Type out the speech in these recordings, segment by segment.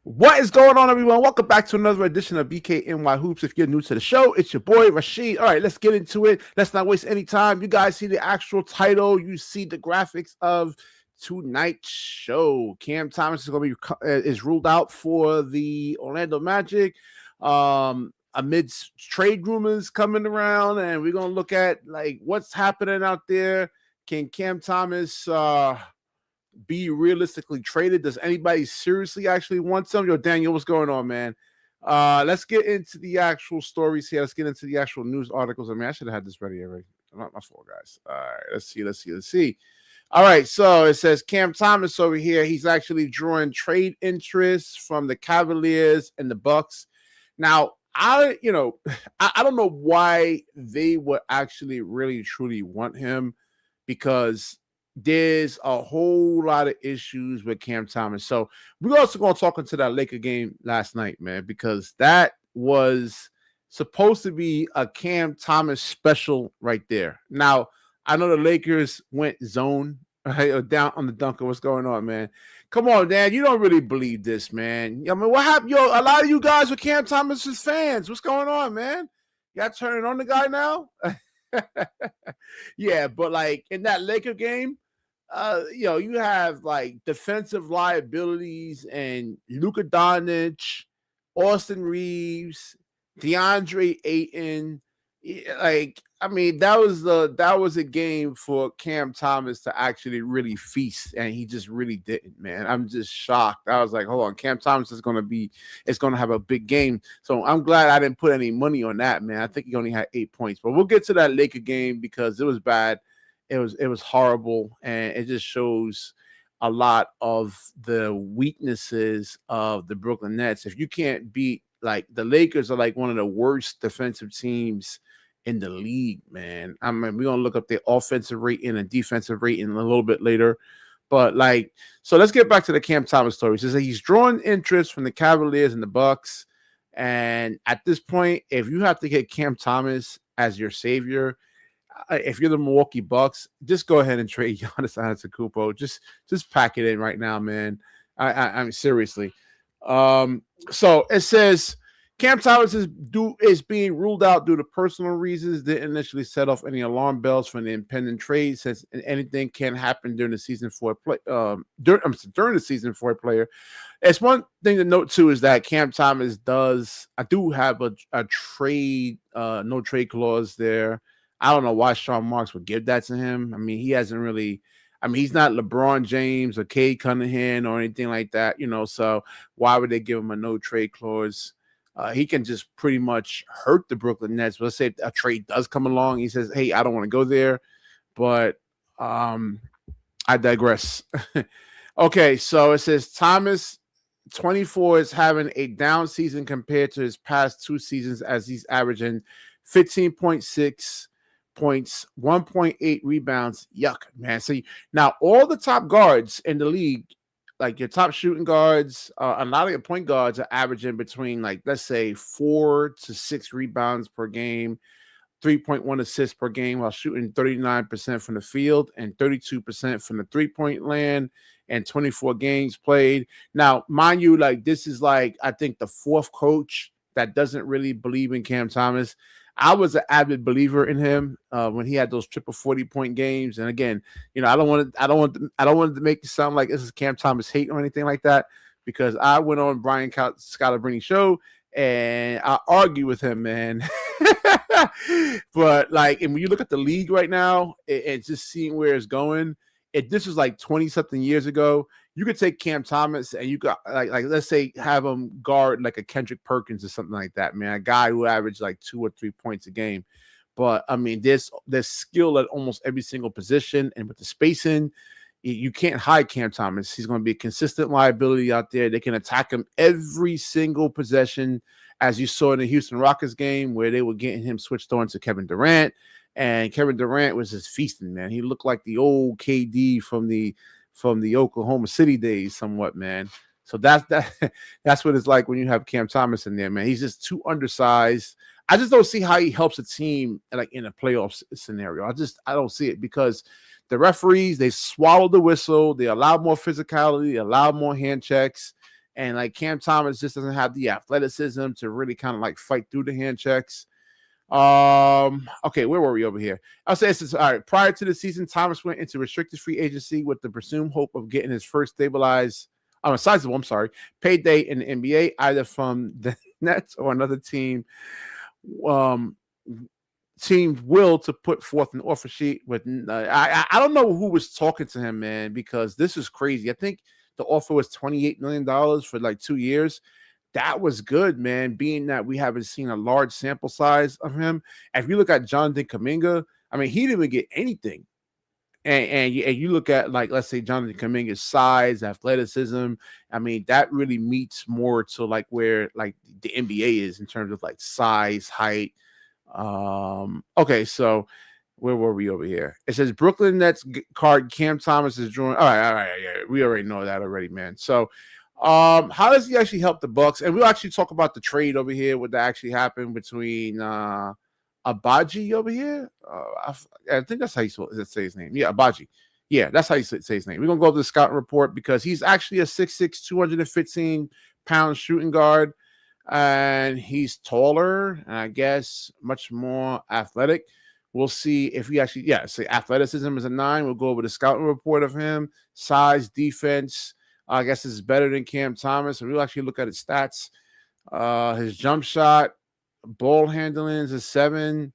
What is going on, everyone? Welcome back to another edition of Bkny Hoops. If you're new to the show, it's your boy Rashid. All right, let's get into it. Let's not waste any time. You guys see the actual title. You see the graphics of tonight's show. Cam Thomas is going to be is ruled out for the Orlando Magic. Amidst trade rumors coming around, and we're going to look at like what's happening out there. Can Cam Thomas be realistically traded? Does anybody seriously actually want some? Yo, Daniel, what's going on, man? Let's get into the actual stories here. Let's get into the actual news articles. I mean, I should have had this ready already. Not my fault, guys. All right, let's see. All right, so it says Cam Thomas over here. He's actually drawing trade interest from the Cavaliers and the Bucks. Now, I don't know why they would actually really truly want him, because there's a whole lot of issues with Cam Thomas. So we're also going to talk into that Laker game last night, man, because that was supposed to be a Cam Thomas special right there. Now, I know the Lakers went zone, right, or down on the dunker. What's going on, man? Come on, Dan. You don't really believe this, man. I mean, what happened? Yo, a lot of you guys were Cam Thomas's fans. What's going on, man? Y'all turning on the guy now? Yeah, but like in that Laker game, you have like defensive liabilities and Luka Doncic, Austin Reeves, DeAndre Ayton. Like, I mean, that was a game for Cam Thomas to actually really feast, and he just really didn't, man. I'm just shocked. I was like, hold on, Cam Thomas is gonna have a big game. So I'm glad I didn't put any money on that, man. I think he only had 8 points, but we'll get to that Laker game because it was bad. It was horrible, and it just shows a lot of the weaknesses of the Brooklyn Nets. If you can't beat, like, the Lakers are like one of the worst defensive teams in the league, man. I mean, we're gonna look up their offensive rating and defensive rating a little bit later. But like, so let's get back to the Cam Thomas story. He says that he's drawing interest from the Cavaliers and the Bucks. And at this point, if you have to get Cam Thomas as your savior, if you're the Milwaukee Bucks, just go ahead and trade Giannis Antetokounmpo. Just pack it in right now, man. I mean, seriously. So it says Cam Thomas is being ruled out due to personal reasons. Didn't initially set off any alarm bells for the impending trade, since anything can happen during the season for a play. During the season for a player. It's one thing to note too is that Cam Thomas I do have a trade, no trade clause there. I don't know why Sean Marks would give that to him. I mean, he hasn't really. I mean, he's not LeBron James or Cade Cunningham or anything like that, So why would they give him a no trade clause? He can just pretty much hurt the Brooklyn Nets. Let's say if a trade does come along, he says, "Hey, I don't want to go there," but I digress. Okay, so it says Thomas, 24, is having a down season compared to his past two seasons, as he's averaging 15.6 points, 1.8 rebounds. Yuck, man. So now all the top guards in the league, like your top shooting guards, a lot of your point guards are averaging between, like, let's say 4 to 6 rebounds per game, 3.1 assists per game, while shooting 39% from the field and 32% from the three-point land, and 24 games played. Now, mind you, like, this is like, I think, the fourth coach that doesn't really believe in Cam Thomas. I was an avid believer in him when he had those triple 40-point games. And again, I don't want to make it sound like this is Cam Thomas hate or anything like that, because I went on Brian Scalabrine show and I argue with him, man. But like, and when you look at the league right now, it's just seeing where it's going. If this was like 20 something years ago, you could take Cam Thomas and you got like let's say have him guard like a Kendrick Perkins or something like that, man. A guy who averaged like 2 or 3 points a game. But I mean, there's skill at almost every single position, and with the spacing, you can't hide Cam Thomas. He's going to be a consistent liability out there. They can attack him every single possession, as you saw in the Houston Rockets game where they were getting him switched on to Kevin Durant. And Kevin Durant was just feasting, man. He looked like the old KD from the Oklahoma City days, somewhat, man. So that's what it's like when you have Cam Thomas in there, man. He's just too undersized. I just don't see how he helps a team like in a playoff scenario. I don't see it, because the referees, they swallow the whistle, they allow more physicality, they allow more hand checks, And like Cam Thomas just doesn't have the athleticism to really kind of like fight through the hand checks. Okay, where were we over here? I'll say this. All right. Prior to the season, Thomas went into restricted free agency with the presumed hope of getting his first sizable, payday in the NBA, either from the Nets or another team. Team will to put forth an offer sheet with. I don't know who was talking to him, man, because this is crazy. I think the offer was $28 million for like 2 years. That was good, man, being that we haven't seen a large sample size of him. If you look at Jonathan Kuminga, I mean, he didn't even get anything. And you look at, like, let's say Jonathan Kuminga's size, athleticism. I mean, that really meets more to like where like the NBA is in terms of like size, height. Okay, so where were we over here? It says Brooklyn Nets card Cam Thomas is drawing. All right, yeah, we already know that already, man. So how does he actually help the Bucks? And we'll actually talk about the trade over here, what that actually happened between Abaji over here. I think that's how you say his name. Yeah, Abaji. Yeah, that's how you say his name. We're gonna go to the scouting report because he's actually a 6'6", 215-pound shooting guard, and he's taller and I guess much more athletic. We'll see if he actually, say athleticism is a 9. We'll go over the scouting report of him, size, defense. I guess it's better than Cam Thomas. And we'll actually look at his stats. His jump shot, ball handling is a 7.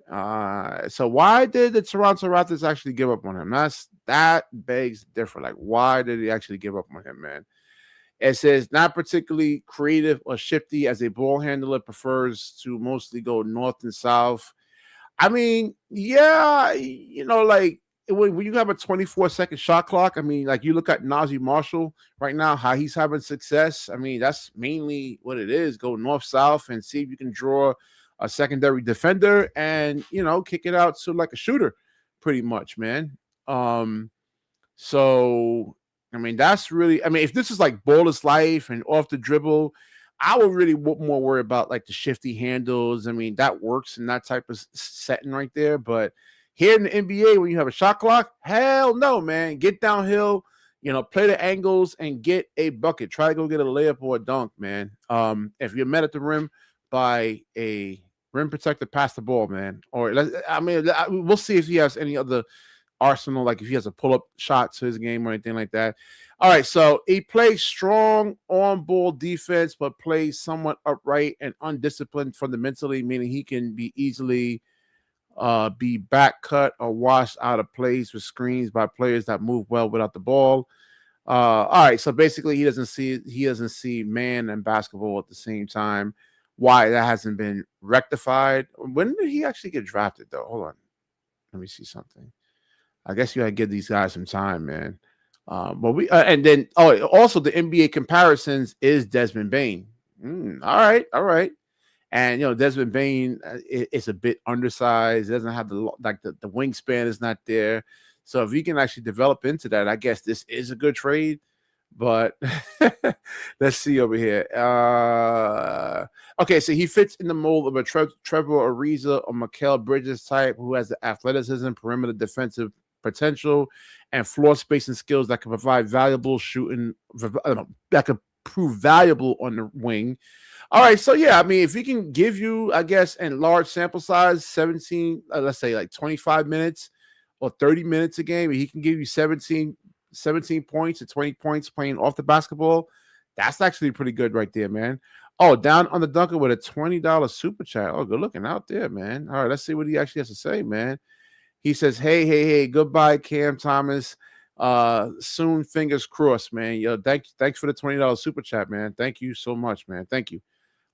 So why did the Toronto Raptors actually give up on him? That begs different. Like, why did he actually give up on him, man? It says not particularly creative or shifty as a ball handler, prefers to mostly go north and south. I mean, yeah, like when you have a 24-second shot clock, I mean, like you look at Najee Marshall right now, how he's having success. I mean, that's mainly what it is. Go north-south and see if you can draw a secondary defender and, kick it out to like a shooter pretty much, man. So, I mean, that's really, I mean, if this is like ballless life and off the dribble, I would really more worry about like the shifty handles. I mean, that works in that type of setting right there. But here in the NBA, when you have a shot clock, hell no, man. Get downhill, play the angles and get a bucket. Try to go get a layup or a dunk, man. If you're met at the rim by a rim protector, pass the ball, man. Or, I mean, we'll see if he has any other arsenal, like if he has a pull-up shot to his game or anything like that. All right, so he plays strong on-ball defense, but plays somewhat upright and undisciplined fundamentally, meaning he can be easily be back cut or washed out of plays with screens by players that move well without the ball. All right, so basically he doesn't see man and basketball at the same time. Why that hasn't been rectified? When did he actually get drafted, though? Hold on, let me see something. I guess you gotta give these guys some time, man. But we and then also the NBA comparisons is Desmond Bane. All right. And Desmond Bane is a bit undersized. Doesn't have the wingspan is not there. So if you can actually develop into that, I guess this is a good trade. But let's see over here. Okay, so he fits in the mold of a Trevor Ariza or Mikal Bridges type who has the athleticism, perimeter defensive potential, and floor spacing skills that can provide valuable shooting, that could prove valuable on the wing. All right, so yeah, I mean, if he can give you, I guess, in large sample size, 17, let's say like 25 minutes or 30 minutes a game, he can give you 17 points or 20 points playing off the basketball. That's actually pretty good right there, man. Oh, down on the Dunker with a $20 super chat. Oh, good looking out there, man. All right, let's see what he actually has to say, man. He says, hey, goodbye, Cam Thomas. Soon, fingers crossed, man. Yo, thanks for the $20 super chat, man. Thank you so much, man. Thank you.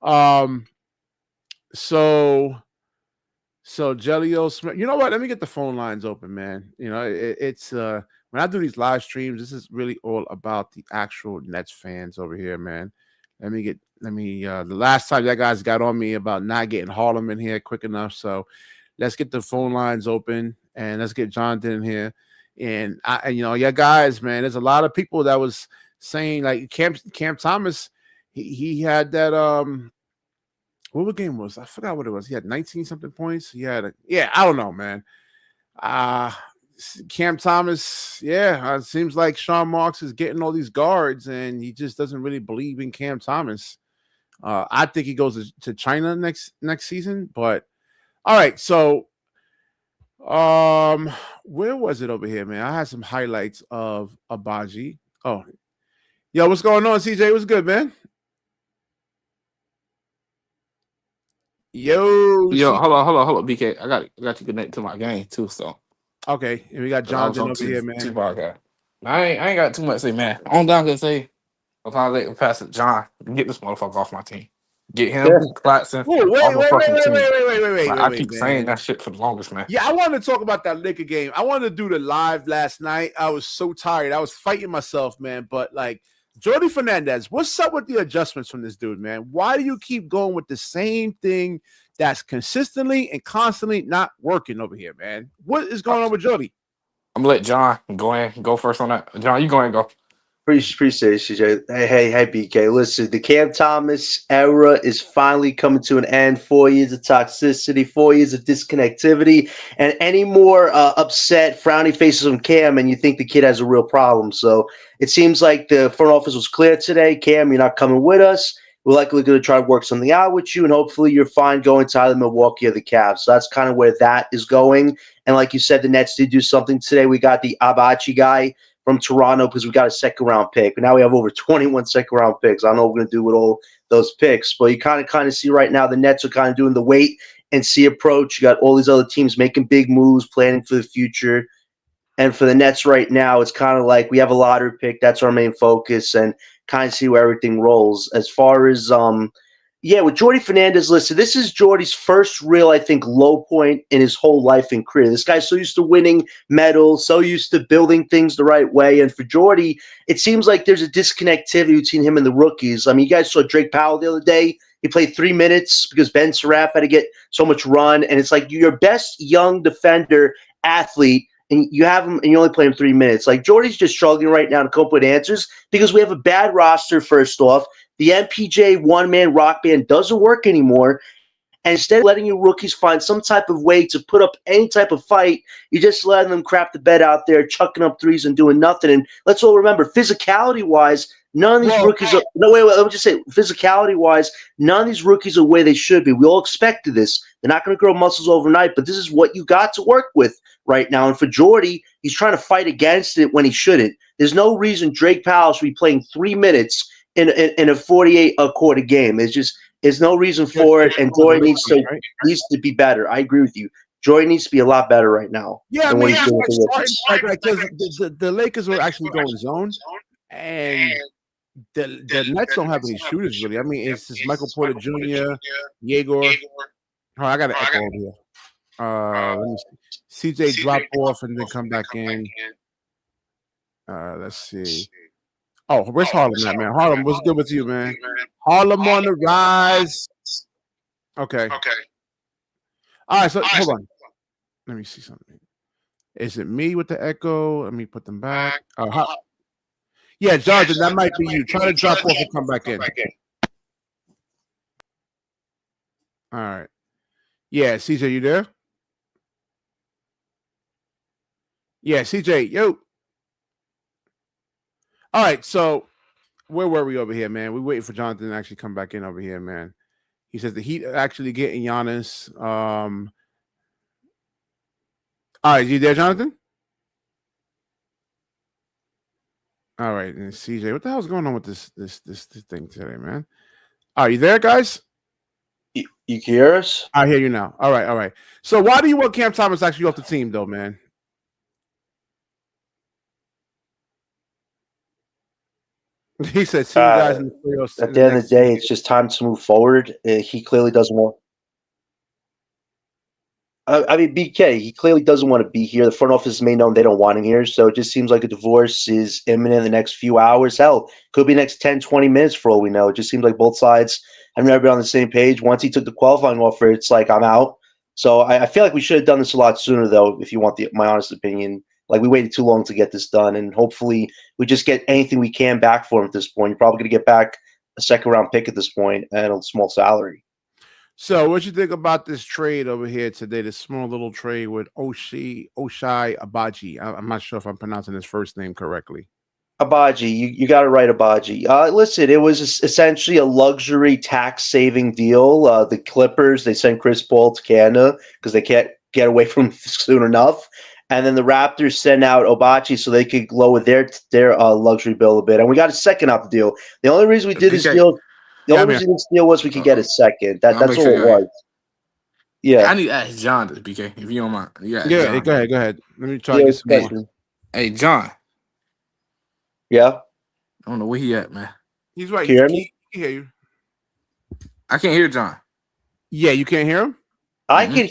So Jelio Smith, you know what? Let me get the phone lines open, man. It's when I do these live streams, this is really all about the actual Nets fans over here, man. The last time that guys got on me about not getting Harlem in here quick enough, so let's get the phone lines open and let's get Jonathan in here. And guys, man, there's a lot of people that was saying like Cam Thomas, he had that what game was? I forgot what it was. He had 19 something points. I don't know, man. Cam Thomas, it seems like Sean Marks is getting all these guards, and he just doesn't really believe in Cam Thomas. I think he goes to China next season. But all right, so where was it over here, man? I had some highlights of Abaji. Oh, yo, what's going on, CJ? What's good, man? Yo, hold on, BK. I got you connected to my game too, so okay. And we got Jonathan over here, man. I ain't got too much to say, man. All I'm gonna say, if I let pass it, John, get this motherfucker off my team. Get him, Claxton, off my fucking team. Like, I keep saying that shit for the longest, man. Yeah, I wanted to talk about that Laker game. I wanted to do the live last night. I was so tired. I was fighting myself, man. But like, Jordi Fernandez, what's up with the adjustments from this dude, man? Why do you keep going with the same thing that's consistently and constantly not working over here, man? What is going on with Jordi? I'm gonna let John go first on that. John, you go ahead and go. Appreciate it, CJ. Hey, BK. Listen, the Cam Thomas era is finally coming to an end. 4 years of toxicity, 4 years of disconnectivity, and any more upset, frowny faces on Cam, and you think the kid has a real problem. So it seems like the front office was clear today. Cam, you're not coming with us. We're likely going to try to work something out with you, and hopefully you're fine going to either Milwaukee or the Cavs. So that's kind of where that is going. And like you said, the Nets did do something today. We got the Abachi guy from Toronto because we got a second-round pick. But now we have over 21 second-round picks. I don't know what we're going to do with all those picks. But you kind of see right now the Nets are kind of doing the wait-and-see approach. You got all these other teams making big moves, planning for the future. And for the Nets right now, it's kind of like we have a lottery pick. That's our main focus and kind of see where everything rolls. As far as with Jordi Fernandez, listen, this is Jordi's first real, I think, low point in his whole life and career. This guy's so used to winning medals, so used to building things the right way. And for Jordi, it seems like there's a disconnectivity between him and the rookies. I mean, you guys saw Drake Powell the other day. He played 3 minutes because Ben Seraph had to get so much run. And it's like your best young defender, athlete, and you have him and you only play him 3 minutes. Like, Jordi's just struggling right now to come up with answers because we have a bad roster, first off. The MPJ one-man rock band doesn't work anymore. And instead of letting your rookies find some type of way to put up any type of fight, you're just letting them crap the bed out there, chucking up threes and doing nothing. And let's all remember, physicality-wise, none of these rookies are – no, wait, let me just say, physicality-wise, none of these rookies are where they should be. We all expected this. They're not going to grow muscles overnight, but this is what you got to work with right now. And for Jordi, he's trying to fight against it when he shouldn't. There's no reason Drake Powell should be playing 3 minutes in a 48-quarter game. There's no reason for it, and Jordi needs to be better. I agree with you. Jordi needs to be a lot better right now. Yeah, I mean, the Lakers were actually going zone, and the Nets don't have any shooters really. I mean, it's just Michael Porter Jr., Yegor. Oh, I got an echo over here. Let me see. CJ drop off and then come back in. Let's see. Oh, where's Harlem at, man? Harlem, what's good with you, man? Harlem on the rise. Okay. All right, so hold on. Let me see something. Is it me with the echo? Let me put them back. Yeah, Jonathan, that might be you. Try to drop off and come back in. All right. Yeah, CJ, you there? Yeah, CJ, yo. All right, so where were we over here, man? We're waiting for Jonathan to actually come back in over here, man. He says the Heat are actually getting Giannis. All right, you there, Jonathan? All right, and CJ, what the hell's going on with this thing today, man? Are you there, guys? You can hear us? I hear you now. All right. So why do you want Cam Thomas actually off the team, though, man? He said, "See you guys in the playoffs." At the end of the day, it's just time to move forward. He clearly doesn't want. I mean, BK, he clearly doesn't want to be here. The front office has made known they don't want him here. So it just seems like a divorce is imminent in the next few hours. Hell, could be next 10, 20 minutes for all we know. It just seems like both sides have never been on the same page. Once he took the qualifying offer, it's like, I'm out. So I feel like we should have done this a lot sooner, though, if you want my honest opinion. Like, we waited too long to get this done, and hopefully we just get anything we can back for him at this point. You're probably going to get back a second-round pick at this point and a small salary. So, what you think about this trade over here today? This small little trade with Oshai Abaji. I'm not sure if I'm pronouncing his first name correctly. Abaji, you got it right, Abaji. Listen, it was essentially a luxury tax-saving deal. The Clippers, they sent Chris Paul to Canada because they can't get away from him soon enough. And then the Raptors sent out Abaji so they could lower their luxury bill a bit. And we got a second out the deal. The only reason we did this BK. deal, was we could get a second. I'll That's make sure all it you. was. Yeah. I need to ask John this, BK, if you don't mind. Yeah, go ahead. Let me try Yeah, to get some more. Hey, John. Yeah. I don't know where he at, man. He's right. Can you hear me? He hear you. I can't hear John. Yeah, you can't hear him? I can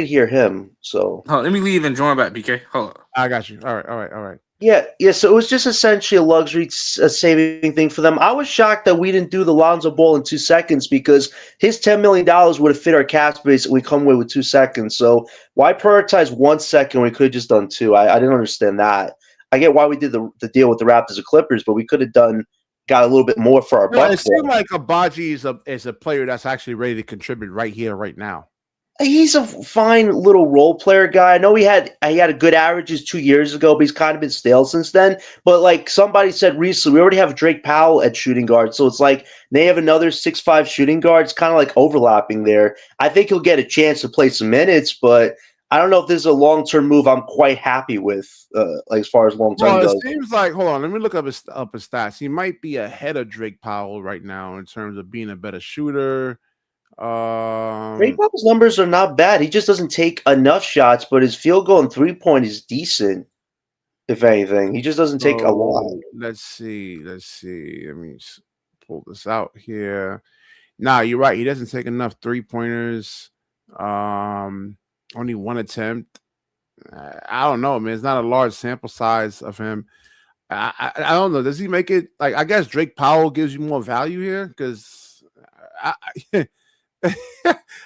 hear him. So hold on, let me leave and join back, BK. Hold on. I got you. All right. Yeah. So it was just essentially a luxury saving thing for them. I was shocked that we didn't do the Lonzo Ball in 2 seconds because his $10 million would have fit our cap space and we come away with 2 seconds. So why prioritize 1 second when we could have just done 2? I didn't understand that. I get why we did the deal with the Raptors and Clippers, but we could have got a little bit more for our buck. It seemed like Abaji is a player that's actually ready to contribute right here, right now. He's a fine little role player guy. I know he had a good averages 2 years ago, but he's kind of been stale since then. But like somebody said recently, we already have Drake Powell at shooting guard, so it's like they have another 6'5" shooting guard. It's kind of like overlapping there. I think he'll get a chance to play some minutes, but I don't know if this is a long-term move I'm quite happy with, like as far as long-term goes. It seems like, hold on, let me look up his stats. He might be ahead of Drake Powell right now in terms of being a better shooter. Drake Powell's numbers are not bad. He just doesn't take enough shots, but his field goal and 3-point is decent. If anything, he just doesn't take a lot. Let's see. Let me pull this out here. Nah, you're right. He doesn't take enough 3-pointers. Only 1 attempt. I don't know, man. It's not a large sample size of him. I don't know. Does he make it? Like, I guess Drake Powell gives you more value here because I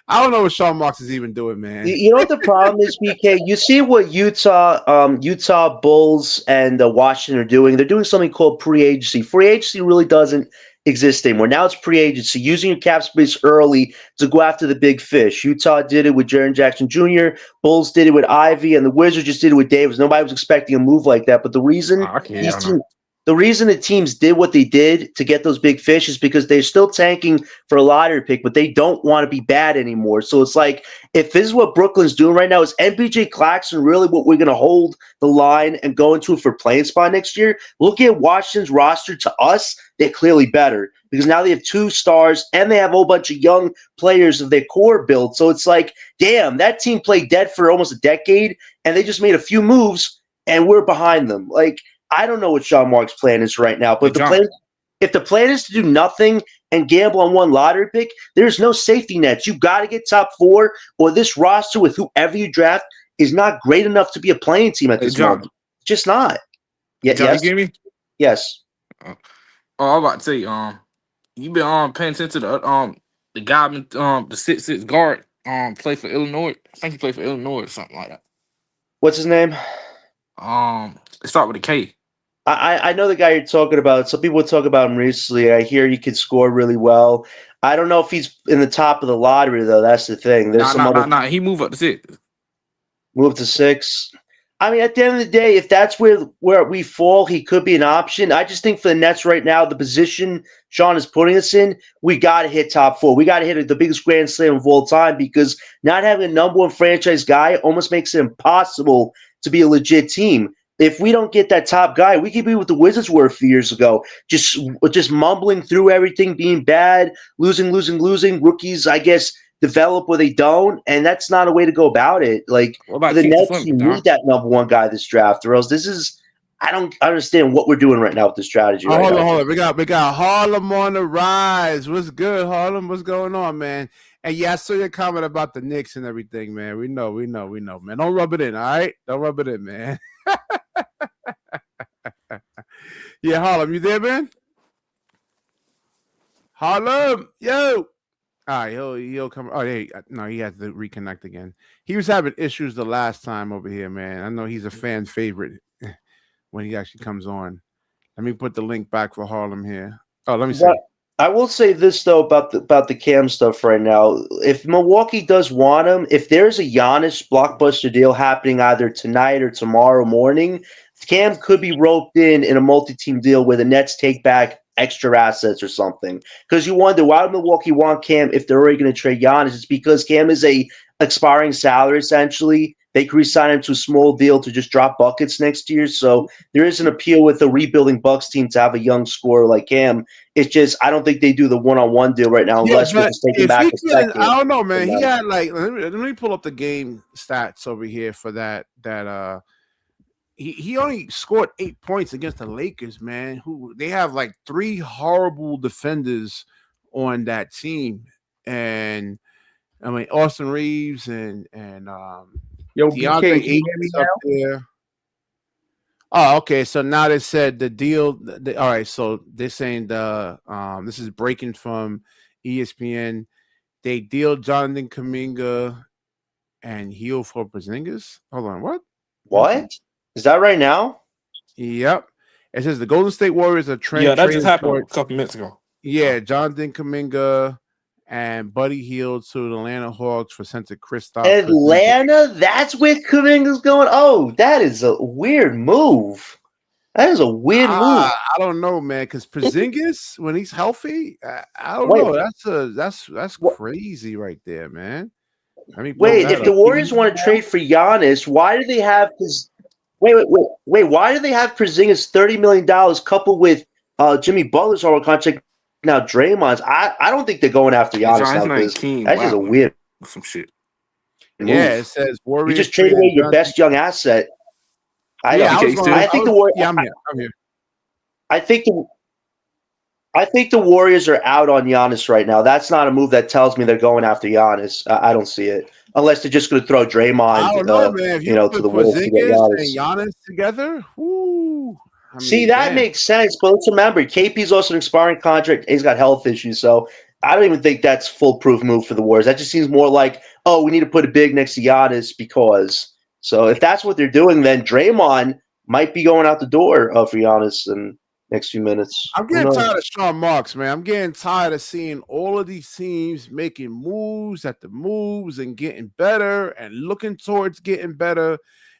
don't know what Sean Marks is even doing, man. You know what the problem is, BK? You see what Utah Bulls and Washington are doing. They're doing something called pre-agency. Free agency really doesn't exist anymore. Now it's pre-agency, using your cap space early to go after the big fish. Utah did it with Jaren Jackson Jr. Bulls did it with Ivy, and the Wizards just did it with Davis. Nobody was expecting a move like that. But the reason the teams did what they did to get those big fish is because they're still tanking for a lottery pick, but they don't want to be bad anymore. So it's like, if this is what Brooklyn's doing right now, is MPJ Claxton really what we're going to hold the line and go into it for playing spot next year? Look at Washington's roster. To us, they're clearly better because now they have 2 stars and they have a whole bunch of young players of their core build. So it's like, damn, that team played dead for almost a decade and they just made a few moves and we're behind them. Like, I don't know what Sean Mark's plan is right now, but if the plan is to do nothing and gamble on 1 lottery pick, there's no safety nets. You got to get top 4, or this roster with whoever you draft is not great enough to be a playing team at this moment. Just not. Yeah, John, yes? You hear me? Yes. I'm about to say, you been paying attention to the guy, the 6'6" guard, play for Illinois. I think he played for Illinois or something like that. What's his name? It start with a K. I know the guy you're talking about. Some people talk about him recently. I hear he can score really well. I don't know if he's in the top of the lottery, though. That's the thing. There's He moved up to 6. Move to 6. I mean, at the end of the day, if that's where we fall, he could be an option. I just think for the Nets right now, the position Sean is putting us in, we got to hit top 4. We got to hit the biggest grand slam of all time because not having a number 1 franchise guy almost makes it impossible to be a legit team. If we don't get that top guy, we could be what the Wizards were a few years ago, just mumbling through everything, being bad, losing. Rookies, I guess, develop or they don't, and that's not a way to go about it. Like, for the Nets, you need that number 1 guy this draft, or else I don't understand what we're doing right now with the strategy. Hold on. We got Harlem on the rise. What's good, Harlem? What's going on, man? And yeah, I saw your comment about the Knicks and everything, man. We know, man. Don't rub it in, all right? Don't rub it in, man. Yeah, Harlem, you there, man? Harlem, yo. All right, he'll come. Oh, hey, no, he has to reconnect again. He was having issues the last time over here, man. I know he's a fan favorite when he actually comes on. Let me put the link back for Harlem here. Oh, let me see. I will say this though about the Cam stuff right now. If Milwaukee does want him, if there's a Giannis blockbuster deal happening either tonight or tomorrow morning, Cam could be roped in a multi-team deal where the Nets take back extra assets or something. Because you wonder why would Milwaukee want Cam if they're already going to trade Giannis? It's because Cam is a expiring salary essentially. They could resign him to a small deal to just drop buckets next year. So there is an appeal with a rebuilding Bucks team to have a young scorer like Cam. It's just I don't think they do the one-on-one deal right now Yeah, unless we're but just taking if back he a can, second I don't know, man. from He them. had like let me pull up the game stats over here for that. He only scored 8 points against the Lakers, man. Who they have like three horrible defenders on that team, and I mean Austin Reeves and Yo, BK, DeAndre can you hear me Ayton's up now? there. Oh, okay. So now they said the deal. All right. So they're saying this is breaking from ESPN. They deal Jonathan Kuminga and heal for Porzingis. Hold on, what? What? Is that right now? Yep. It says the Golden State Warriors are Yeah, that just trading happened for a couple minutes ago. yeah Jonathan Kuminga and Buddy Hield to the Atlanta Hawks for center Kristaps Porzingis. Atlanta? That's where Kuminga's going? Oh, that is a weird move. That is a weird move. I don't know, man, because Porzingis when he's healthy, I don't Wait, know. That's what? crazy right there, man. Let me pull Wait, that if the up. Can you Warriors hear me want to now? trade for Giannis, why do they have his wait, why do they have Porzingis $30 million coupled with Jimmy Butler's horrible contract now Draymond's? I don't think they're going after Hey, Giannis John, his now name because King that's just a Wilding weird or some shit. Yeah, it move. says You Warriors just trade away trading your Jonathan. best young asset. I Yeah, know. I BK was going. still? I I think was. the War- Yeah, I'm here. I'm here. I think the I think the Warriors are out on Giannis right now. That's not a move that tells me they're going after Giannis. I don't see it unless they're just going to throw I Draymond, don't know, man. If you to put the Wolves to get Porzingis and Giannis. Giannis together, whoo, I See, mean, that damn. makes sense, but let's remember KP's also an expiring contract. He's got health issues, so I don't even think that's foolproof move for the Warriors. That just seems more like, oh, we need to put a big next to Giannis because. So if that's what they're doing, then Draymond might be going out the door for Giannis in next few minutes. I'm Who getting tired knows? of Sean Marks, man. I'm getting tired of seeing all of these teams making moves at the moves and getting better and looking towards getting better.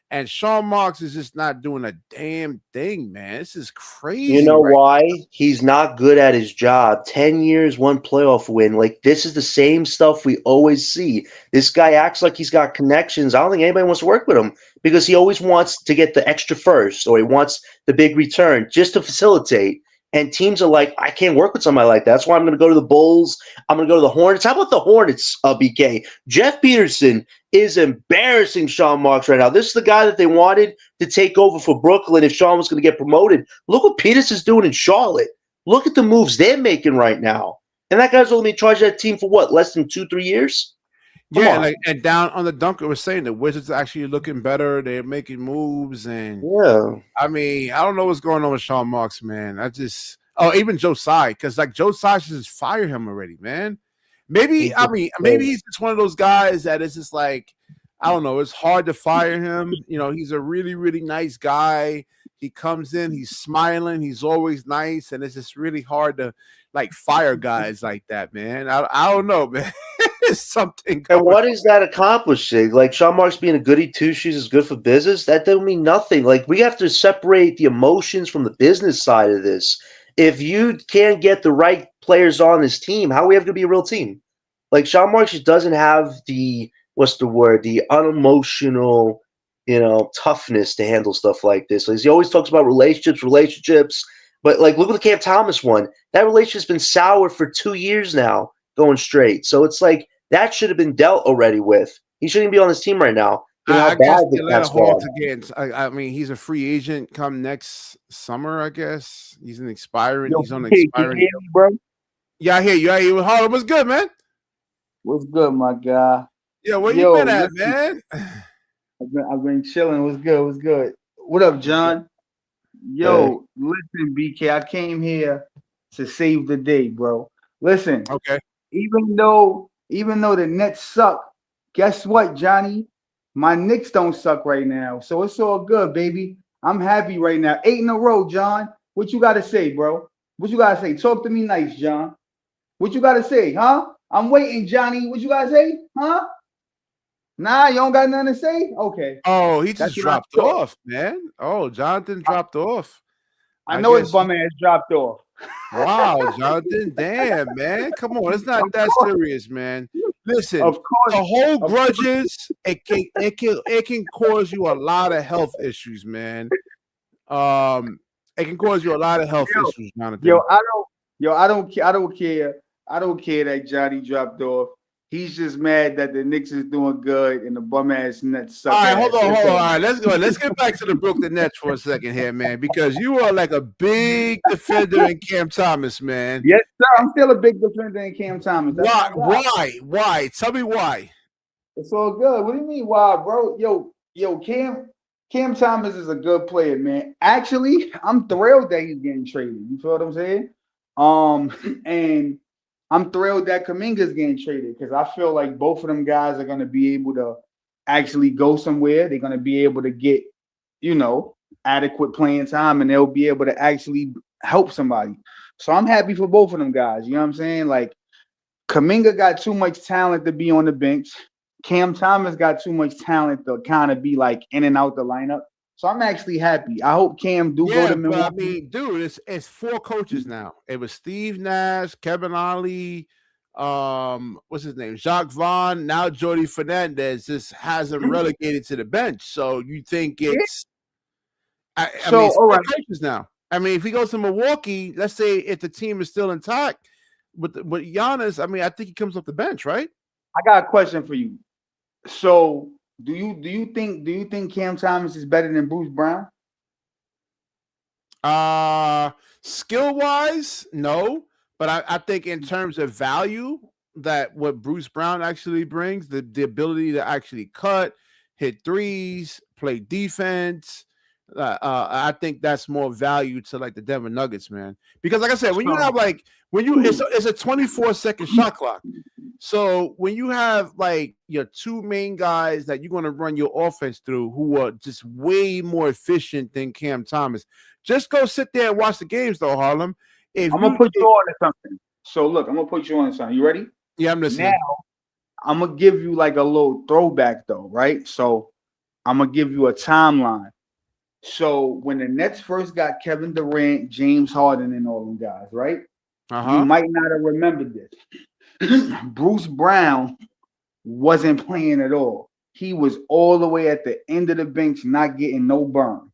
And Sean Marks is just not doing a damn thing, man. This is You crazy, know right? why? He's not good at his job. 10 years, one playoff win. Like, this is the same stuff we always see. This guy acts like he's got connections. I don't think anybody wants to work with him because he always wants to get the extra first or he wants the big return just to facilitate. And teams are like, I can't work with somebody like that. That's why I'm going to go to the Bulls. I'm going to go to the Hornets. How about the Hornets, BK? Jeff Peterson is embarrassing Sean Marks right now. This is the guy that they wanted to take over for Brooklyn if Sean was going to get promoted. Look what Peters is doing in Charlotte. Look at the moves they're making right now. And that guy's only in charge of that team for what, less than 2, 3 years? Come Yeah, on. and down on the dunker was saying the Wizards are actually looking better. They're making moves, and Yeah. I mean, I don't know what's going on with Sean Marks, man. I just even Joe Tsai, because like Joe Tsai should just fire him already, man. Maybe He maybe he's just one of those guys that is just like I don't know. It's hard to fire him. You know, he's a really really nice guy. He comes in, he's smiling, he's always nice, and it's just really hard to like fire guys like that, man. I don't know, man. There's something And going what is that accomplishing? Like Sean Marks being a goody two shoes is good for business. That doesn't mean nothing. Like we have to separate the emotions from the business side of this. If you can't get the right players on this team, how are we ever going to be a real team? Like Sean Marks just doesn't have the what's the word? The unemotional, toughness to handle stuff like this. Like, he always talks about relationships. But like, look at the Cam Thomas one. That relationship's been sour for 2 years now, going straight. So it's like that should have been dealt already with. He shouldn't be on this team right now, given how I guess bad the Atlanta that's Hawks gone. again. I mean, he's a free agent come next summer. I guess he's an expiring. Yo, He's on an BK, can you expiring. hear me, bro? Yeah, I hear you. I hear you. Harlem, what's good, man? What's good, my guy? Yeah, where you Yo, been at, listen, man? I've been chilling. What's good? What's good? What up, John? Hey. Yo, listen, BK, I came here to save the day, bro. Listen, Okay. even though the Nets suck, guess what, Johnny? My Knicks don't suck right now, so it's all good, baby. I'm happy right now. 8 in a row, John. What you gotta say, bro? What you gotta say? Talk to me nice, John. What you gotta say, huh? I'm waiting, Johnny. What you gotta say, huh? Nah, you don't got nothing to say? Okay. Oh, he That's just what I dropped thought. off, man. Oh, Jonathan dropped off. I I know his guess. bum ass dropped off. Wow, Jonathan. Damn, man. Come on. It's not Of that course. serious, man. Listen, Of course. the whole Of course. grudges, it can cause you a lot of health issues, man. It can cause you a lot of health issues, Yo, Jonathan. I don't care. I don't care. I don't care that Johnny dropped off. He's just mad that the Knicks is doing good and the bum ass Nets All suck right, hold ass. on, That's hold on. All all. right, let's go. Let's get back to the Brooklyn Nets for a second here, man, because you are like a big defender in Cam Thomas, man. Yes, sir. I'm still a big defender in Cam Thomas. That's Why? my guy. Why? Tell me why. It's all good. What do you mean, why, bro? Yo, Cam Thomas is a good player, man. Actually, I'm thrilled that he's getting traded. You feel what I'm saying? And I'm thrilled that Kuminga's getting traded because I feel like both of them guys are going to be able to actually go somewhere. They're going to be able to get, adequate playing time, and they'll be able to actually help somebody. So I'm happy for both of them guys. You know what I'm saying? Like Kuminga got too much talent to be on the bench. Cam Thomas got too much talent to kind of be like in and out the lineup. So I'm actually happy. I hope Cam do go Yeah, to but I Milwaukee. mean, dude, it's 4 coaches now. It was Steve Nash, Kevin Ollie, what's his name, Jacques Vaughn. Now Jordy Fernandez just has him relegated to the bench. So you think it's? I mean, it's All 4 coaches now. I mean, if he goes to Milwaukee, let's say if the team is still intact with Giannis, I mean, I think he comes off the bench, right? I got a question for you. So do you think Cam Thomas is better than Bruce Brown? Skill wise, no. But I think in terms of value, that what Bruce Brown actually brings, the ability to actually cut, hit threes, play defense, I think that's more value to like the Denver Nuggets, man. Because like I said, when you have like it's a 24-second shot clock. So when you have like your two main guys that you're going to run your offense through, who are just way more efficient than Cam Thomas, just go sit there and watch the games, though, Harlem. I'm gonna put you on to something. So look, I'm gonna put you on to something. You ready? Yeah, I'm listening. Now I'm gonna give you like a little throwback, though, right? So I'm gonna give you a timeline. So when the Nets first got Kevin Durant, James Harden, and all them guys, right? You might not have remembered this. Bruce Brown wasn't playing at all. He was all the way at the end of the bench, not getting no burn.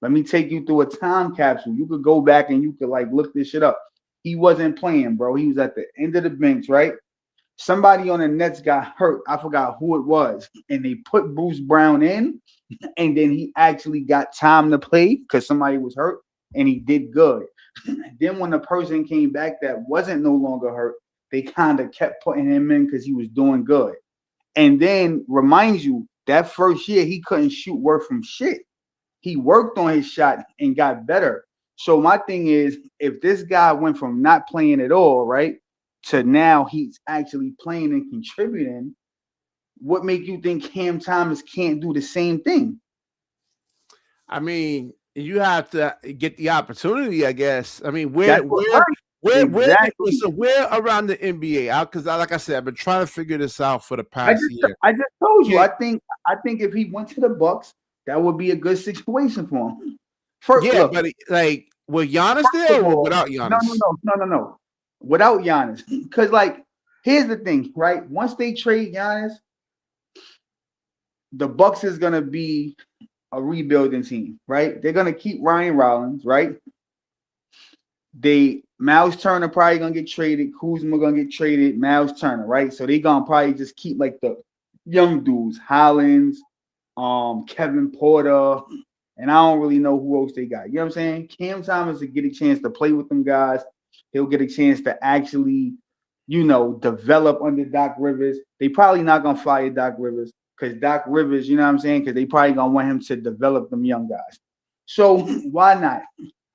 Let me take you through a time capsule. You could go back and you could like look this shit up. He wasn't playing, bro. He was at the end of the bench, right? Somebody on the Nets got hurt. I forgot who it was. And they put Bruce Brown in, and then he actually got time to play because somebody was hurt, and he did good. Then when the person came back that wasn't no longer hurt, they kind of kept putting him in because he was doing good. And then remind you, that first year he couldn't shoot worth from shit. He worked on his shot and got better. So my thing is, if this guy went from not playing at all, right, to now he's actually playing and contributing, what make you think Cam Thomas can't do the same thing? I mean, you have to get the opportunity, I guess. I mean, where around the NBA? Because like I said, I've been trying to figure this out for the past year. I just told you. I think if he went to the Bucks, that would be a good situation for him. First, yeah, look, but like with Giannis there or without Giannis? No. Without Giannis, because like here's the thing, right? Once they trade Giannis, the Bucks is gonna be a rebuilding team, right? They're gonna keep Ryan Rollins, right? Miles Turner probably gonna get traded. Kuzma gonna get traded. Miles Turner, right? So they gonna probably just keep like the young dudes, Hollins, Kevin Porter, and I don't really know who else they got. You know what I'm saying? Cam Thomas will get a chance to play with them guys. He'll get a chance to actually, develop under Doc Rivers. They probably not gonna fire Doc Rivers because Doc Rivers, you know what I'm saying? Because they probably gonna want him to develop them young guys. So why not?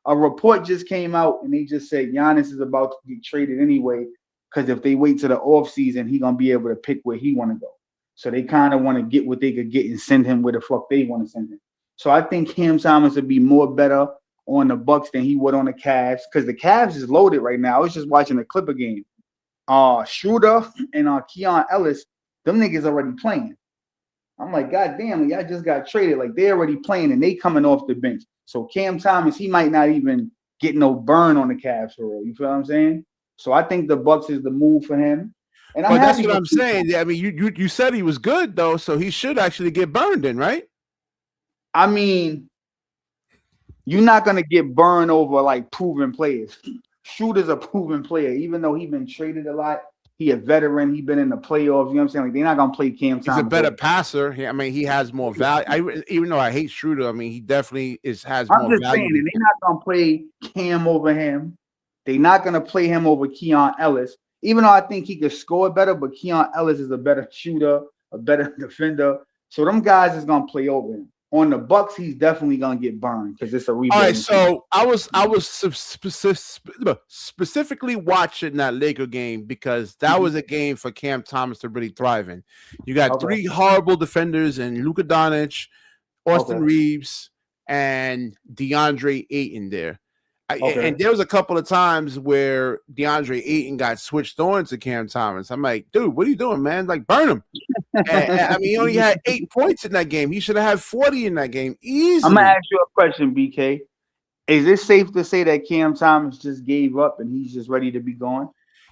A report just came out and they just said Giannis is about to get traded anyway, because if they wait to the offseason, he's going to be able to pick where he want to go. So they kind of want to get what they could get and send him where the fuck they want to send him. So I think Cam Thomas would be more better on the Bucks than he would on the Cavs, because the Cavs is loaded right now. I was just watching the Clipper game. Schroeder and Keon Ellis, them niggas already playing. I'm like, God damn, y'all just got traded. Like, they already playing and they coming off the bench. So Cam Thomas, he might not even get no burn on the Cavs for real. You feel what I'm saying? So I think the Bucks is the move for him. And I'm that's what I'm saying. Yeah, I mean, you said he was good though, so he should actually get burned in, right? I mean, you're not gonna get burned over like proven players. Shooter's a proven player, even though he's been traded a lot. He a veteran. He been in the playoffs. You know what I'm saying? Like, they're not gonna play Cam Thomas. He's a better passer. I mean, he has more value. Even though I hate Schroeder, I mean, he definitely has more value. I'm just saying, and they're not gonna play Cam over him. They're not gonna play him over Keon Ellis. Even though I think he could score better, but Keon Ellis is a better shooter, a better defender. So them guys is gonna play over him. On the Bucks, he's definitely gonna get burned because it's a rebuild. All right, so I was specifically watching that Laker game because that was a game for Cam Thomas to really thrive in. You got three horrible defenders in Luka Doncic, Austin Reeves, and DeAndre Ayton there. And there was a couple of times where DeAndre Ayton got switched on to Cam Thomas. I'm like, dude, what are you doing, man? Like, burn him. And I mean, he only had 8 points in that game. He should have had 40 in that game easily. I'm gonna ask you a question, BK. Is it safe to say that Cam Thomas just gave up and he's just ready to be gone?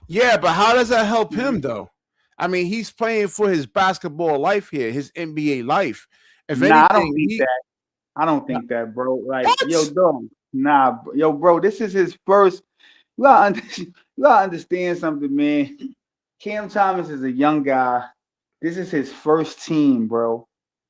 Yeah, but how does that help him though? I mean, he's playing for his basketball life here, his NBA life. If anything, I don't think that. I don't think that, bro. Like, yo, dog. Nah, yo, bro, this is his first. You gotta understand something, man. Cam Thomas is a young guy. This is his first team, bro.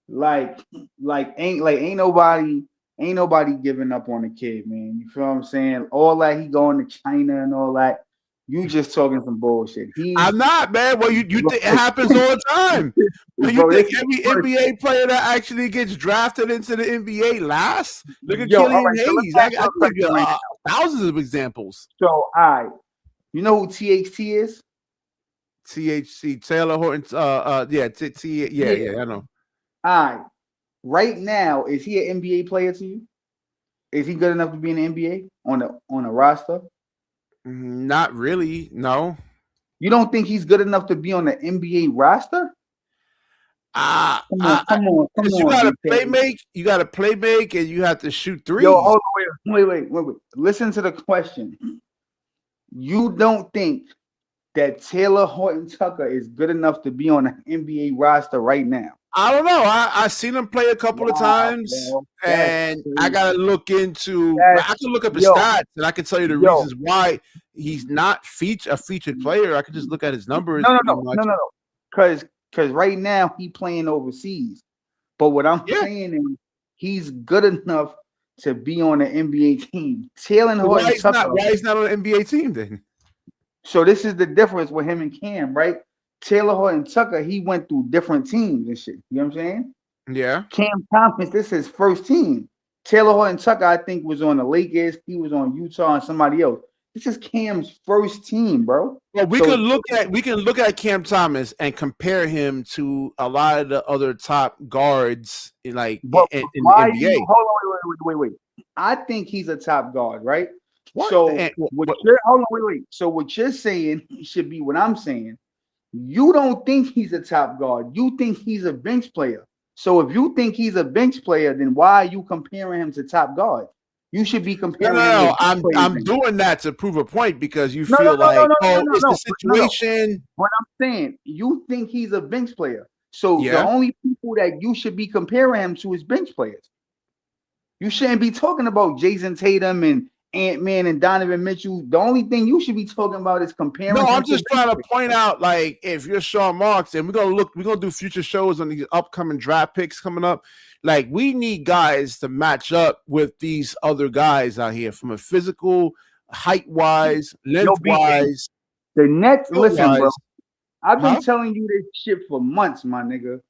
Like ain't nobody giving up on the kid, man. You feel what I'm saying? All that he going to China and all that. You just talking some bullshit. I'm not, man. Well, you think it happens all the time. Well, you think every NBA player that actually gets drafted into the NBA lasts? Look at Killian Hayes. I can give you thousands of examples. So, all right. You know who THT is? THC, Taylor Horton. I know. All right. Right now, is he an NBA player to you? Is he good enough to be in the NBA on a roster? Not really, no. You don't think he's good enough to be on the NBA roster? Come on. You gotta play make, and you have to shoot threes. Yo, hold on, wait. Listen to the question. You don't think that Taylor Horton Tucker is good enough to be on the NBA roster right now? I don't know. I seen him play a couple of times, and I gotta look into. I can look up his stats, and I can tell you the reasons why he's not a featured player. I can just look at his numbers. No. Because right now he playing overseas. But what I'm saying is he's good enough to be on the NBA team. Taylor Horton Tucker. Why he's not on the NBA team then? So this is the difference with him and Cam, right? Taylor Horton Tucker, he went through different teams and shit. You know what I'm saying? Yeah. Cam Thomas, this is his first team. Taylor Horton Tucker, I think, was on the Lakers. He was on Utah and somebody else. This is Cam's first team, bro. Well, we can look at Cam Thomas and compare him to a lot of the other top guards in the NBA. Hold on, wait. I think he's a top guard, right? What? So So what you're saying should be what I'm saying. You don't think he's a top guard. You think he's a bench player. So if you think he's a bench player, then why are you comparing him to top guard? You should be comparing. No. I'm doing that to prove a point because you feel it's the situation. What I'm saying, you think he's a bench player. So the only people that you should be comparing him to is bench players. You shouldn't be talking about Jason Tatum and Ant-Man and Donovan Mitchell. The only thing you should be talking about is comparing. No, I'm just trying to point out, like, if you're Sean Marks, and we're gonna do future shows on these upcoming draft picks coming up. Like, we need guys to match up with these other guys out here from a physical, height-wise, length-wise. The Nets, listen, bro. I've been telling you this shit for months, my nigga.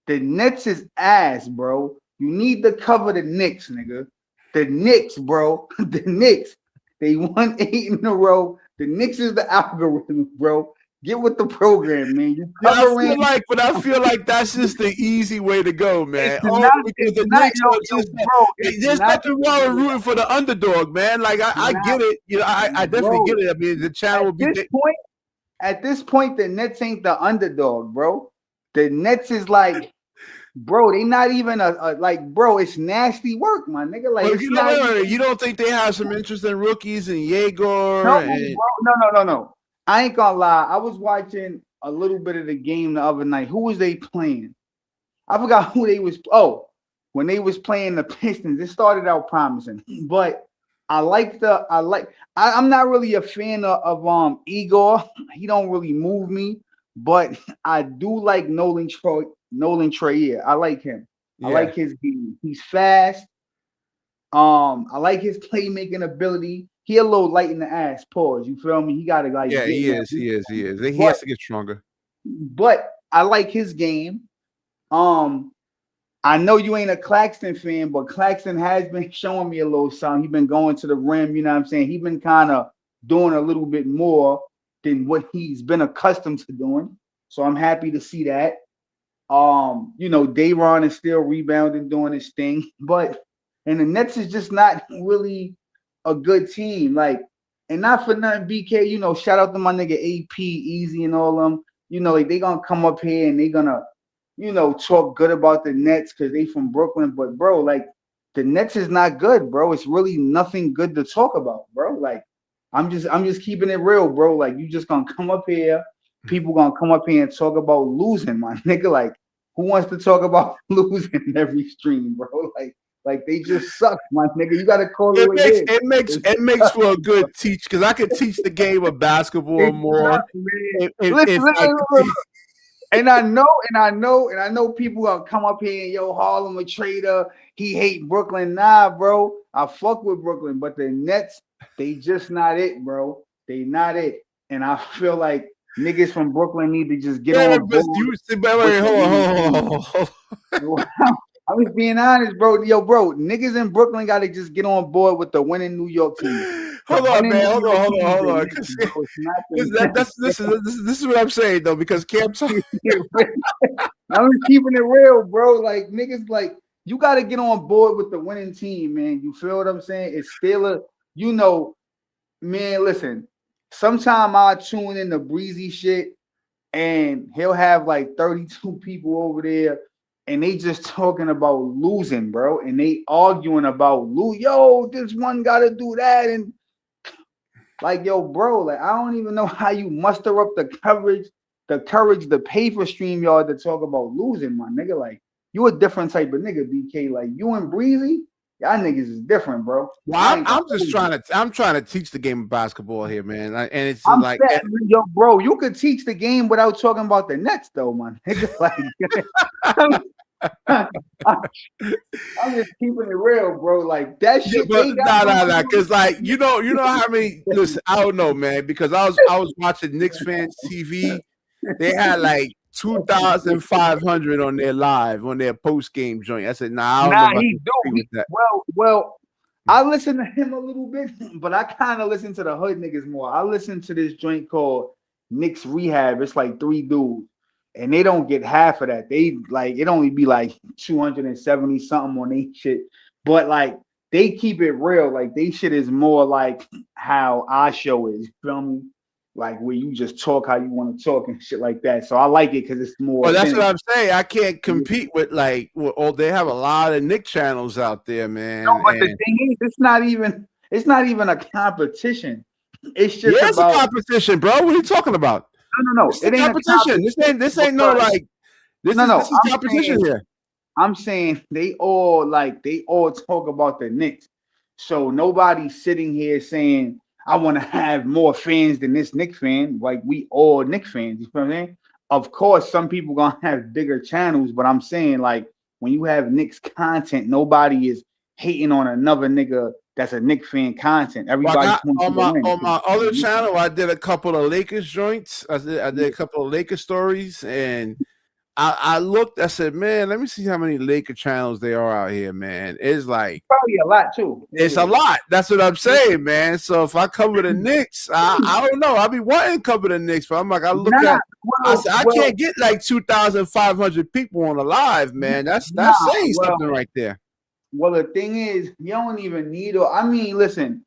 The Nets is ass, bro. You need to cover the Knicks, nigga. The Knicks, bro. The Knicks. They won 8 in a row. The Knicks is the algorithm, bro. Get with the program, man. I feel like that's just the easy way to go, man. There's nothing wrong with rooting for the underdog, man. Like I get it. You know, I definitely get it. I mean, the channel will be at this point, the Nets ain't the underdog, bro. The Nets is like, bro, they not even like, bro, it's nasty work, my nigga. Like, it's not. You don't think they have some interest in rookies and Jaeger? No, bro, no. I ain't gonna lie. I was watching a little bit of the game the other night. Who was they playing? I forgot who they was. Oh, when they was playing the Pistons, it started out promising, but I'm not really a fan of Igor. He don't really move me, but I do like Nolan Traore. I like him. Yeah. I like his game. He's fast. I like his playmaking ability. He a little light in the ass. Pause. You feel me? He gotta like. Yeah, he is. He has to get stronger. But I like his game. I know you ain't a Claxton fan, but Claxton has been showing me a little something. He's been going to the rim, you know what I'm saying? He's been kind of doing a little bit more than what he's been accustomed to doing. So I'm happy to see that. Dayron is still rebounding, doing his thing. And the Nets is just not really a good team. Like, and not for nothing, BK, shout out to my nigga AP, Easy, and all them. Like they gonna come up here and they gonna talk good about the Nets because they from Brooklyn, but bro, like the Nets is not good, bro. It's really nothing good to talk about, bro. Like I'm just keeping it real, bro. Like you just gonna come up here, people gonna come up here and talk about losing, my nigga. Like who wants to talk about losing in every stream, bro? Like they just suck, my nigga. You gotta call it. It makes for a good teach because I could teach the game of basketball more. And I know people gonna come up here and Harlem a traitor. He hate Brooklyn. Nah, bro. I fuck with Brooklyn, but the Nets, they just not it, bro. They not it. And I feel like niggas from Brooklyn need to just get on board. Hold on. I'm just being honest, bro. Bro, niggas in Brooklyn gotta just get on board with the winning New York team. Hold on. This is what I'm saying though, because I'm just keeping it real, bro. Like niggas, like you got to get on board with the winning team, man. You feel what I'm saying? It's still man. Listen, sometime I tune in the Breezy shit, and he'll have like 32 people over there. And they just talking about losing, bro. And they arguing about this one gotta do that. And like, bro, like I don't even know how you muster up the courage to pay for StreamYard to talk about losing, my nigga. Like, you a different type of nigga, BK. Like you and Breezy, y'all niggas is different, bro. Well, I'm trying to teach the game of basketball here, man. And it's bro, you could teach the game without talking about the Nets, though, man. Like, I'm just keeping it real, bro. Like that shit. Nah. Because like you know how many. Listen, I don't know, man. Because I was watching Knicks fans TV. They had like 2,500 on their post game joint. I said, nah, I don't know if that. Well, I listen to him a little bit, but I kind of listen to the hood niggas more. I listen to this joint called Knicks Rehab. It's like 3 dudes. And they don't get half of that. They like it only be like 270 something on they shit. But like they keep it real. Like they shit is more like how our show is. You feel me? Like where you just talk how you want to talk and shit like that. So I like it because it's more. Well, that's what I'm saying. I can't compete with they have a lot of Nick channels out there, man. No, but the thing is, it's not even a competition. It's just it's a competition, bro. What are you talking about? No. It ain't competition. This ain't no like. This is competition here. I'm saying they all talk about the Knicks. So nobody's sitting here saying I want to have more fans than this Knicks fan. Like we all Knicks fans. You feel what I'm saying? Of course, some people gonna have bigger channels, but I'm saying like when you have Knicks content, nobody is hating on another nigga that's a Knicks fan content. Everybody on my other channel, I did a couple of Lakers joints. I did a couple of Lakers stories, and I looked. I said, man, let me see how many Laker channels there are out here, man. It's like probably a lot too. It's a lot. That's what I'm saying, man. So if I cover the Knicks, I don't know. I'll be wanting to cover the Knicks, but I'm like, I can't get like 2,500 people on the live, man. That's saying something right there. Well, the thing is, you don't even need. I mean, listen,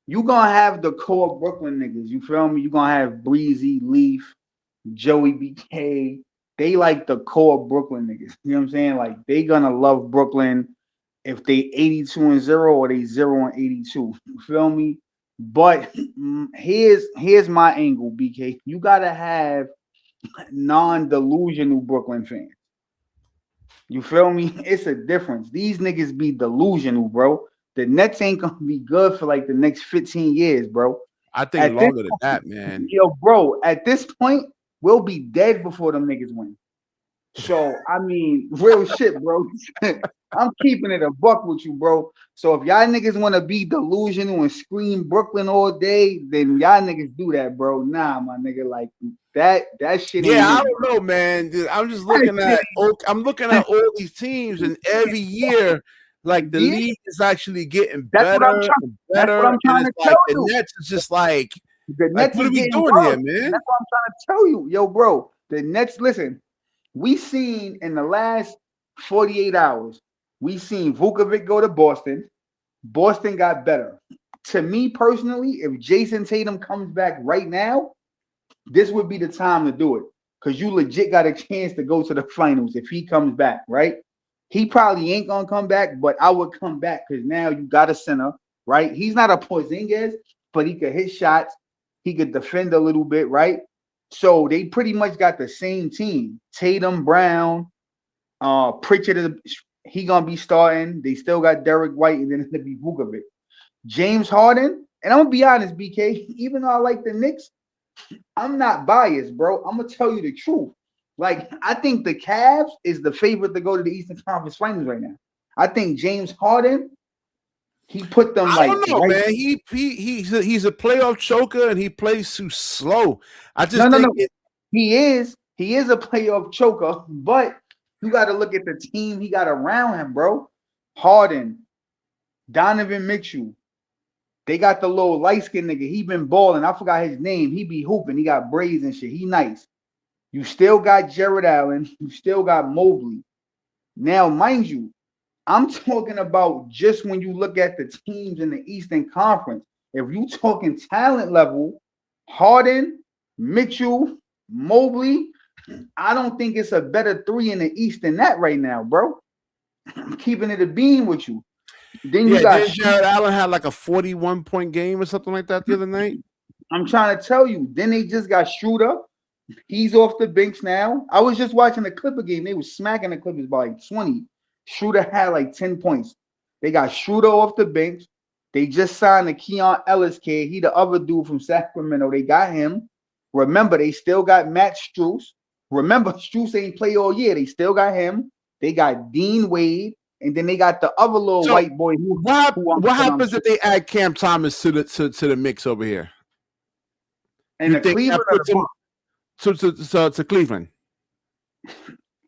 You gonna have the core Brooklyn niggas. You feel me? You gonna have Breezy, Leaf, Joey BK. They like the core Brooklyn niggas. You know what I'm saying? Like they gonna love Brooklyn if they 82-0 or they 0-82. You feel me? But here's my angle, BK. You gotta have non-delusional Brooklyn fans. You feel me? It's a difference. These niggas be delusional, bro. The Nets ain't gonna be good for like the next 15 years, bro. I think longer than that, man. Yo, bro, at this point, we'll be dead before them niggas win. So, I mean, real shit, bro. I'm keeping it a buck with you, bro. So if y'all niggas want to be delusional and scream Brooklyn all day, then y'all niggas do that, bro. Nah, my nigga, like that shit ain't Yeah, I it, don't know, man. I'm just looking at all these teams, and every year, like the yeah, league is actually getting that's what I'm better trying. and That's what better, I'm and trying it's to like tell the you. Nets is just like The Nets what is are we getting doing worse. here, man? That's what I'm trying to tell you, yo, bro. The Nets, listen, we seen in the last 48 hours, we seen Vukovic go to Boston. Boston got better. To me personally, if Jason Tatum comes back right now, this would be the time to do it. Because you legit got a chance to go to the finals if he comes back, right? He probably ain't gonna come back, but I would come back because now you got a center, right? He's not a Porzingis, but he could hit shots. He could defend a little bit, right? So they pretty much got the same team. Tatum, Brown, Pritchard, he gonna be starting. They still got Derek White, and then it'll be Vukovic. James Harden, and I'm gonna be honest, BK. Even though I like the Knicks, I'm not biased, bro. I'm gonna tell you the truth. Like, I think the Cavs is the favorite to go to the Eastern Conference Finals right now. I think James Harden, he put them I like don't know, right. man. He's a playoff choker, and he plays too slow. I No, just no, think no. He is a playoff choker, but you got to look at the team he got around him, bro. Harden, Donovan Mitchell. They got the little light skinned nigga. He been balling. I forgot his name. He be hooping. He got braids and shit. He nice. You still got Jared Allen. You still got Mobley. Now, mind you, I'm talking about just when you look at the teams in the Eastern Conference. If you talking talent level, Harden, Mitchell, Mobley, I don't think it's a better three in the East than that right now, bro. I'm keeping it a beam with you. Then you got. Then Jared Allen had like a 41-point game or something like that the other night. I'm trying to tell you. Then they just got Schroeder. He's off the bench now. I was just watching the Clipper game. They was smacking the Clippers by like 20. Schroeder had like 10 points. They got Schroeder off the bench. They just signed the Keon Ellis kid. He the other dude from Sacramento. They got him. Remember, they still got Matt Strus. Remember, Strus ain't play all year. They still got him. They got Dean Wade. And then they got the other little white boy what happens if they add Cam Thomas to the mix over here? And you think Cleveland that puts him to Cleveland?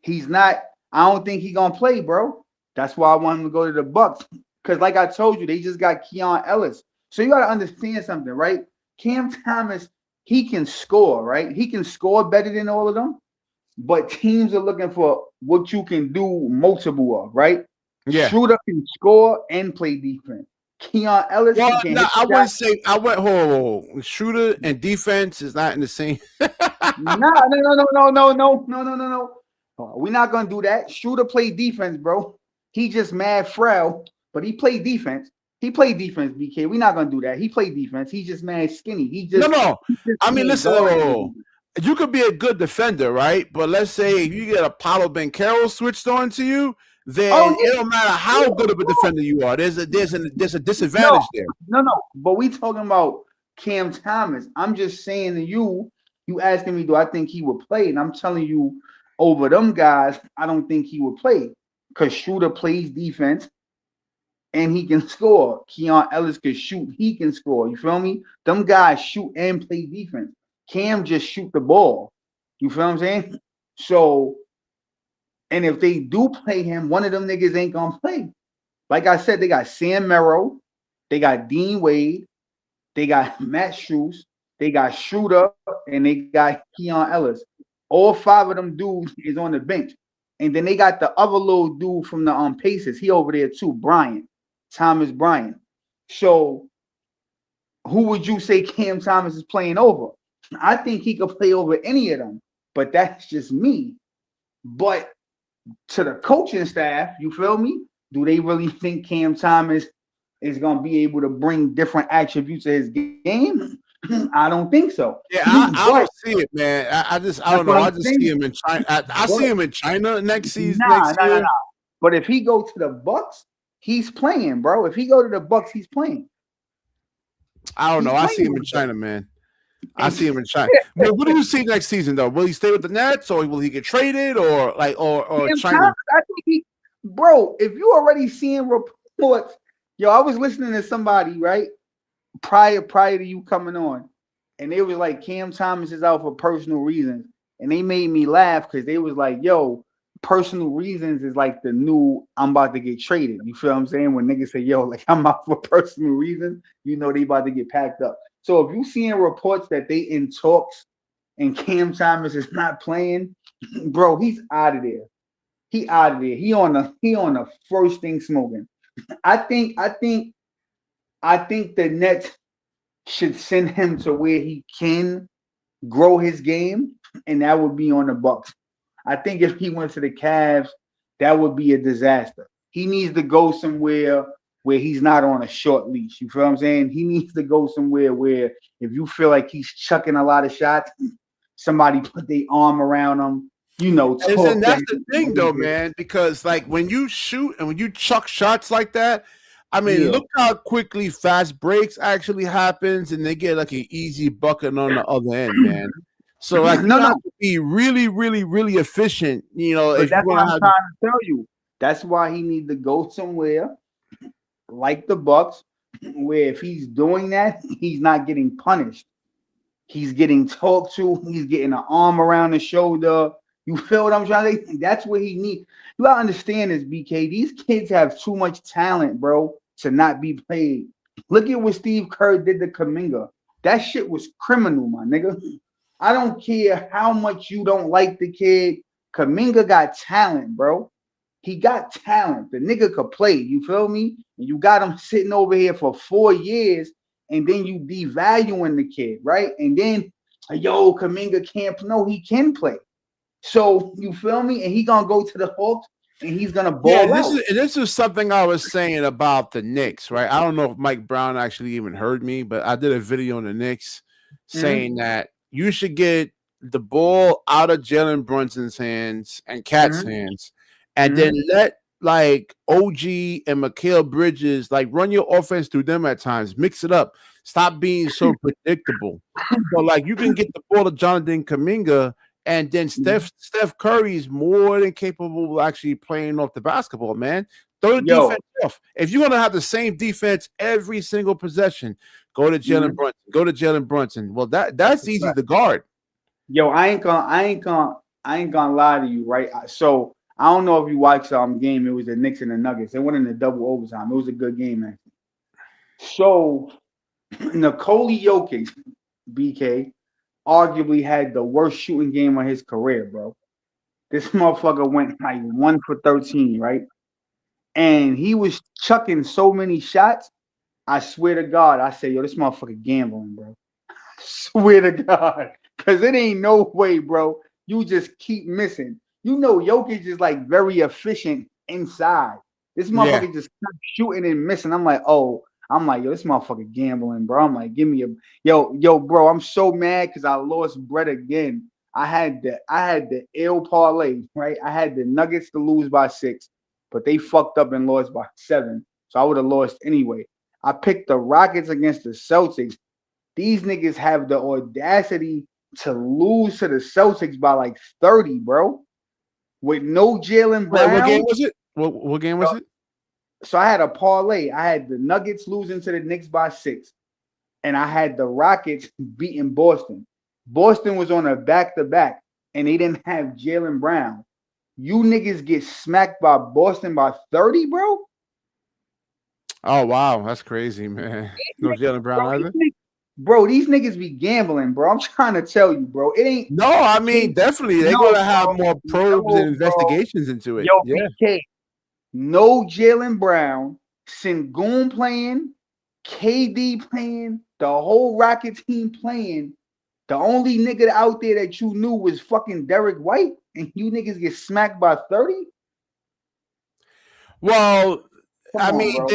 He's not. I don't think he's gonna play, bro. That's why I want him to go to the Bucks. Because, like I told you, they just got Keon Ellis. So you gotta understand something, right? Cam Thomas, he can score, right? He can score better than all of them. But teams are looking for what you can do multiple of, right? Yeah. Schroeder can score and play defense. Keon Ellis, well, he can no, I wouldn't say I went whoa. Shooter and defense is not in the same. No. We're not gonna do that. Shooter play defense, bro. He just mad frail, but he play defense. He play defense, BK. We're not gonna do that. He play defense. He just mad skinny. He just no. I mean, listen. whoa. You could be a good defender, right? But let's say if you get Apollo Banchero switched on to you, then it don't matter how good of a defender you are. There's a disadvantage there. No. But we talking about Cam Thomas. I'm just saying to you, you asking me, do I think he would play? And I'm telling you, over them guys, I don't think he would play. Because Shooter plays defense and he can score. Keon Ellis can shoot, he can score. You feel me? Them guys shoot and play defense. Cam just shoot the ball. You feel what I'm saying? So, and if they do play him, one of them niggas ain't gonna play. Like I said, they got Sam Merrill, they got Dean Wade, they got Matt Strus, they got Schroeder, and they got Keon Ellis. All five of them dudes is on the bench. And then they got the other little dude from the Pacers. He over there too, Thomas Bryant. So who would you say Cam Thomas is playing over? I think he could play over any of them, but that's just me. But to the coaching staff, you feel me? Do they really think Cam Thomas is going to be able to bring different attributes to his game? I don't think so. Yeah, I don't see it, man. I don't know. I just see him in China. I see him in China next season, next year. Nah. But if he go to the Bucks, he's playing, bro. If he go to the Bucks, he's playing. I don't know. I see him in China, man. I see him in China. But what do you see next season, though? Will he stay with the Nets, or will he get traded, or China? I think bro. If you already seeing reports, yo, I was listening to somebody right prior to you coming on, and they was like Cam Thomas is out for personal reasons, and they made me laugh because they was like, yo, personal reasons is like the new I'm about to get traded. You feel what I'm saying? When niggas say, yo, like I'm out for personal reasons, you know they about to get packed up. So if you seeing reports that they in talks and Cam Thomas is not playing, bro, he's out of there. He out of there. He on the first thing smoking. I think the Nets should send him to where he can grow his game, and that would be on the Bucks. I think if he went to the Cavs, that would be a disaster. He needs to go somewhere where he's not on a short leash. You feel what I'm saying? He needs to go somewhere where if you feel like he's chucking a lot of shots, somebody put their arm around him, you know. And that's the thing, though, man, because like when you shoot and when you chuck shots like that, I mean, look how quickly fast breaks actually happens, and they get like an easy bucket on the other end, man. So like you have to be really, really, really efficient, you know. But that's what I'm trying to tell you. That's why he needs to go somewhere like the Bucks, where if he's doing that, he's not getting punished. He's getting talked to. He's getting an arm around the shoulder. You feel what I'm trying to say? That's what he needs. You gotta understand this, BK. These kids have too much talent, bro, to not be played. Look at what Steve Kerr did to Kuminga. That shit was criminal, my nigga. I don't care how much you don't like the kid. Kuminga got talent, bro. He got talent. The nigga could play. You feel me? And you got him sitting over here for 4 years, and then you devaluing the kid, right? And then, yo, Kuminga can't. No, he can play. So you feel me? And he gonna go to the Hawks, and he's gonna ball out. This is something I was saying about the Knicks, right? I don't know if Mike Brown actually even heard me, but I did a video on the Knicks saying that you should get the ball out of Jalen Brunson's hands and Cat's hands, and then let like OG and Mikal Bridges like run your offense through them at times. Mix it up. Stop being so predictable. So like you can get the ball to Jonathan Kuminga, and then Steph Curry is more than capable of actually playing off the basketball, man. Throw the defense off. If you're gonna have the same defense every single possession, go to Jalen Brunson. Go to Jalen Brunson. Well, that's easy to guard. Yo, I ain't gonna lie to you, right? So I don't know if you watched game. It was the Knicks and the Nuggets. They went in the double overtime. It was a good game, man. So Nikola Jokic, BK, arguably had the worst shooting game of his career, bro. This motherfucker went like 1 for 13, right? And he was chucking so many shots. I swear to God, I say, yo, this motherfucker gambling, bro. I swear to God. Because it ain't no way, bro. You just keep missing. You know, Jokic is like very efficient inside. This motherfucker just kept shooting and missing. I'm like, yo, this motherfucker gambling, bro. I'm like, give me a yo, bro. I'm so mad because I lost bread again. I had the ill parlay, right? I had the Nuggets to lose by 6, but they fucked up and lost by 7. So I would have lost anyway. I picked the Rockets against the Celtics. These niggas have the audacity to lose to the Celtics by like 30, bro. With no Jalen Brown. What game was it? What game was it? So I had a parlay. I had the Nuggets losing to the Knicks by 6, and I had the Rockets beating Boston. Boston was on a back-to-back, and they didn't have Jalen Brown. You niggas get smacked by Boston by 30, bro? Oh, wow. That's crazy, man. No Jalen Brown either? Bro, these niggas be gambling, bro. I'm trying to tell you, bro. It ain't. No, I mean, definitely. They're going to have more probes and investigations into it. Yo, BK, no Jalen Brown, Sengun playing, KD playing, the the whole Rocket team playing, the only nigga out there that you knew was fucking Derek White, and you niggas get smacked by 30? Well, I Come on, mean, bro.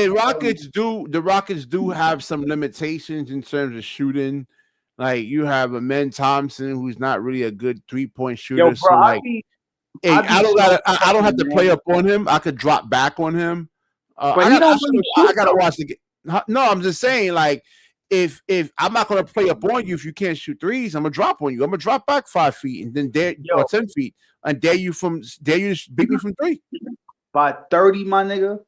the Rockets do have some limitations in terms of shooting. Like you have a Men Thompson who's not really a good 3-point shooter. Yo, bro, So like I be so I don't have to play man. up on him. I could drop back on him. But he don't really I shoot gotta though. watch the game. No, I'm just saying, like, if I'm not gonna play up on you if you can't shoot threes, I'm gonna drop on you. I'm gonna drop back 5 feet and then dare or 10 feet and dare you to beat me from 3. By 30, my nigga.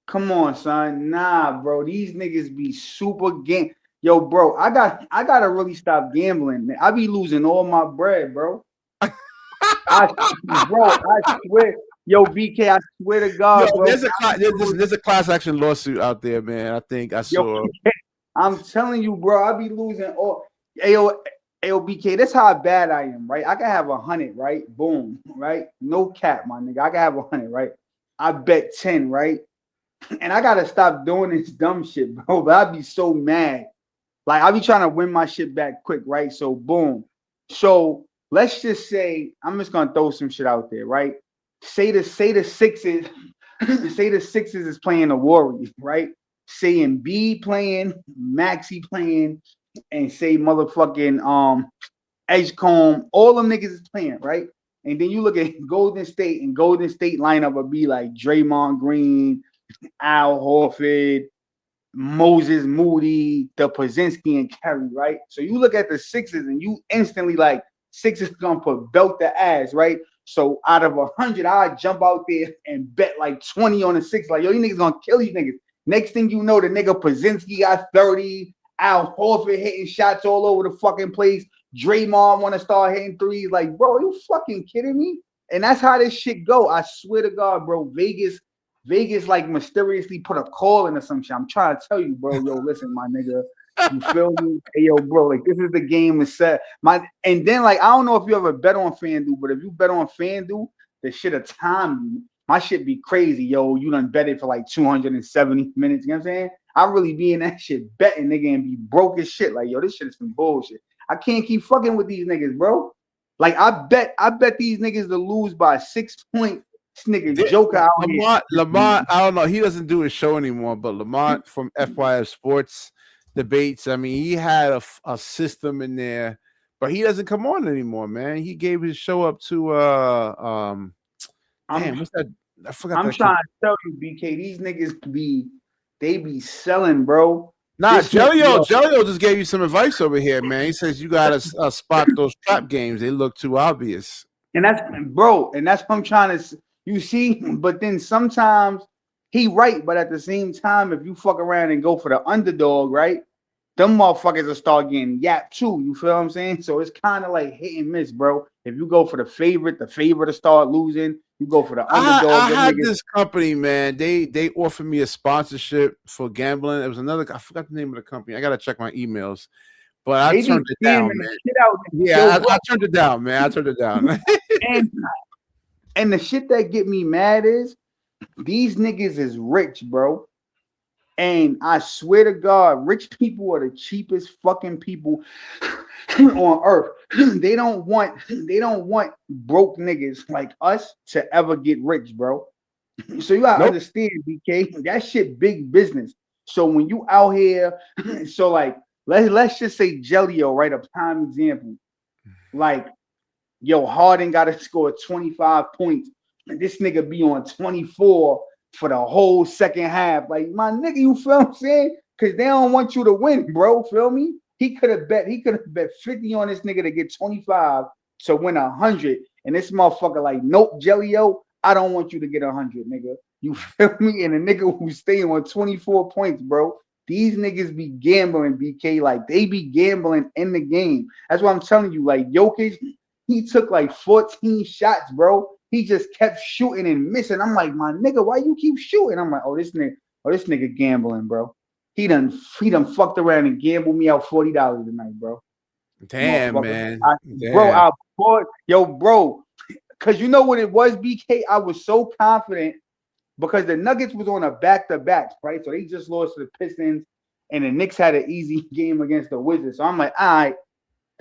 Come on, son. Nah, bro. These niggas be super game. Yo, bro, I gotta really stop gambling, man. I be losing all my bread, bro. I swear. Yo, BK, I swear to God, bro. There's a class action lawsuit out there, man. I think I saw. Yo, I'm telling you, bro. I be losing all. Ayo, BK, that's how bad I am, right? I can have 100, right? Boom, right? No cap, my nigga. I can have 100, right? I bet 10, right? And I gotta stop doing this dumb shit, bro. But I'd be so mad. Like I be trying to win my shit back quick, right? So boom. So let's just say I'm just gonna throw some shit out there, right? Say the Sixers, say the Sixers is playing the Warriors, right? Say Embiid playing, Maxey playing, and say motherfucking Edgecombe, all them niggas is playing, right? And then you look at Golden State, and Golden State lineup would be like Draymond Green, Al Horford, Moses Moody, the Pozinski, and Kerry, right? So you look at the Sixers and you instantly like Sixers gonna put belt the ass, right? So out of 100, I jump out there and bet like 20 on the six. Like, yo, you niggas gonna kill these niggas. Next thing you know, the nigga Pozinski got 30, Al Horford hitting shots all over the fucking place. Draymond wanna start hitting threes. Like, bro, are you fucking kidding me? And that's how this shit go. I swear to God, bro. Vegas like mysteriously put a call in or some shit. I'm trying to tell you, bro. Yo, listen, my nigga. You feel me? Hey, yo, bro, like this is the game is set. And then like I don't know if you ever bet on FanDuel, but if you bet on FanDuel, the shit of time, my shit be crazy, yo. You done bet it for like 270 minutes. You know what I'm saying? I really be in that shit betting, nigga, and be broke as shit. Like, yo, this shit is some bullshit. I can't keep fucking with these niggas, bro. Like I bet these niggas to lose by 6 points. This nigga Joker out here. Lamont, I don't know. He doesn't do his show anymore, but Lamont from FYF Sports Debates. I mean, he had a system in there, but he doesn't come on anymore, man. He gave his show up to what's that? I forgot. I'm trying to tell you, BK, these niggas be selling, bro. Nah, Jelio just gave you some advice over here, man. He says you gotta spot those trap games. They look too obvious. And that's what I'm trying to. You see, but then sometimes he right, but at the same time, if you fuck around and go for the underdog, right, them motherfuckers will start getting yapped too. You feel what I'm saying? So it's kind of like hit and miss, bro. If you go for the favorite to start losing. You go for the underdog. I had this company, man. They offered me a sponsorship for gambling. It was I forgot the name of the company. I gotta check my emails. But I turned it down, man. Yeah, I turned it down, man. I turned it down. And the shit that get me mad is these niggas is rich, bro. And I swear to God, rich people are the cheapest fucking people on earth. They don't want broke niggas like us to ever get rich, bro. So you gotta understand, BK, that shit big business. So when you out here, so like let's just say Jelio, right? A prime example. Like, yo, Harden gotta score 25 points. And this nigga be on 24 for the whole second half. Like, my nigga, you feel what I'm saying? Because they don't want you to win, bro. Feel me? He could have bet 50 on this nigga to get 25 to win 100. And this motherfucker like, nope, Jelio, I don't want you to get 100, nigga. You feel me? And a nigga who's staying on 24 points, bro. These niggas be gambling, BK. Like, they be gambling in the game. That's what I'm telling you. Like, Jokic, he took like 14 shots, bro. He just kept shooting and missing. I'm like, my nigga, why you keep shooting? I'm like, this nigga gambling, bro. He done fucked around and gambled me out $40 tonight, bro. Damn, man. Bro. Because you know what it was, BK? I was so confident because the Nuggets was on a back-to-back, right? So they just lost to the Pistons, and the Knicks had an easy game against the Wizards. So I'm like, all right,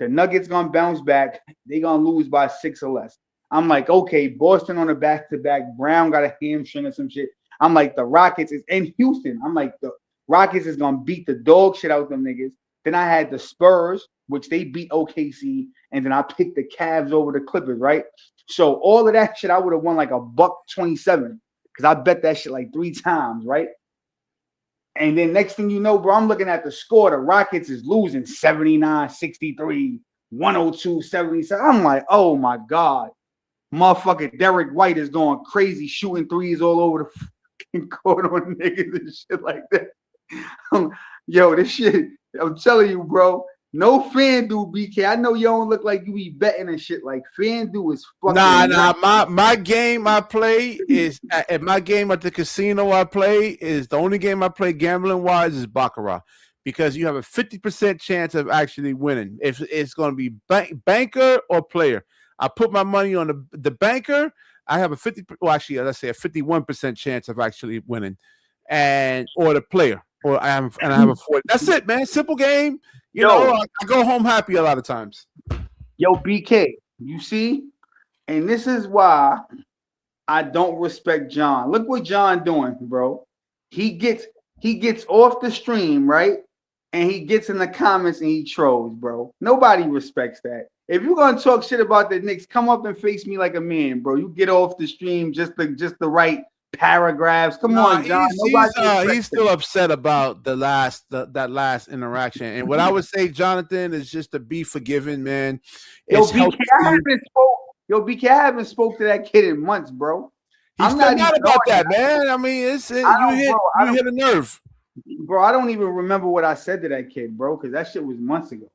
the Nuggets gonna bounce back. They gonna lose by 6 or less. I'm like, okay, Boston on a back-to-back. Brown got a hamstring or some shit. I'm like, the Rockets is in Houston. I'm like, the Rockets is gonna beat the dog shit out them niggas. Then I had the Spurs, which they beat OKC, and then I picked the Cavs over the Clippers, right? So all of that shit, I would have won like $127 because I bet that shit like 3 times, right? And then next thing you know, bro, I'm looking at the score. The Rockets is losing 79-63, 102-77. I'm like, oh my God. Motherfucking Derek White is going crazy, shooting threes all over the fucking court on niggas and shit like that. Yo, this shit, I'm telling you, bro. No FanDuel, BK. I know you don't look like you be betting and shit. Like FanDuel is fucking. Nah. My game I play is at my game at the casino. I play is the only game I play gambling wise is Baccarat, because you have a 50% chance of actually winning. If it's going to be banker or player, I put my money on the banker. I have a 51% chance of actually winning, or the player, or I have a 40. That's it, man. Simple game. You know, I go home happy a lot of times. Yo, BK, you see? And this is why I don't respect John. Look what John doing, bro. He gets off the stream, right? And he gets in the comments and he trolls, bro. Nobody respects that. If you're gonna talk shit about the Knicks, come up and face me like a man, bro. You get off the stream just the right paragraphs. Come on, John. He's still upset about that last interaction. And what I would say, Jonathan, is just to be forgiven, man. Yo, BK, I haven't spoke to that kid in months, bro. He's still mad about that, man. I mean, you hit a nerve. Bro, I don't even remember what I said to that kid, bro, because that shit was months ago.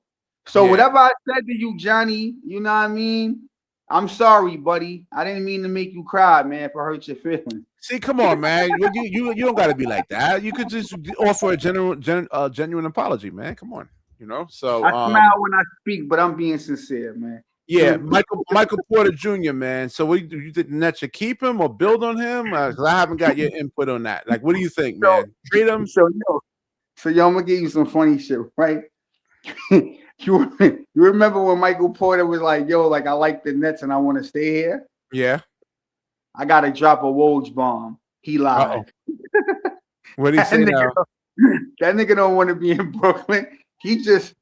So whatever I said to you, Johnny, you know what I mean? I'm sorry, buddy. I didn't mean to make you cry, man, if I hurt your feelings. See, come on, man. You don't got to be like that. You could just offer a genuine apology, man. Come on, you know. So I smile when I speak, but I'm being sincere, man. Yeah, Michael Porter Jr., man. So what do you think the Nets should keep him or build on him? Because I haven't got your input on that. Like, what do you think, man? Trade him? So I'm gonna give you some funny shit, right? You remember when Michael Porter was like, yo, like I like the Nets and I want to stay here? Yeah. I gotta drop a Woj bomb. He lied. What did he say now? That nigga don't want to be in Brooklyn. He just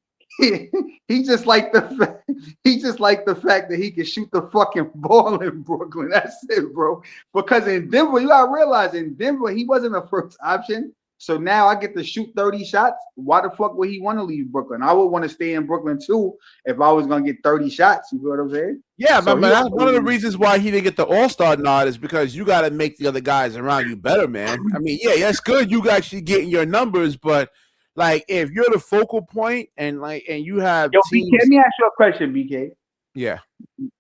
like the fact that he can shoot the fucking ball in Brooklyn. That's it, bro. Because in Denver, you gotta realize in Denver, he wasn't a first option. So now I get to shoot 30 shots. Why the fuck would he want to leave Brooklyn? I would want to stay in Brooklyn too if I was gonna get 30 shots. You know what I'm saying? Yeah, so man, that's one of the reasons why he didn't get the All-Star nod is because you got to make the other guys around you better, man. I mean, yeah, that's good. You actually getting your numbers, but like if you're the focal point and you have teams... BK, let me ask you a question, BK. Yeah.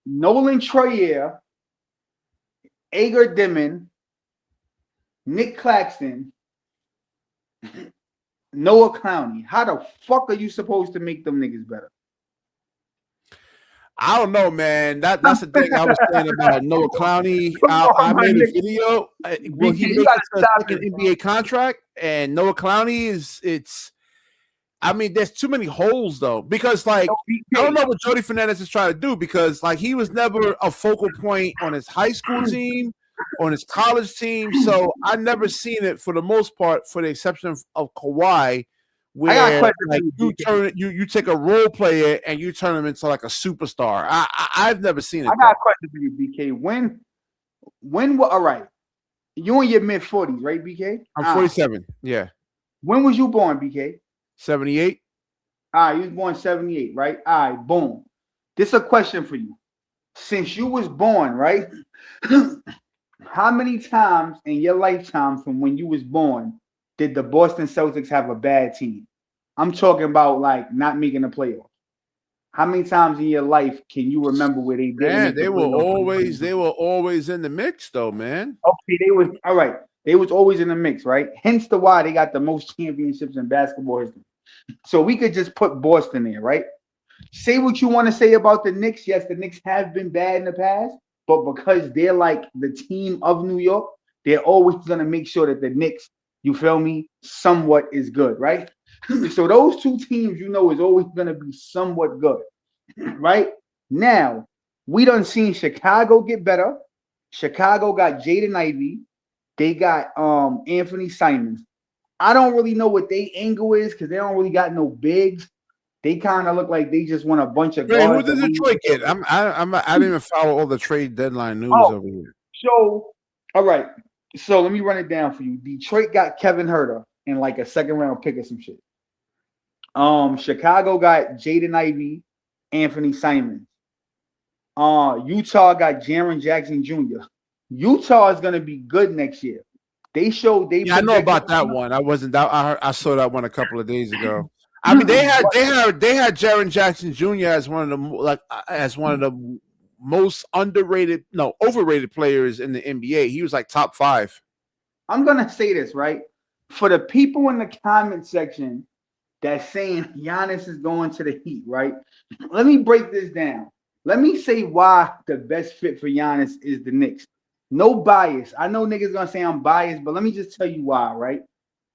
Nolan Troyer, Agar Dimon, Nick Claxton, Noah Clowney. How the fuck are you supposed to make them niggas better? I don't know, man. That's the thing I was saying about Noah Clowney. I made a video. Will he make a second NBA contract? And Noah Clowney I mean, there's too many holes though. Because I don't know what Jody Fernandez is trying to do, because he was never a focal point on his high school team, on his college team. So I never seen it for the most part, for the exception of Kawhi, where you take a role player and you turn him into like a superstar. I've never seen it. I got a question for you, BK. When all right, you in your mid-40s, right, BK? I'm 47. Yeah. When was you born, BK? 78. You was born 78, right? All right, boom. This is a question for you. Since you was born, right? How many times in your lifetime from when you was born did the Boston Celtics have a bad team? I'm talking about like not making the playoffs. How many times in your life can you remember where they did? Man, they were always in the mix, though, man. Okay, they was all right. They was always in the mix, right? Hence the why they got the most championships in basketball history. So we could just put Boston there, right? Say what you want to say about the Knicks. Yes, the Knicks have been bad in the past, but because they're like the team of New York, they're always gonna make sure that the Knicks, you feel me, somewhat is good, right? So those two teams, is always going to be somewhat good, right? Now, we done seen Chicago get better. Chicago got Jaden Ivey. They got Anthony Simons. I don't really know what their angle is because they don't really got no bigs. They kind of look like they just want a bunch of Wait, who guards. did Detroit get? I didn't even follow all the trade deadline news over here. So, all right. So let me run it down for you. Detroit got Kevin Huerter in like a second round pick or some shit. Chicago got Jaden Ivey, Anthony Simons. Utah got Jaren Jackson Jr. Utah is gonna be good next year. They showed they. Yeah, I know about that one. I wasn't that. I saw that one a couple of days ago. I mean, they had Jaren Jackson Jr. as one of the most overrated players in the NBA. He was like top 5. I'm gonna say this right for the people in the comment section that's saying Giannis is going to the Heat. Right? Let me break this down. Let me say why the best fit for Giannis is the Knicks. No bias. I know niggas gonna say I'm biased, but let me just tell you why. Right?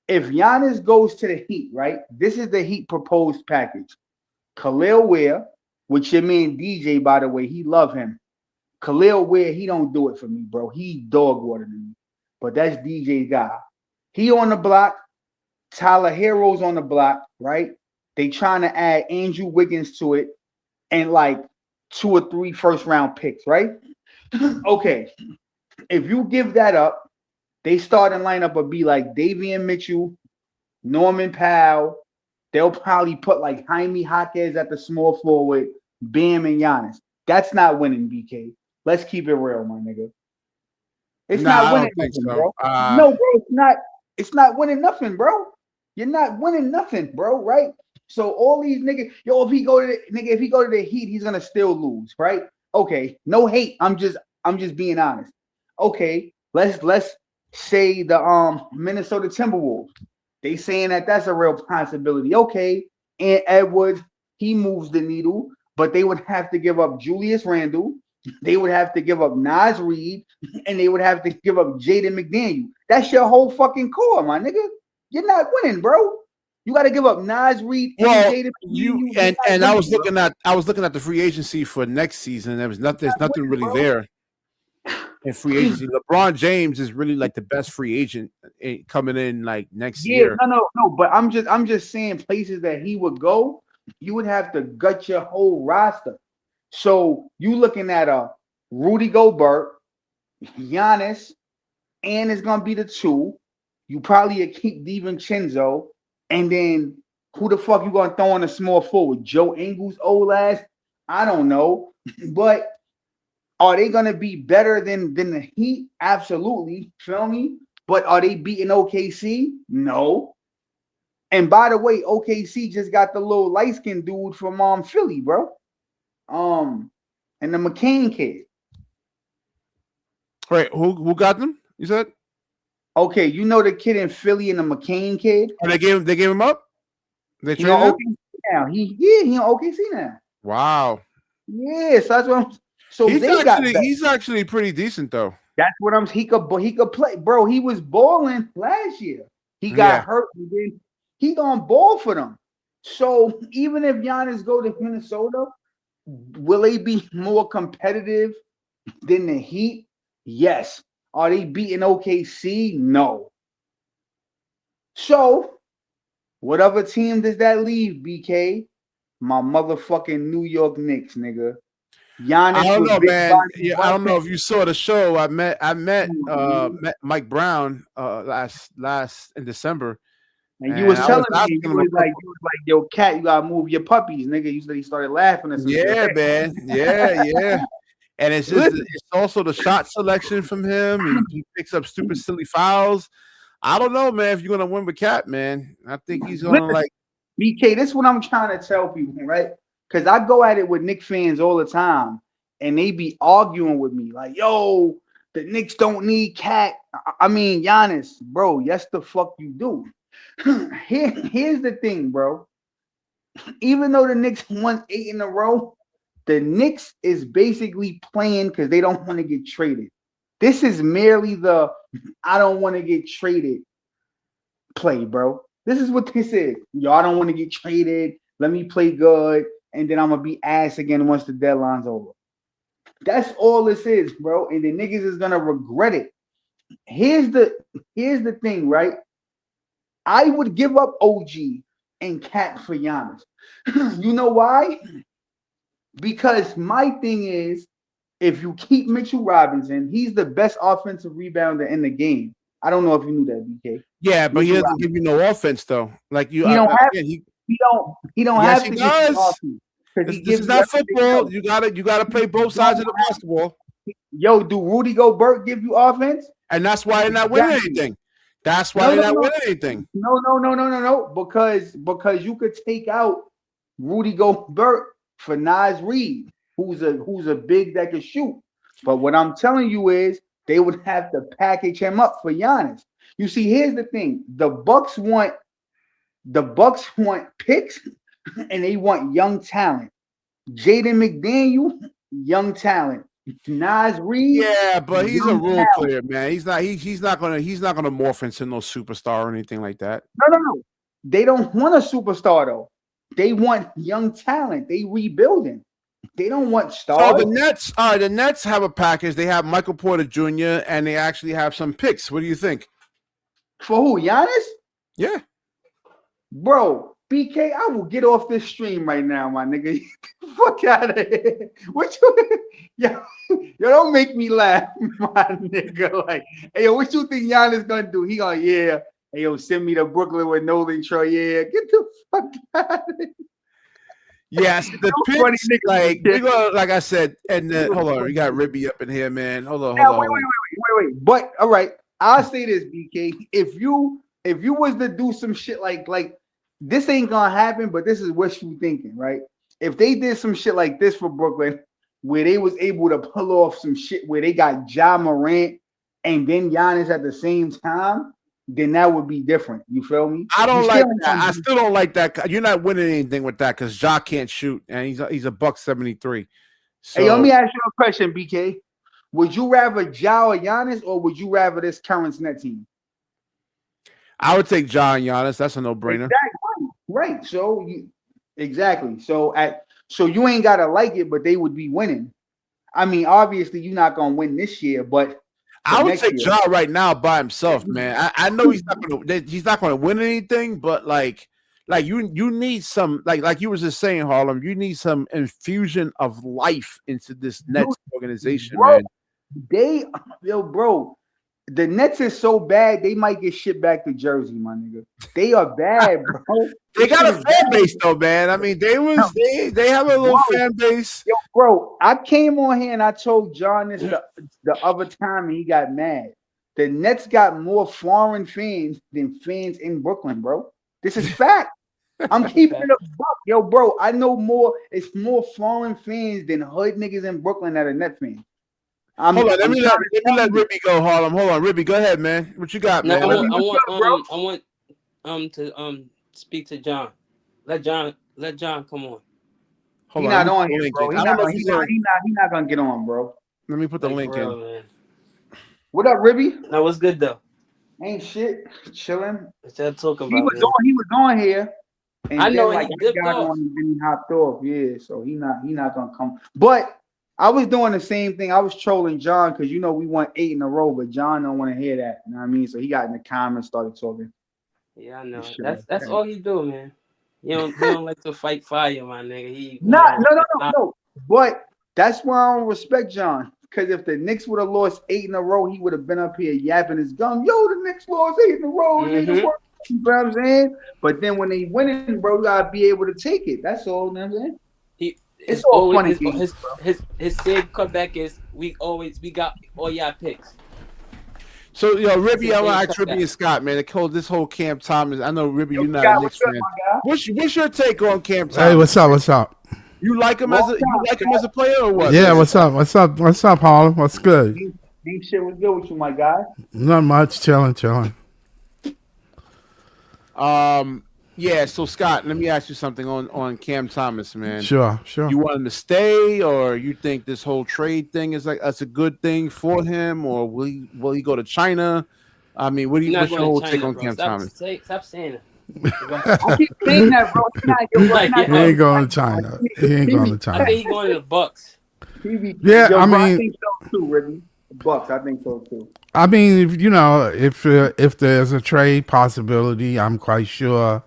If Giannis goes to the Heat, right? This is the Heat proposed package. Khalil Ware, which your man DJ, by the way, he love him. Khalil Ware, he don't do it for me, bro. He dog water to me. But that's DJ's guy. He on the block. Tyler Hero's on the block, right? They trying to add Andrew Wiggins to it and like 2 or 3 first round picks, right? Okay. If you give that up, they starting lineup would be like Davion Mitchell, Norman Powell. They'll probably put like Jaime Jaquez at the small forward, Bam and Giannis. That's not winning, BK. Let's keep it real, my nigga. It's not winning nothing, bro. No, bro, it's not. It's not winning nothing, bro. You're not winning nothing, bro. Right? So all these niggas, if he go to the Heat, he's gonna still lose, right? Okay, no hate. I'm just being honest. Okay, let's say the Minnesota Timberwolves. They saying that's a real possibility. Okay, and Edwards, he moves the needle, but they would have to give up Julius Randle. They would have to give up Naz Reid, and they would have to give up Jaden McDaniel. That's your whole fucking core, my nigga. You're not winning, bro. You got to give up Naz Reid and Jaden McDaniel. And I was looking at the free agency for next season. There's nothing really there in free agency. LeBron James is really like the best free agent coming in like next year. No. But I'm just saying places that he would go, you would have to gut your whole roster. So you looking at a Rudy Gobert, Giannis, and it's gonna be the 2. You probably keep DiVincenzo, and then who the fuck you gonna throw on a small forward? Joe Ingles, old ass? I don't know, but are they gonna be better than the Heat? Absolutely, feel me? But are they beating OKC? No. And by the way, OKC just got the little light skinned dude from Philly, bro. And the McCain kid. Wait, who got them? You said? Okay, you know the kid in Philly and the McCain kid? Oh, they gave him up? They traded him? Now. He on OKC now. Wow. Yes, that's what I'm. So he's actually pretty decent though. That's what he could play, bro. He was balling last year. He got hurt, and then he gonna ball for them. So even if Giannis go to Minnesota, will they be more competitive than the Heat? Yes. Are they beating OKC? No. So, what other team does that leave, BK? My motherfucking New York Knicks, nigga. Giannis. I don't know, man. Yeah, I don't know if you saw the show. I met Mike Brown last in December. And you was telling me you was like, yo, cat, you gotta move your puppies, nigga. You said he started laughing. Yeah, man. Yeah. And it's also the shot selection from him. He picks up stupid, silly fouls. I don't know, man. If you're gonna win with Cat, man, I think he's gonna like BK. This is what I'm trying to tell people, right? Because I go at it with Knicks fans all the time, and they be arguing with me like, "Yo, the Knicks don't need Cat." I mean, Giannis, bro. Yes, the fuck you do. Here's the thing, bro. Even though the Knicks won 8 in a row, the Knicks is basically playing because they don't want to get traded. This is merely the I don't want to get traded play, bro. This is what this is. Y'all don't want to get traded. Let me play good, and then I'm gonna be ass again once the deadline's over. That's all this is, bro. And the niggas is gonna regret it. Here's the thing, right? I would give up OG and Cat for Giannis. You know why? Because my thing is, if you keep Mitchell Robinson, he's the best offensive rebounder in the game. I don't know if you knew that, BK. Yeah, but he doesn't give you no offense though. Like you, he don't have. He don't yes, have he to does. Give This is not football. You gotta play both sides of the basketball. Yo, do Rudy Gobert give you offense? And that's why they're not winning anything. That's why they're not winning anything. No. Because you could take out Rudy Gobert for Naz Reid, who's a big that can shoot. But what I'm telling you is they would have to package him up for Giannis. You see, here's the thing: the Bucks want picks, and they want young talent. Jaden McDaniel, young talent. Naz Reid, yeah, but he's a role talent. player, man. He's not gonna morph into no superstar or anything like that. No. They don't want a superstar though. They want young talent. They rebuilding. They don't want stars. So the Nets have a package. They have Michael Porter Jr. and they actually have some picks. What do you think? For who? Giannis? Yeah. Bro, BK, I will get off this stream right now, my nigga. Fuck out of here. What yo, don't make me laugh, my nigga. Like, hey, yo, what you think Giannis gonna do? He gonna, yeah. Hey, yo, send me to Brooklyn with Nolan Troy. Yeah, get the fuck out of here. Yes, the picks, like I said, and hold on, we got Ribby up in here, man. Hold on. Wait. But all right, I'll say this, BK. If you was to do some shit like this ain't gonna happen, but this is what you thinking, right? If they did some shit like this for Brooklyn, where they was able to pull off some shit where they got Ja Morant and then Giannis at the same time, then that would be different. You feel me? I don't like that. I still don't like that. You're not winning anything with that because Ja can't shoot, and he's a $173. So, hey, let me ask you a question, BK. Would you rather Ja or Giannis, or would you rather this current net team? I would take Ja and Giannis. That's a no-brainer. Exactly. Right. So exactly. So you ain't gotta like it, but they would be winning. I mean, obviously you're not gonna win this year, but I would take Ja right now by himself, man. I know he's not gonna win anything, but like you need some like you were just saying, Harlem. You need some infusion of life into this Nets organization, bro, man. Bro, the Nets is so bad they might get shipped back to Jersey, my nigga. They are bad, bro. They got a fan base though, man. I mean, they have a little fan base. Yo, bro, I came on here and I told John this the other time and he got mad. The Nets got more foreign fans than fans in Brooklyn, bro. This is fact. I'm keeping it a buck. Yo, bro, I know more. It's more foreign fans than hood niggas in Brooklyn that are Net fans. Hold on, let me let Ribby go, Harlem. Hold on, Ribby, go ahead, man. What you got, man? I want to speak to John. Let John come on. He's not on here, bro. He's not gonna get on, bro. Let me put the link in. Man. What up, Ribby? That was good though. Ain't shit. Chilling. Instead of talking about he was on here. And I know then, he dipped off. And he hopped off. Yeah, so he not gonna come. But I was doing the same thing. I was trolling John because we won 8 in a row, but John don't want to hear that. You know what I mean? So he got in the comments, started talking. Yeah, I know. That's all he do, man. He don't like to fight fire, my nigga. No. But that's why I don't respect John. Because if the Knicks would have lost 8 in a row, he would have been up here yapping his gum. Yo, the Knicks lost 8 in a row. Mm-hmm. You know what I'm saying? But then when they winning, bro, you gotta be able to take it. That's all. You know what I'm saying? It's all funny. His same comeback is we got all y'all picks. So Ribby, I want to ask Ribby and Scott, man. This whole Cam Thomas. I know Ribby, you're not a Knicks fan. What's your take on Cam Thomas? Hey, what's up? You like him as a player or what? Yeah, what's up, Harlem? What's good? Deep shit was good with you, my guy. Not much, chilling. Yeah, so Scott, let me ask you something on Cam Thomas, man. Sure. You want him to stay, or you think this whole trade thing is that's a good thing for him, or will he go to China? I mean, what's your whole take on Cam Thomas? Stop saying it. I keep saying that, bro. He ain't going to China. He ain't going to China. I think he's going to the Bucks. Yeah, Yo, I bro, mean, I think so too, Ricky. Bucks, I think so too. I mean, if there's a trade possibility, I'm quite sure.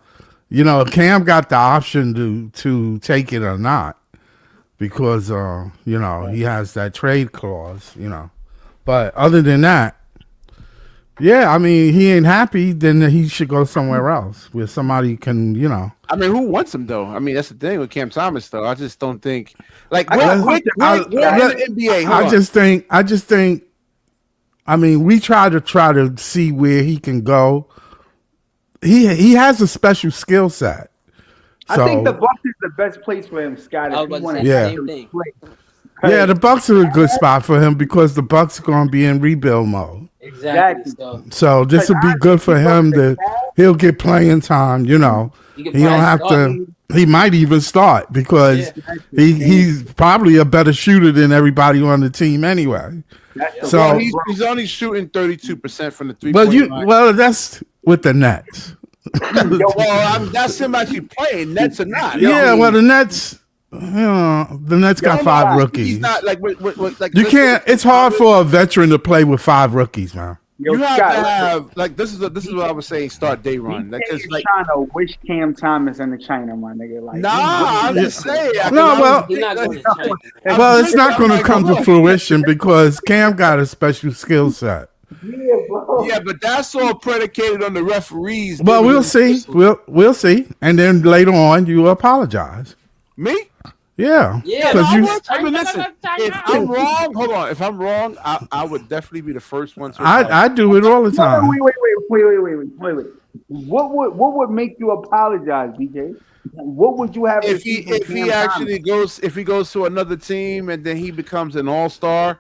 Cam got the option to take it or not because he has that trade clause. But other than that, yeah, I mean, he ain't happy, then he should go somewhere else where somebody can. I mean, who wants him though? I mean, that's the thing with Cam Thomas though. I just don't think like I just think. I mean, we try to see where he can go. He has a special skill set. So, I think the Bucks is the best place for him, Scott. If he wanted to play. Yeah, the Bucks are a good spot for him because the Bucks are going to be in rebuild mode. Exactly. So this would be good for him that he'll get playing time. He don't have to. He might even start because he's probably a better shooter than everybody on the team anyway. So he's only shooting 32% from the 3-point line. Well, that's with the Nets. That's him actually playing. Nets or not. Yeah, well, the Nets. The Nets got 5 rookies. He's not like you can't. It's hard for a veteran to play with 5 rookies, man. You have to have like this is what I was saying. Start day run. Like trying to wish Cam Thomas in the China, my nigga. Like, I'm just saying. Well, it's not going to come to fruition because Cam got a special skill set. Yeah, bro. Yeah, but that's all predicated on the referees. Well, we'll see. We'll see, and then later on, you apologize. Me? Yeah. I mean, listen. If I'm wrong, hold on. If I'm wrong, I would definitely be the first one to. I do it all the time. Wait. What would make you apologize, BJ? What would you have if he actually goes to another team and then he becomes an all-star?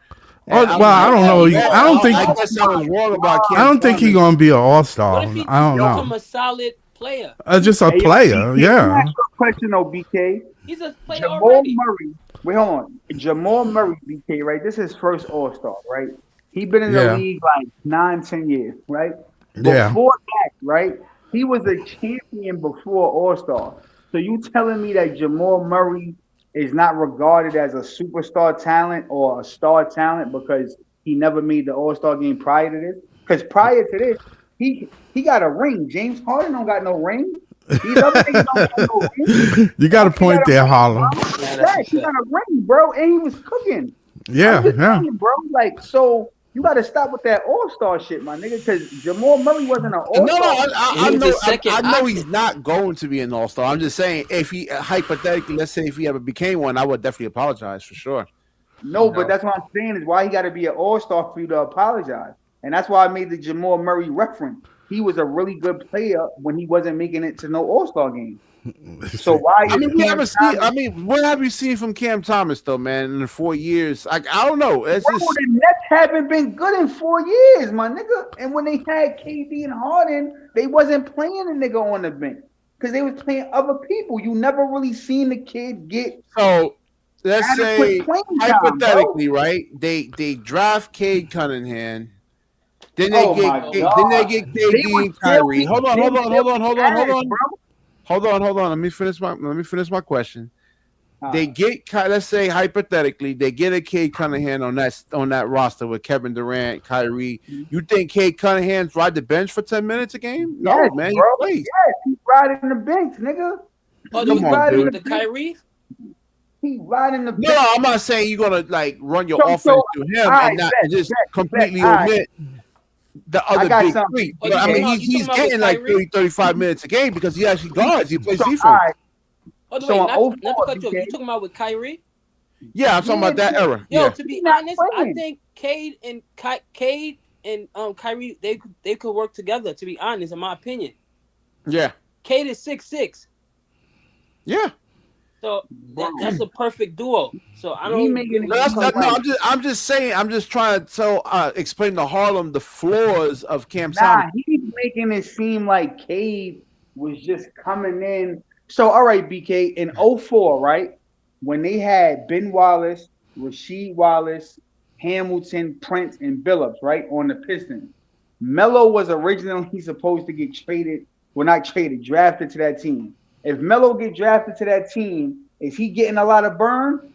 I don't know. I don't think. I guess I was wrong about Cam. I don't think he's gonna be an all-star. What if he I don't know. become a solid player? Just a player, yeah. Ask a question though, BK. He's a player already. Murray. Wait, hold on. Jamal Murray, BK, right? This is his first All-Star, right? He's been in the league like 9-10 years, right? Before that, right? He was a champion before All-Star. So you telling me that Jamal Murray is not regarded as a superstar talent or a star talent because he never made the All-Star game prior to this? Because prior to this, he got a ring. James Harden don't got no ring. These other niggas don't got no ring. You got a point there, Harlem. He got a ring, bro, and he was cooking. Yeah. Saying, bro. Like, so you got to stop with that All-Star shit, my nigga, because Jamal Murray wasn't an All-Star. I know he's not going to be an All-Star. I'm just saying, if he hypothetically, let's say if he ever became one, I would definitely apologize for sure. No, but that's what I'm saying is why he got to be an All-Star for you to apologize, and that's why I made the Jamal Murray reference. He was a really good player when he wasn't making it to no All-Star game. So why? What have you seen from Cam Thomas though, man? In the 4 years, I don't know. The Nets haven't been good in 4 years, my nigga. And when they had KD and Harden, they wasn't playing the nigga on the bench because they was playing other people. You never really seen the kid get. So let's say hypothetically, right? They draft Cade Cunningham. Then they get KD and Kyrie. Hold on. Let me finish my question. They get, let's say hypothetically, they get a Cade Cunningham on that roster with Kevin Durant, Kyrie. You think Cade Cunningham's ride the bench for 10 minutes a game? No, man, bro. He plays. Yes, he's riding the bench, nigga. The Kyrie? He riding the bench. No, I'm not saying you're gonna like run your offense to him and not just completely omit the other big three. But I mean, he's getting like 30, 35 minutes a game because he actually guards. He plays defense. Not to cut you off. You talking about with Kyrie? Yeah, I'm talking about that era. To be honest, I think Cade and Kyrie they could work together. To be honest, in my opinion. Yeah. Cade is 6'6". Yeah. So that's a perfect duo. So I don't. I'm just saying. I'm just trying to explain to Harlem the flaws of Cam Thomas. He's making it seem like Cade was just coming in. So all right, BK, in 2004, right, when they had Ben Wallace, Rasheed Wallace, Hamilton, Prince, and Billups, right, on the Pistons, Melo was originally supposed to get traded Well, not traded, drafted to that team. If Melo get drafted to that team, is he getting a lot of burn?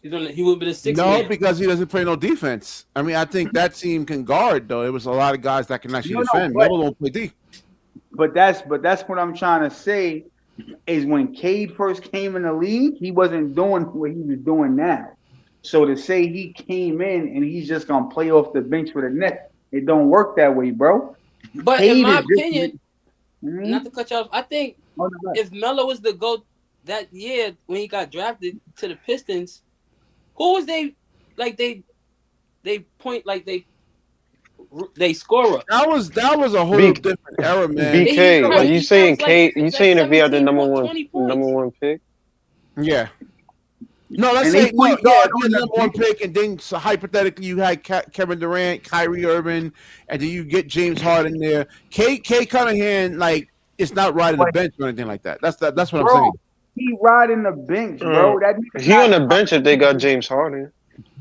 He would be the sixth No, man. because he doesn't play no defense. I mean, I think that team can guard though. It was a lot of guys that can actually defend. Melo don't play D. But that's what I'm trying to say is when Cade first came in the league, he wasn't doing what he was doing now. So to say he came in and he's just gonna play off the bench for the Nets, it don't work that way, bro. But Cade in my opinion, not to cut you off, I think if Melo was the GOAT that year when he got drafted to the Pistons, who was they scorer? That was a whole different era, man. BK, are you saying Kate? You saying if he had the number one pick? Yeah. No, let's say the number one pick, and then so hypothetically you had Kevin Durant, Kyrie Irving, and then you get James Harden there. Kate Cunningham, like, it's not riding the bench or anything like that. That's what I'm saying. He riding the bench, bro. He on the bench if they got James Harden.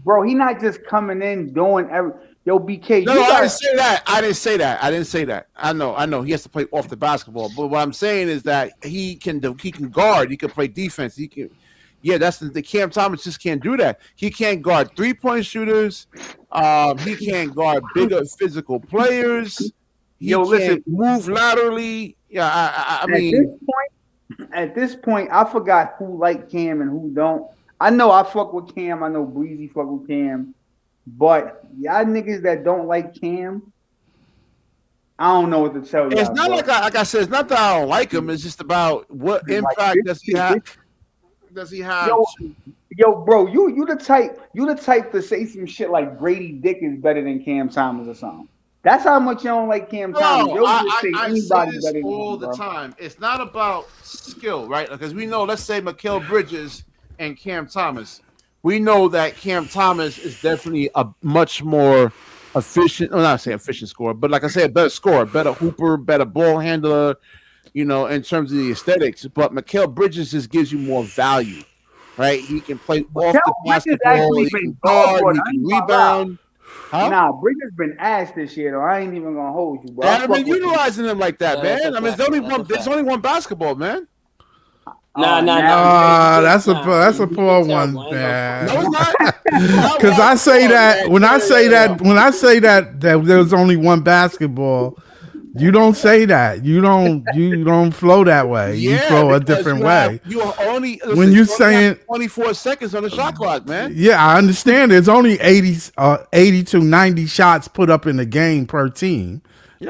Bro, he not just coming in doing Yo, BK. No, I didn't say that. I know. He has to play off the basketball. But what I'm saying is that he can guard. He can play defense. He can. Yeah, that's the Cam Thomas just can't do that. He can't guard 3-point shooters. He can't guard bigger physical players. He can't move laterally. Yeah, I mean. At this point, I forgot who like Cam and who don't. I know I fuck with Cam. I know Breezy fuck with Cam. But y'all niggas that don't like Cam, I don't know what to tell you. It's not like I said. It's not that I don't like him. It's just about what impact does he have. Does he have? Yo, bro, you the type to say some shit like Grady Dick is better than Cam Thomas or something. That's how much you don't like Cam Thomas. I say this all the time. It's not about skill, right? Because we know, let's say Mikal Bridges and Cam Thomas. We know that Cam Thomas is definitely a much more efficient, well, not say efficient scorer, but like I said, better scorer, better hooper, better ball handler, in terms of the aesthetics. But Mikal Bridges just gives you more value, right? He can play off the basketball, he can guard, he can rebound. Huh? Nah, Bridges been ass this year, though. I ain't even gonna hold you, bro. I've been utilizing him like that, man. I mean, there's only one basketball, man. That's a poor one, man. No, not. Because I say that when I say that there's only one basketball, you don't say that. You don't flow that way. You flow a different way. When you saying 24 seconds on the shot clock, man. Yeah, I understand. There's only 80 to 90 shots put up in the game per team,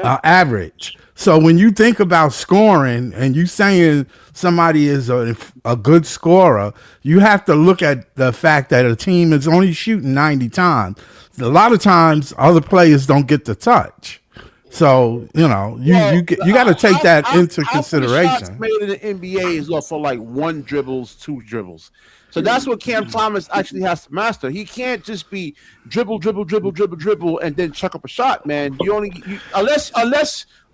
average. So when you think about scoring and you saying somebody is a good scorer, you have to look at the fact that a team is only shooting 90 times. A lot of times, other players don't get the touch. So you got to take that into consideration. Shots made in the NBA is off for like 1 dribble, 2 dribbles. So that's what Cam Thomas actually has to master. He can't just be dribble, and then chuck up a shot, man.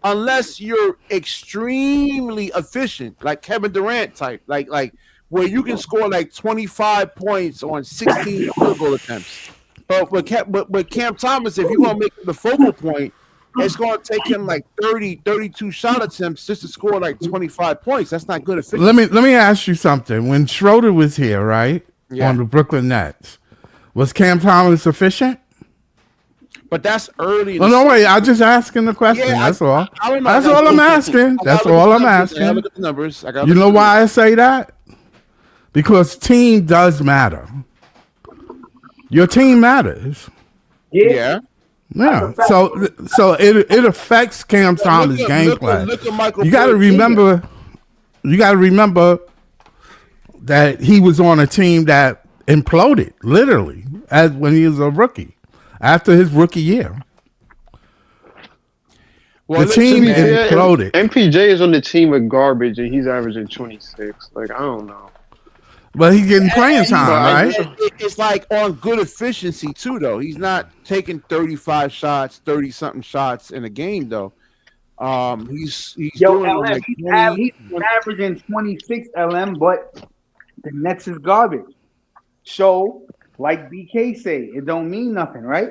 Unless you're extremely efficient, like Kevin Durant type, like where you can score like 25 points on 16 field goal attempts. But with Cam Thomas, if you want to make him the focal point, it's going to take him like 32 shot attempts just to score like 25 points. That's not good efficiency. Let me ask you something. When Schroeder was here, right, on the Brooklyn Nets, was Cam Thomas efficient? But that's early. No, wait. I'm just asking the question. That's all. That's all I'm asking. That's all I'm asking. I look at the numbers. You know why I say that? Because team does matter. Your team matters. Yeah. Yeah. So it affects Cam Thomas' gameplay. You got to remember. You got to remember that he was on a team that imploded literally as when he was a rookie. After his rookie year, the team imploded. MPJ is on the team with garbage, and he's averaging 26. Like, I don't know. But he's getting playing time, right? It's like on good efficiency, too, though. He's not taking 35 shots, 30-something shots in a game, though. He's averaging 26 LM, but the Nets is garbage. So... like BK say, it don't mean nothing, right?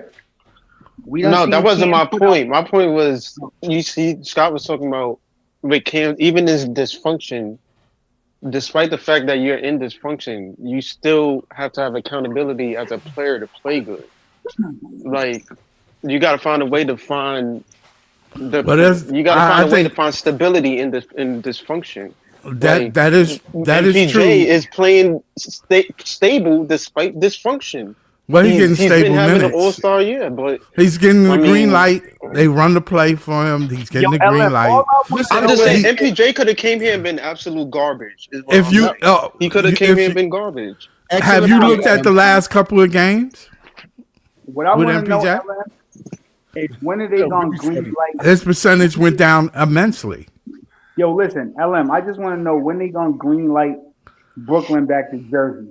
No, that wasn't my point. My point was, you see, Scott was talking about with Cam, even in dysfunction, despite the fact that you're in dysfunction, you still have to have accountability as a player to play good. Like, you got to find a way to find to find stability in dysfunction. That is MPJ true. is playing stable despite dysfunction. Well, he's getting stable been having minutes. an all-star year, but he's getting the green light. They run the play for him. He's getting the green light. I'm just saying, MPJ could have came here and been absolute garbage. He could have came here and been garbage. Have you looked at the last couple of games? What I want to know, LM, is when are they going to green light? His percentage went down immensely. Yo, listen, LM, I just want to know when they going to green light Brooklyn back to Jersey.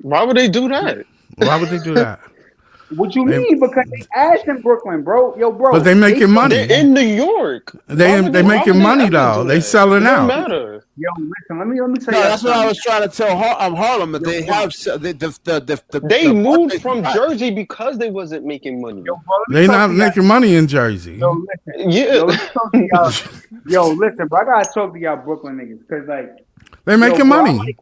Why would they do that? Why would they do that? What you mean? Because they asked in Brooklyn, bro. Yo, bro. But they making money. They're in New York. They making money though. They selling out. Matter. Yo, listen. Let me tell you. That's what I was trying to tell Harlem. That they have they moved from Jersey because they wasn't making money. They not making money in Jersey. Yo, listen. Yeah. Yo, listen, bro. I gotta talk to y'all Brooklyn niggas because they making money.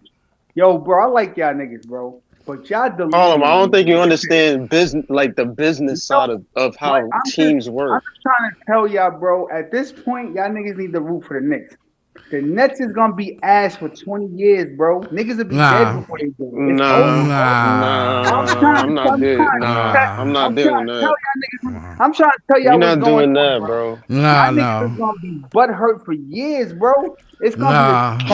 Yo, bro, I like y'all niggas, bro. But y'all deluded. I don't think you understand business, like the business side of how teams work. I'm just trying to tell y'all, bro. At this point, y'all niggas need to root for the Knicks. The Nets is gonna be ass for 20 years, bro. Niggas will be dead before they do. I'm not doing that. I'm trying to tell y'all You're not doing that, bro. Niggas is gonna be butthurt for years, bro. It's gonna be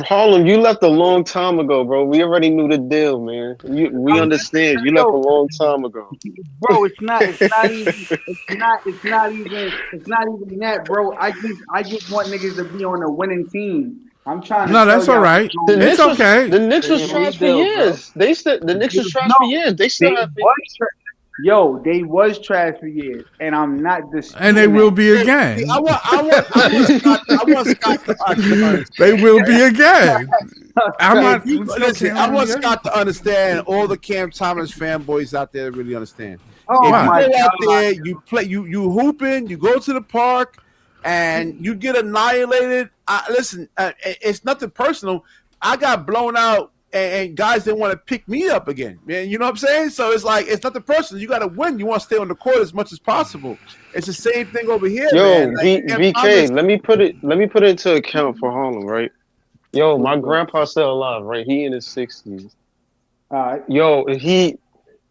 Harlem, you left a long time ago, bro. We already knew the deal, man. We understand. You left a long time ago, bro. It's not even that, bro. I just want niggas to be on a winning team. I'm trying to. No, that's all right. It's okay. The Knicks was trash for years. The Knicks was trash for years. They still have. Yo, they was trash for years, and I'm not disputing. And they will be again. I want Scott to understand. They will be again. I want Scott to understand. All the Cam Thomas fanboys out there really understand. Oh, if you go out there, you play, you hooping, you go to the park, and you get annihilated. Listen, it's nothing personal. I got blown out. And guys didn't want to pick me up again, man. You know what I'm saying? So it's like it's nothing personal. You got to win. You want to stay on the court as much as possible. It's the same thing over here. Yo, man. Like, BK, let me put it into account for Harlem, right? Yo, my grandpa's still alive, right? He in his 60s. Yo,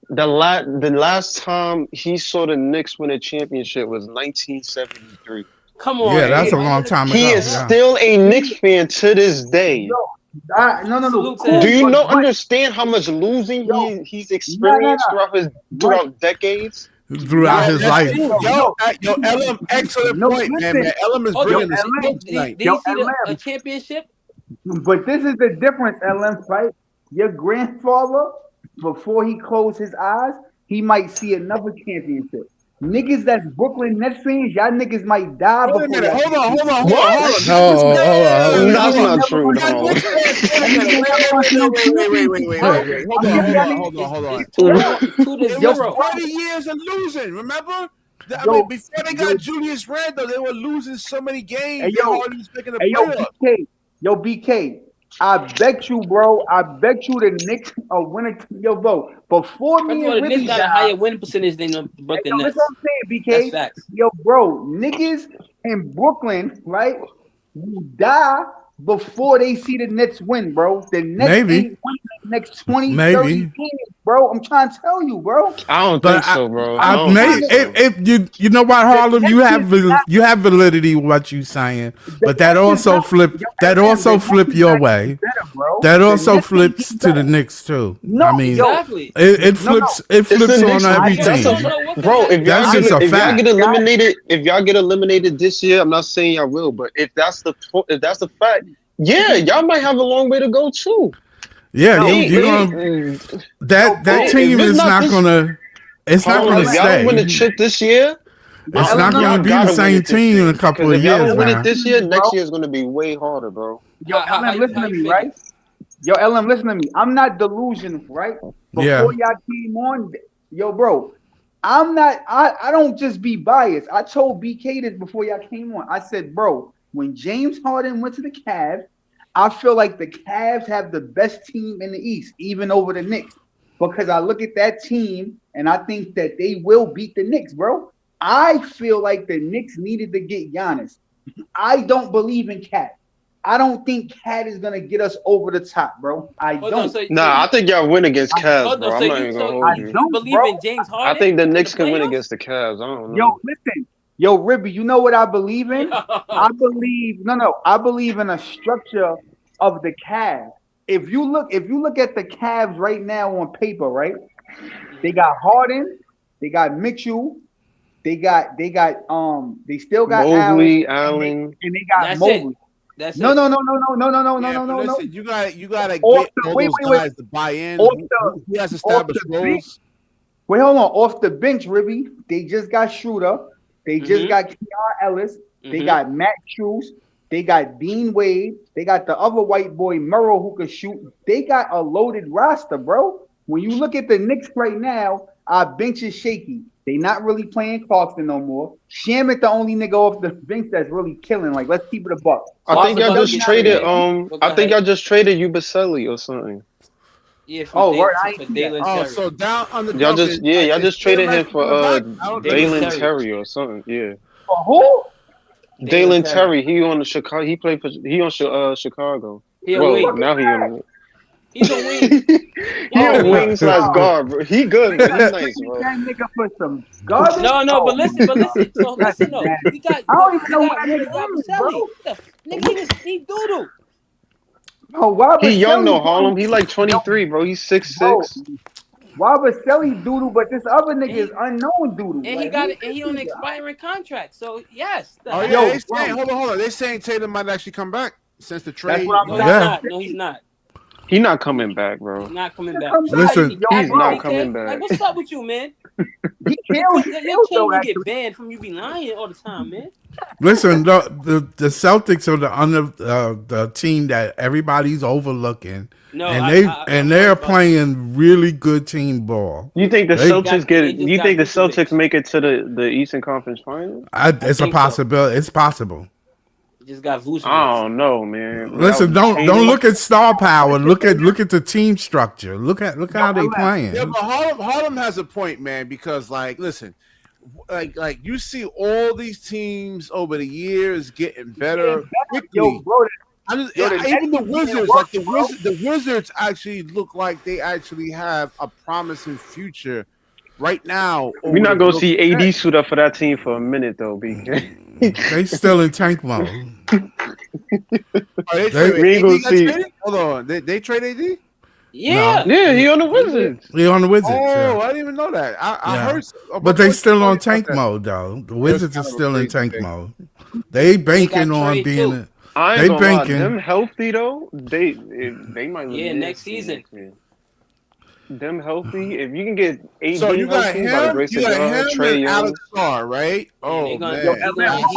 the last time he saw the Knicks win a championship was 1973. Come on, yeah, that's a long time ago. He is still a Knicks fan to this day. No. Do you understand how much losing he's experienced throughout decades? Throughout his life. Yo, LM, excellent point, man. LM is bringing this tonight. Did you see a championship? But this is the difference, LM, right? Your grandfather, before he closed his eyes, he might see another championship. Niggas that's Brooklyn Nets fans, y'all niggas might die before. Wait a minute, hold on. No, that's not true. Wait. Hold on. 2-0. 20 years of losing, remember? Before they got Julius Randle, they were losing so many games. Yo, BK, I bet you, bro. The Knicks are winning. Yo, bro. Before me and the Knicks got a higher winning percentage than the Brooklyn Nets. That's what I'm saying, BK. That's facts. Yo, bro, niggas in Brooklyn, right? You die before they see the Nets win, bro. The Nets ain't winning the next 20, 30 games, bro. I'm trying to tell you, bro. I don't think so, bro. You know what, Harlem? You have validity what you saying, but that also flip your way. That also flips to the Knicks too. I mean, it flips on every team. Bro, if y'all get eliminated this year, I'm not saying y'all will, but if that's the fact, yeah, y'all might have a long way to go too. Yeah, you're gonna that team is not gonna. It's not gonna stay. Y'all win the chip this year. It's not gonna be the same team in a couple of years. If y'all don't win it this year, next year is gonna be way harder, bro. Yo, LM, listen to me, right? Yo, LM, listen to me. I'm not delusional, right? Before y'all came on, yo, bro, I don't just be biased. I told BK this before y'all came on. I said, bro, when James Harden went to the Cavs, I feel like the Cavs have the best team in the East, even over the Knicks. Because I look at that team and I think that they will beat the Knicks, bro. I feel like the Knicks needed to get Giannis. I don't believe in Cat. I don't think Cat is gonna get us over the top, bro. I don't. I think y'all win against Cavs, bro. I'm not even gonna hold you. You believe in James Harden? I think the Knicks can win against the Cavs. I don't know. Yo, listen. Yo, Ribby, you know what I believe in? I believe in a structure of the Cavs. If you look at the Cavs right now on paper, right? They got Harden, they got Mitchell, they still got Mobley, Allen, and they got Mobley. That's no. Listen, you gotta get all those guys to buy in. Who has established roles? Wait, hold on. Off the bench, Ribby, they just got Schroeder. They just got Keon Ellis. They got Matt Truce. They got Dean Wade. They got the other white boy, Murrow, who can shoot. They got a loaded roster, bro. When you look at the Knicks right now, our bench is shaky. They not really playing Clarkson no more. Shamet the only nigga off the bench that's really killing. Like, let's keep it a buck. I think y'all just traded. I think y'all just traded Ubaselli or something. Yeah. So down on the y'all just traded him for Dalen Terry or something. Yeah. For who? Dalen Terry. He on the Chicago. He played for. He on Chicago. Now he on. He's a wing. He a wing slash guard, bro. He good, man. He's nice, bro. That nigga for some garbage. No, but listen. So listen, though. We got. I don't even know what that is, bro. Nigga, he doodle. No, he young though, Harlem. He like 23, bro. He's 6'6". Wabaselli doodle, but this other nigga is unknown doodle. And he got it. And he on an expiring contract. So yes. Hold on. They saying Tatum might actually come back since the trade. No, he's not. He's not coming back, bro. He's not coming back. Listen, he's not coming back. Like, what's up with you, man? Your team get banned from you be lying all the time, man. Listen, the Celtics are the team that everybody's overlooking. No, and they're playing really good team ball. You think the Celtics get? You think the Celtics make it to the Eastern Conference Finals? It's a possibility. So. It's possible. Just got Vucevic. I don't know, man. Listen, don't look at star power. Look at the team structure. Look how they playing. Yeah, but Harlem has a point, man. Because listen, like you see all these teams over the years getting better quickly. Yo, bro, even the Wizards, the Wizards actually look like they actually have a promising future right now. We're not gonna see AD suit up for that team for a minute though, BK. They still in tank mode. We ain't gonna see. Hold on, they trade AD? Yeah, he on the Wizards. He on the Wizards. Oh, I didn't even know that. I heard, but they still on tank mode though. The Wizards are still in tank mode. They banking on being. They banking. Them healthy though. They might. Yeah, next season. Them healthy. If you can get AD so you got healthy, him, Trey Young, Alex Carr, right? Oh man,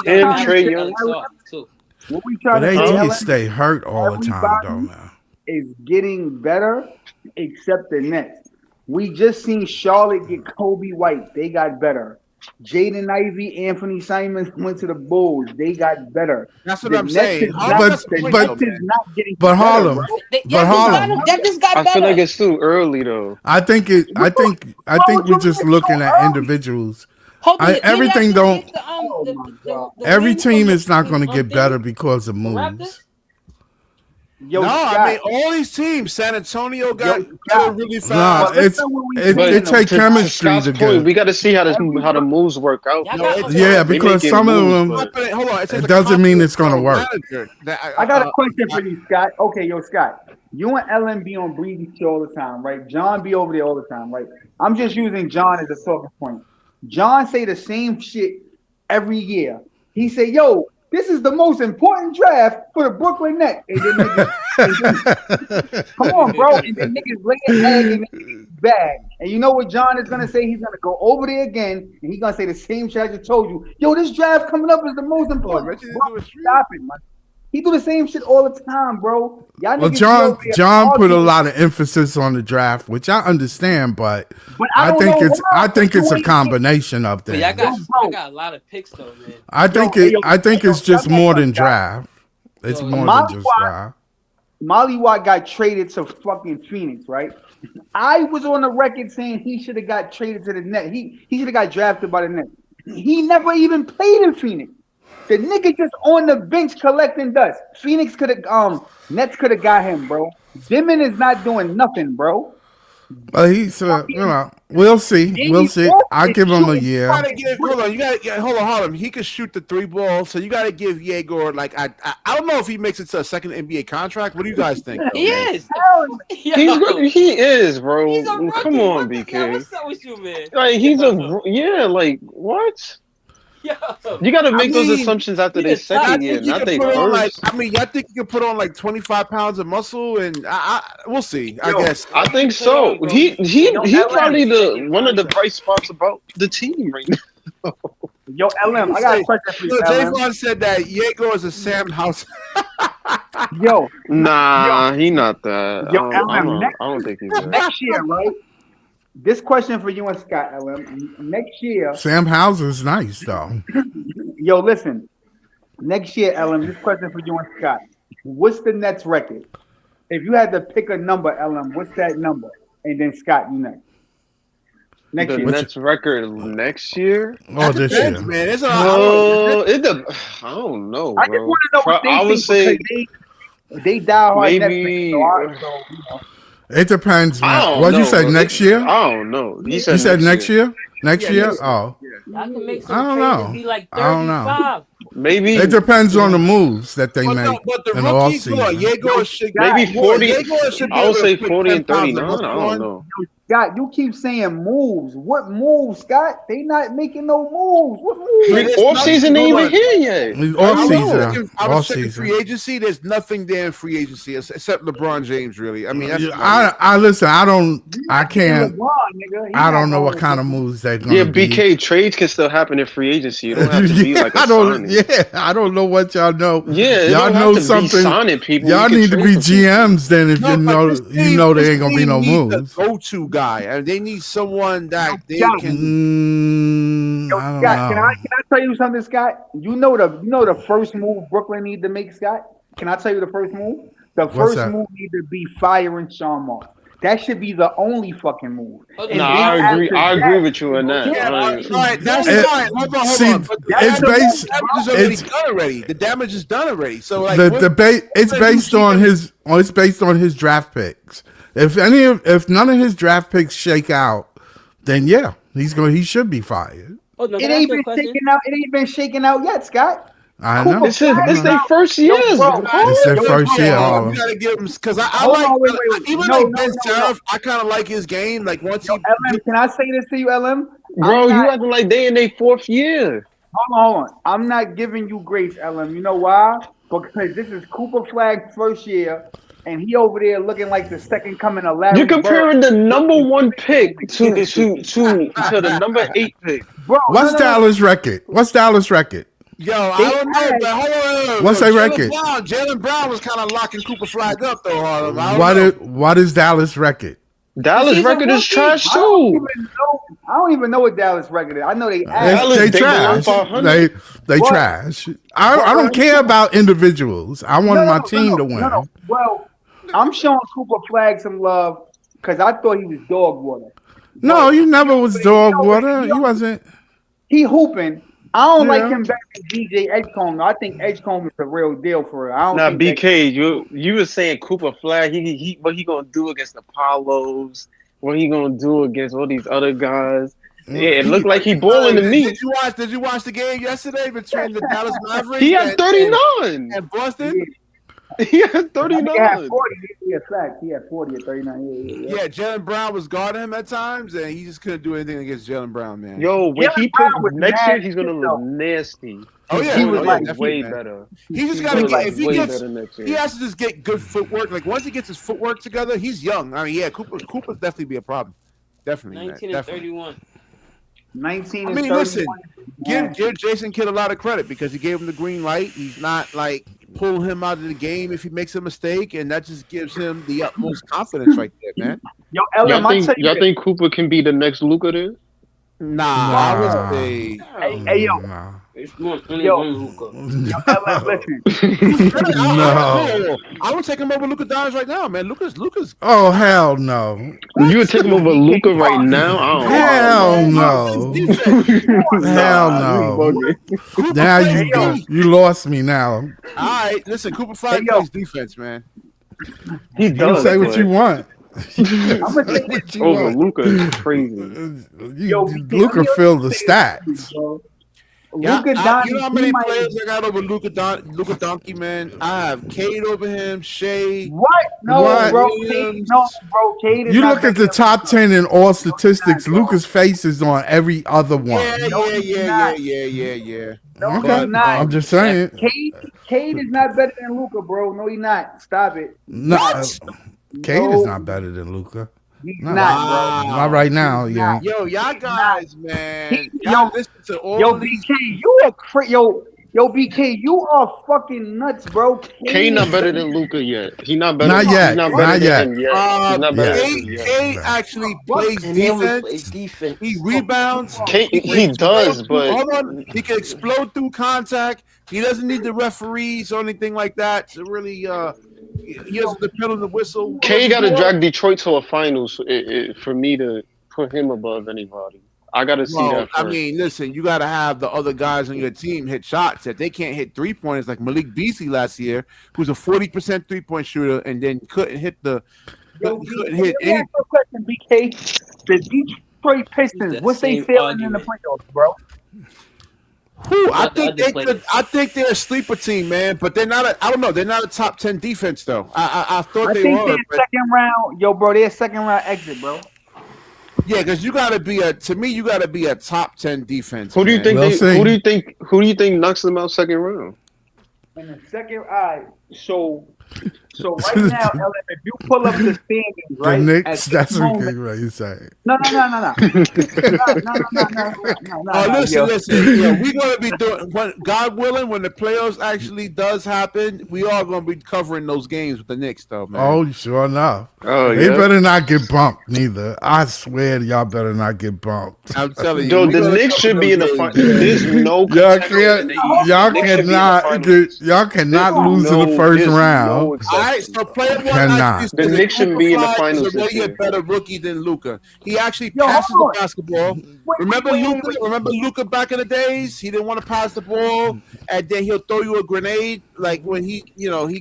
him, Trey Young. What we trying to say? Stay hurt all the time, though, man. Is getting better, except the Nets. We just seen Charlotte get Kobe White. They got better. Jaden Ivey, Anthony Simons went to the Bulls. They got better. That's what I'm saying. But Harlem, that just got better. I feel like it's too early though. I think we're just looking at individuals. Everything don't. Every team is not going to get better because of moves. I mean all these teams. San Antonio got really fast. It takes chemistry to get. We got to see how the moves work out. Because some of them. Hold on, it doesn't mean it's going to work. I got a question for you, Scott. Okay, Scott. You and Ellen be on Breezy show all the time, right? John be over there all the time, right? I'm just using John as a talking point. John say the same shit every year. He say, "Yo, this is the most important draft for the Brooklyn Nets." And then niggas, come on, bro. And then niggas lay an egg in the bag. And you know what John is gonna say? He's gonna go over there again, and he's gonna say the same shit I just told you. Yo, this draft coming up is the most important. Bro, stop it, man. He do the same shit all the time, bro. Y'all well, John put a lot of emphasis on the draft, which I understand, but I think it's a combination of things. I got a lot of picks though, man. I think it's just more than draft. It's more than just draft. Molly Watt got traded to fucking Phoenix, right? I was on the record saying he should have got traded to the Nets. He should have got drafted by the Nets. He never even played in Phoenix. The nigga just on the bench collecting dust. Phoenix could have Nets could have got him, bro. Dimon is not doing nothing, bro. But he's we'll see. We'll see. I give him a year. Hold on. He can shoot the 3 ball, so you gotta give Yegor like I don't know if he makes it to a second NBA contract. What do you guys think? He is. He's good. He is, bro. Come on, BK. What's up with you, man? Like like what? Yo. You got to make those assumptions after their second year, not their first. I think you can put on like 25 pounds of muscle, and we'll see. I guess. I think so. He's probably one of the bright spots about the team right now. Yo, LM, I got a question for you. Javon said that Yegor is a Sam House. Yo, he not that. Yo, I don't think he's that. Next year, right? This question for you and Scott, LM. Next year, Sam Hauser's nice though. Yo, listen. Next year, LM. This question for you and Scott. What's the Nets record? If you had to pick a number, LM, what's that number? And then Scott, you next. Next year. Nets record next year? Oh, this year, man. It's I don't know. Bro. I just want to know what I would say they die hard. Maybe. It depends, man. What you say next year? I don't know. You said next year? Next year? Oh. I can make some I don't know. Be like 35. I don't know. Maybe it depends on the moves that they make but the in the offseason. Maybe 40. I would say 40 and 39. I don't know. Scott, you keep saying moves. What moves, Scott? They not making no moves. What moves? Off season ain't even here yet. I was checking free agency. There's nothing there in free agency except LeBron James. Really, I mean, that's I listen. I can't. I don't know what kind of moves they're going to be. BK trades can still happen in free agency. You don't have to be like a signing. I don't know what y'all know. Yeah, y'all know something. People. Y'all need to be GMs then if you know there ain't gonna be no moves. Go-to guy, and they need someone that they can. Scott, can I tell you something, Scott? You know the first move Brooklyn need to make, Scott. Can I tell you the first move? The first move need to be firing Sean Marks. That should be the only fucking move. No, I agree. I agree with you on that. That's fine. Hold on. It's done already. The damage is done already. So like it's based on his draft picks. If none of his draft picks shake out, then yeah, he should be fired. It ain't been shaking out. It ain't been shaking out yet, Scott. I know. It's their first year. It's their first year. You gotta give him because I like even like Ben Sheriff. I kind of like his game. Like once LM, can I say this to you, LM? Bro, you acting like they in their 4th year. Hold on. I'm not giving you grace, LM. You know why? Because this is Cooper Flag's first year, and he over there looking like the second coming of Larry. You're comparing the number 1 pick to the number 8 pick. Bro, what's Dallas' record? Yo, I don't know, but hold on. What's their record? Jaylen Brown was kind of locking Cooper Flag up, though, Harlem. What is Dallas' record? Dallas' record is trash, too. I don't even know what Dallas' record is. I know they trash. They trash. I don't care about individuals. I want my team to win. No. Well, I'm showing Cooper Flag some love because I thought he was dog water. No, he never was dog water. He wasn't. He hooping. I don't like him better than DJ Edgecombe. I think Edgecombe is the real deal for real. BK, you were saying Cooper Flag. He what he gonna do against the Paulos? What he gonna do against all these other guys? Yeah, it looked like he balling to me. Did you watch the game yesterday between the Dallas Mavericks? He had 39 and Boston. Yeah. He had 39. He had 40. He had 40 or 39. Yeah, Jaylen Brown was guarding him at times, and he just couldn't do anything against Jaylen Brown, man. Yo, when he put next year, he's gonna look nasty. Oh yeah, he was way better. He just gotta get. If he gets, he has to just get good footwork. Like once he gets his footwork together, he's young. I mean, yeah, Cooper's definitely be a problem. Definitely. 19 and 31. 19 I and mean, 31. listen, give Jason Kidd a lot of credit because he gave him the green light. He's not like pull him out of the game if he makes a mistake, and that just gives him the utmost confidence right there, man. Yo, LM, y'all think Cooper can be the next Luka then? Nah, I would say. Hey, yo. Nah. It's more only one Luka. Yo, LM, listen. No. I would take him over Luka Doncic right now, man. Luka's. Oh hell no. You would take him over Luka right now? Hell no. Hell no. Now you lost me now. All right, listen, Cooper Flag plays defense, man. He does. You say what you want. I'm gonna say what over Luka is crazy. Luka filled the stats. Luka Doncic. You know how many players I got over Luka Donkey, man? I have Cade over him, Shea. What? No, what? bro. Cade is you look at the top 10 in all statistics. Luka's face is on every other one. Yeah. No, okay, I'm just saying. Cade is not better than Luka, bro. No, he's not. Stop it. No, Cade is not better than Luka. He's not, bro. Not right now, yeah. Yo, y'all guys, man. Y'all listen to all BK, you a Yo, BK, you are fucking nuts, bro. Cade not better than Luka yet. He not better. Not yet. Not yet. Cade actually plays defense. He rebounds. He does, but hold on. He can explode through contact. He doesn't need the referees or anything like that to really. He doesn't depend on the whistle. Cade got to drag Detroit to a finals for me to put him above anybody. I got to see that first. I mean, listen, you got to have the other guys on your team hit shots. If they can't hit 3-pointers like Malik Beasley last year, who's a 40% 3-point shooter and then couldn't hit any. Question, BK. The Detroit Pistons, what's they failing in the playoffs, bro? I think they're a sleeper team, man. But they're not. I don't know. They're not a top 10 defense, though. I thought they were. They're second round. Yo, bro, they're second round exit, bro. Yeah, because you got to be a top 10 defense. Who do you think? Who do you think knocks them out second round? In the second, So right now, LM, if you pull up the standings, right? The Knicks, that's okay, right? You say. No. Listen. Yeah, we're gonna be doing. God willing, when the playoffs actually does happen, we are gonna be covering those games with the Knicks, though, man. Oh, sure enough. Oh, they better not get bumped, neither. I swear, y'all better not get bumped. I'm telling you, Joe, the Knicks should be in the final. There's no. Y'all cannot lose in the first round. All right, so player one cannot. The Knicks should be in the finals. He's really a better rookie than Luka. He actually passes the basketball. Remember Luka back in the days? He didn't want to pass the ball, and then he'll throw you a grenade, like when he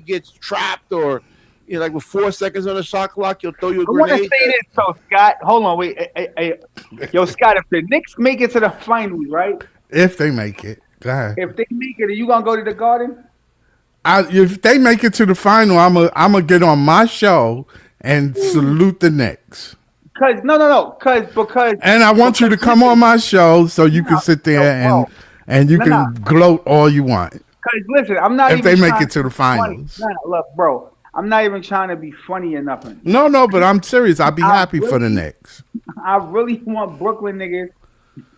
gets trapped or. Like with 4 seconds on the shot clock, he'll throw you a grenade. I want to say this, so Scott. Hold on, wait. Yo, Scott, if the Knicks make it to the finals, right? If they make it, go ahead. If they make it, are you gonna go to the Garden? If they make it to the final, I'm gonna get on my show and salute the Knicks. Because and I want you to come on my show so you can sit there and you can gloat all you want. Because listen, I'm not. If they make it to the finals, look, bro, I'm not even trying to be funny or nothing. No, but I'm serious. I'd be happy for the Knicks. I really want Brooklyn niggas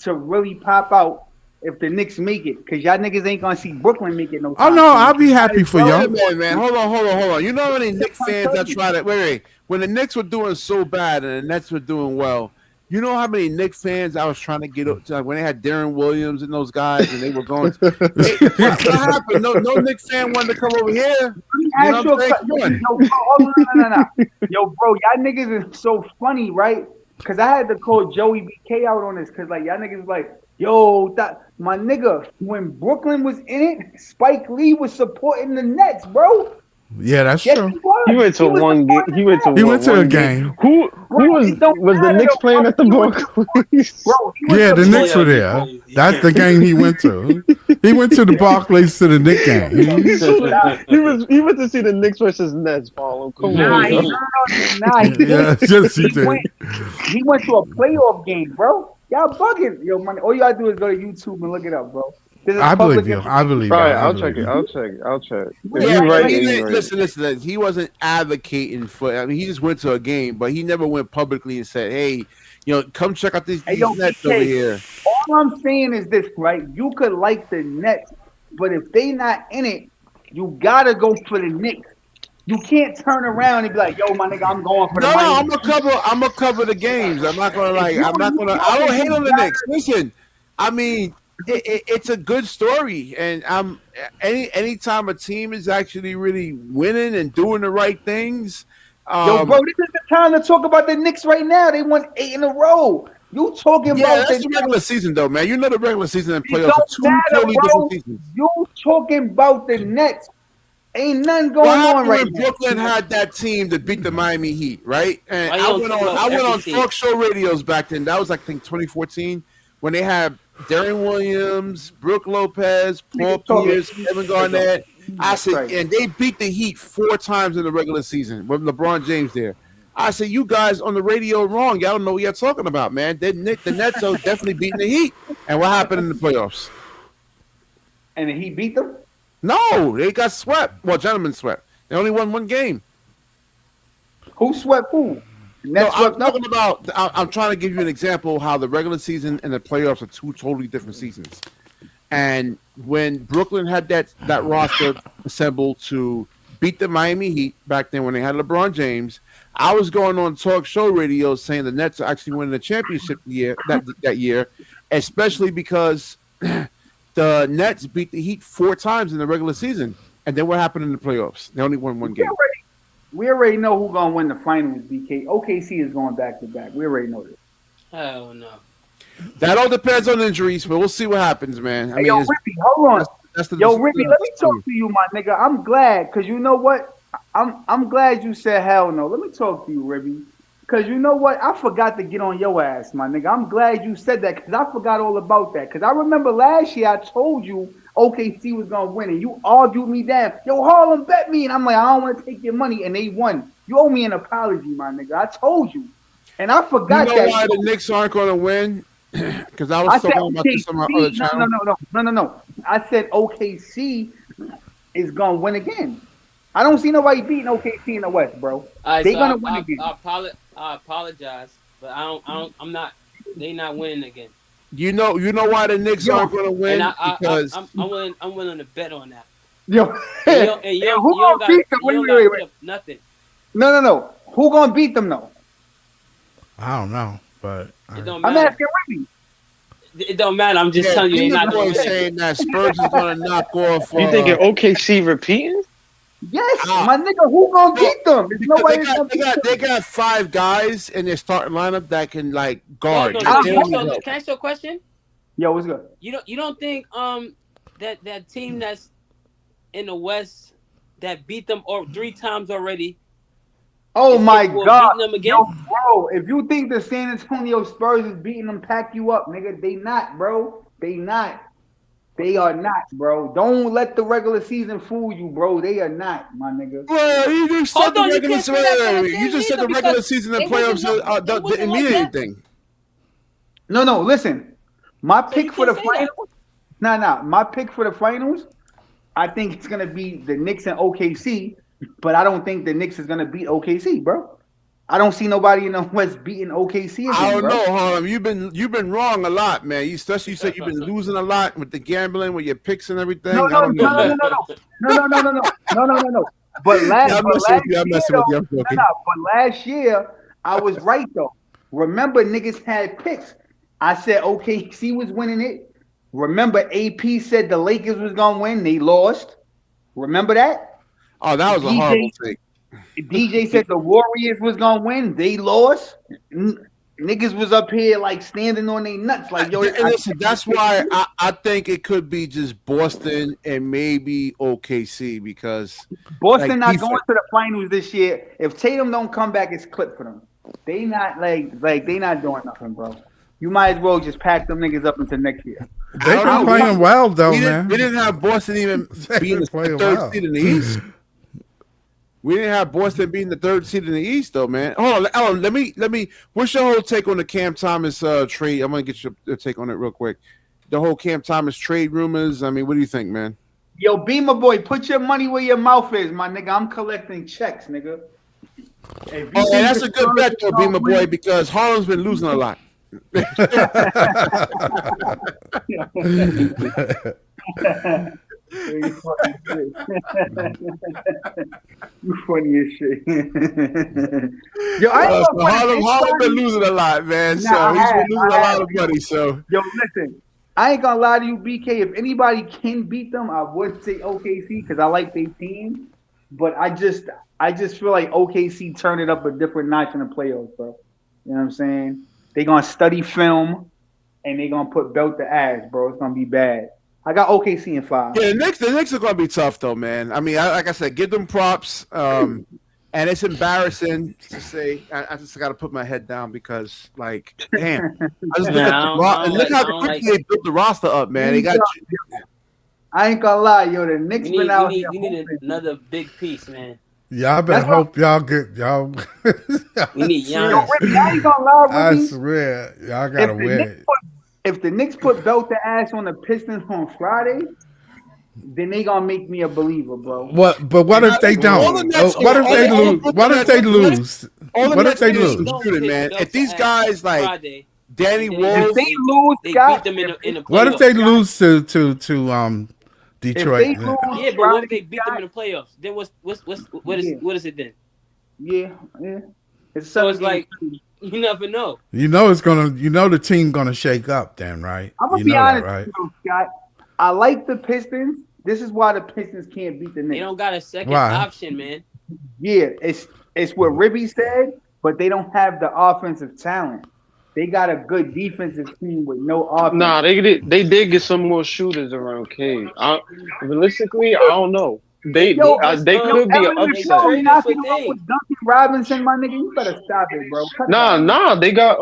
to really pop out. If the Knicks make it, because y'all niggas ain't gonna see Brooklyn make it no time. Oh no, I'll be happy for y'all. Man, hold on. You know how many Knicks fans that try to wait. When the Knicks were doing so bad and the Nets were doing well, you know how many Knicks fans I was trying to get up to, like when they had Darren Williams and those guys and they were going. What happened? No Knicks fan wanted to come over here. No. Yo, bro, y'all niggas is so funny, right? Because I had to call Joey BK out on this because like y'all niggas like. Yo, my nigga, when Brooklyn was in it, Spike Lee was supporting the Nets, bro. Yeah, that's true. He went to one game. He went to a game. Who was the Knicks playing at the Barclays? The Knicks were there. That's the game he went to. He went to the Barclays to the Knicks game. He went to see the Knicks versus Nets. Follow. He went to a playoff game, bro. Y'all bugging. Yo, money. All you gotta do is go to YouTube and look it up, bro. I believe you. All right, I'll check it. I'll check. Listen. He wasn't advocating for. I mean, he just went to a game, but he never went publicly and said, "Hey, come check out these Nets over here." All I'm saying is this, right? You could like the Nets, but if they not in it, you gotta go for the Knicks. You can't turn around and be like, "Yo, my nigga, I'm going for the No, Miami." I'm gonna cover the games. I'm not gonna like. You, I'm not gonna. you I don't hate you on the gotta, Knicks. Listen, I mean, it's a good story, and anytime a team is actually really winning and doing the right things. Yo, bro, this is the time to talk about the Knicks right now. They won 8 in a row. You talking about that's the regular season, though, man. You know the regular season and playoffs are two matter, totally bro. different seasons. You talking about the Nets? Ain't nothing What going on happened right when now. Brooklyn had that team that beat the Miami Heat, right? And Why you I don't went talk on about I went every on team? talk show radios back then. That was I think 2014 when they had Darren Williams, Brooke Lopez, Paul Pierce, Kevin Garnett. I said, and they beat the Heat 4 times in the regular season with LeBron James there. I said, you guys on the radio wrong. Y'all don't know what you're talking about, man. The Nets are definitely beating the Heat. And what happened in the playoffs? And the Heat beat them? No, they got swept. Well, gentlemen swept. They only won 1 game. Who swept who? No, I'm talking about. I'm trying to give you an example how the regular season and the playoffs are 2 totally different seasons. And when Brooklyn had that roster assembled to beat the Miami Heat back then when they had LeBron James, I was going on talk show radio saying the Nets are actually winning the championship that year, especially because the Nets beat the Heat 4 times in the regular season. And then what happened in the playoffs? They only won 1 game. We already know who's going to win the finals, BK. OKC is going back-to-back. We already know this. Hell no. That all depends on injuries, but we'll see what happens, man. I mean, yo, Rippy, hold on. That's Rippy, let me talk to you, my nigga. I'm glad, because you know what? I'm glad you said hell no. Let me talk to you, Rippy. Because you know what? I forgot to get on your ass, my nigga. I'm glad you said that, because I forgot all about that. Because I remember last year I told you OKC was going to win, and you argued me down. Yo, Harlem bet me. And I'm like, I don't want to take your money, and they won. You owe me an apology, my nigga. I told you. And I forgot that. You know why the Knicks aren't going to win? Because I was talking about this on my other channel. No. I said OKC is going to win again. I don't see nobody beating OKC in the West, bro. Right, they're so going to win again. I apologize, but I'm not. They not winning again. You know why the Knicks aren't going to win? Because I'm willing to bet on that. Yo, who going to beat them? Wait. Nothing. No. Who going to beat them though? I don't know, but I'm asking Rippy. It don't matter. I'm just telling you. They're not going saying that Spurs is going to knock off. You thinking OKC repeating? Yes, my nigga. Who gonna beat them? They got 5 guys in their starting lineup that can like guard. Can I ask you a question? Yo, what's good? You don't think that team that's in the West that beat them 3 times already? Oh my God, them again? Yo, bro! If you think the San Antonio Spurs is beating them, pack you up, nigga. They not, bro. They not. They are not, bro. Don't let the regular season fool you, bro. They are not, my nigga. Well, you just said the regular season. You just said the regular season and playoffs didn't mean anything. No. Listen, my pick for the finals. Nah. My pick for the finals. I think it's gonna be the Knicks and OKC, but I don't think the Knicks is gonna beat OKC, bro. I don't see nobody in the West beating OKC. I don't know, Harlem. You've been wrong a lot, man. You said you've been losing a lot with the gambling, with your picks and everything. No. But last year I was right though. Remember, niggas had picks. I said OKC was winning it. Remember, AP said the Lakers was gonna win. They lost. Remember that? Oh, that was a horrible thing. DJ said the Warriors was gonna win. They lost. Niggas was up here like standing on their nuts, like yo. Listen, that's why I think it could be just Boston and maybe OKC because Boston not going to the finals this year. If Tatum don't come back, it's clipped for them. They not like they not doing nothing, bro. You might as well just pack them niggas up into next year. They've been playing well though, man. We didn't have Boston even being the 3rd seed in the East. We didn't have Boston being the 3rd seed in the East, though, man. Hold on, Alan. Let me. What's your whole take on the Cam Thomas trade? I'm gonna get your take on it real quick. The whole Cam Thomas trade rumors. I mean, what do you think, man? Yo, Beamer boy, put your money where your mouth is, my nigga. I'm collecting checks, nigga. That's a good bet, though, Beamer boy, because Harlem's been losing a lot. You funny as shit. Yo, Harlem been losing a lot, man. So he's been losing a lot of money. So yo, listen, I ain't gonna lie to you, BK. If anybody can beat them, I would say OKC because I like their team. But I just feel like OKC turned it up a different notch in the playoffs, bro. You know what I'm saying? They gonna study film and they gonna put belt to ass, bro. It's gonna be bad. I got OKC in 5. Yeah, the Knicks are gonna be tough though, man. I mean, like I said, give them props. And it's embarrassing to say. I just got to put my head down because, like, damn. I just look how quickly they built the roster up, man. They got. I ain't gonna lie, yo. The Knicks been out here. You need another big piece, man. Y'all better hope y'all get y'all. We need young. I ain't gonna lie, I swear, y'all gotta win. If the Knicks put belt to ass on the Pistons on Friday, then they gonna make me a believer, bro. What? But what if they don't? What if they lose? What if they lose? What if they lose? Man, if these guys like Danny Wolf, if they lose, they beat them in the playoffs. What if they lose to Detroit? Yeah, but what if they beat them in the playoffs? Then what is it then? Yeah. So it's like you never know. You know it's gonna. You know the team gonna shake up. Then right? I'm gonna be honest, right? Scott. I like the Pistons. This is why the Pistons can't beat the Knicks. They don't got a second option, man. Yeah, it's what Ribby said, but they don't have the offensive talent. They got a good defensive team with no offense. Nah, they did get some more shooters around Cade. Realistically, I don't know. They could be an upset. Duncan Robinson, my nigga, you better stop it, bro. Nah, they got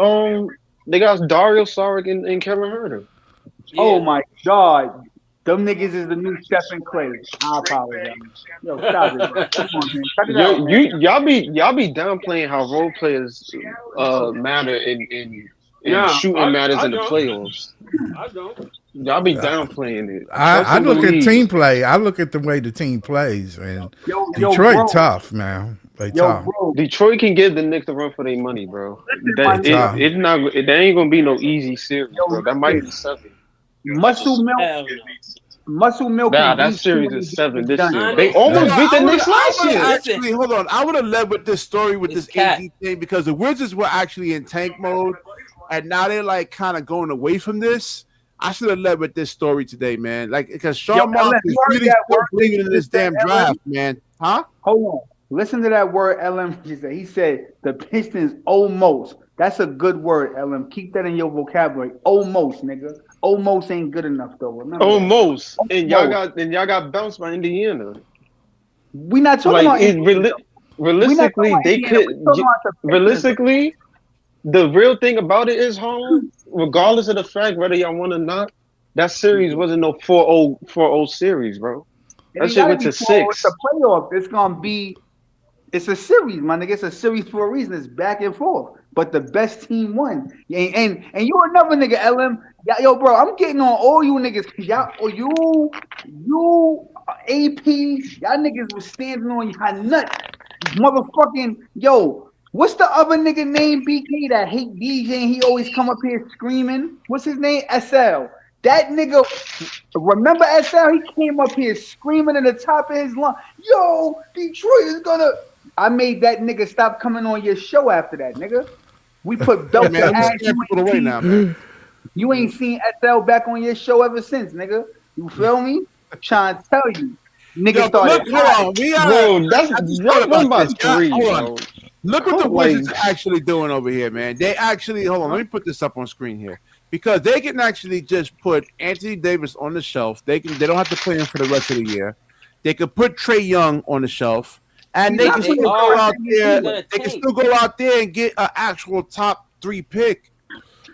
Dario Saric and Kevin Huerter. Yeah. Oh my God. Them niggas is the new Stephen Clay. I apologize. Yo, stop it, bro. Come on, man. Cut it out, y'all be downplaying how role players matter in shooting matters in the playoffs. I don't. Y'all be downplaying it. I look at team play. I look at the way the team plays, and Detroit tough, man. They tough. Detroit can give the Knicks a run for their money, bro. It ain't gonna be no easy series, bro. That might be 7. Muscle milk. Nah, that series is 7 this year. They almost beat the Knicks last year. Actually, hold on. I would have led with this story with this AD thing because the Wizards were actually in tank mode, and now they're like kind of going away from this. I should have led with this story today, man. Like because Sean Marks is really bringing in this damn draft, man. Huh? Hold on. Listen to that word, LM. He said the Pistons almost. That's a good word, LM. Keep that in your vocabulary. Almost, nigga. Almost ain't good enough though. Remember almost. And y'all got bounced by Indiana. We not talking about realistically, they could realistically. The real thing about it is, home, regardless of the fact whether y'all won or not, that series wasn't no 4-0 series, bro. That shit went to 6. It's a playoff. It's a series, my nigga. It's a series for a reason. It's back and forth. But the best team won. And you another nigga, LM. Yo, bro, I'm getting on all you niggas. You, AP, y'all niggas was standing on your nut. Motherfucking, yo. What's the other nigga name, Bkny, that hate DJ and he always come up here screaming? What's his name? SL. That nigga, remember SL? He came up here screaming at the top of his lungs. Yo, Detroit is gonna. I made that nigga stop coming on your show after that, nigga. We put belt to ass. Away now, man. You ain't seen SL back on your show ever since, nigga. You feel me? I'm trying to tell you. Nigga started. That's about 3, bro. Look what the Wizards are actually doing over here, man. They actually, hold on, let me put this up on screen here. Because they can actually just put Anthony Davis on the shelf. They don't have to play him for the rest of the year. They could put Trae Young on the shelf. And they can still go out there. They can still go out there and get an actual top 3 pick.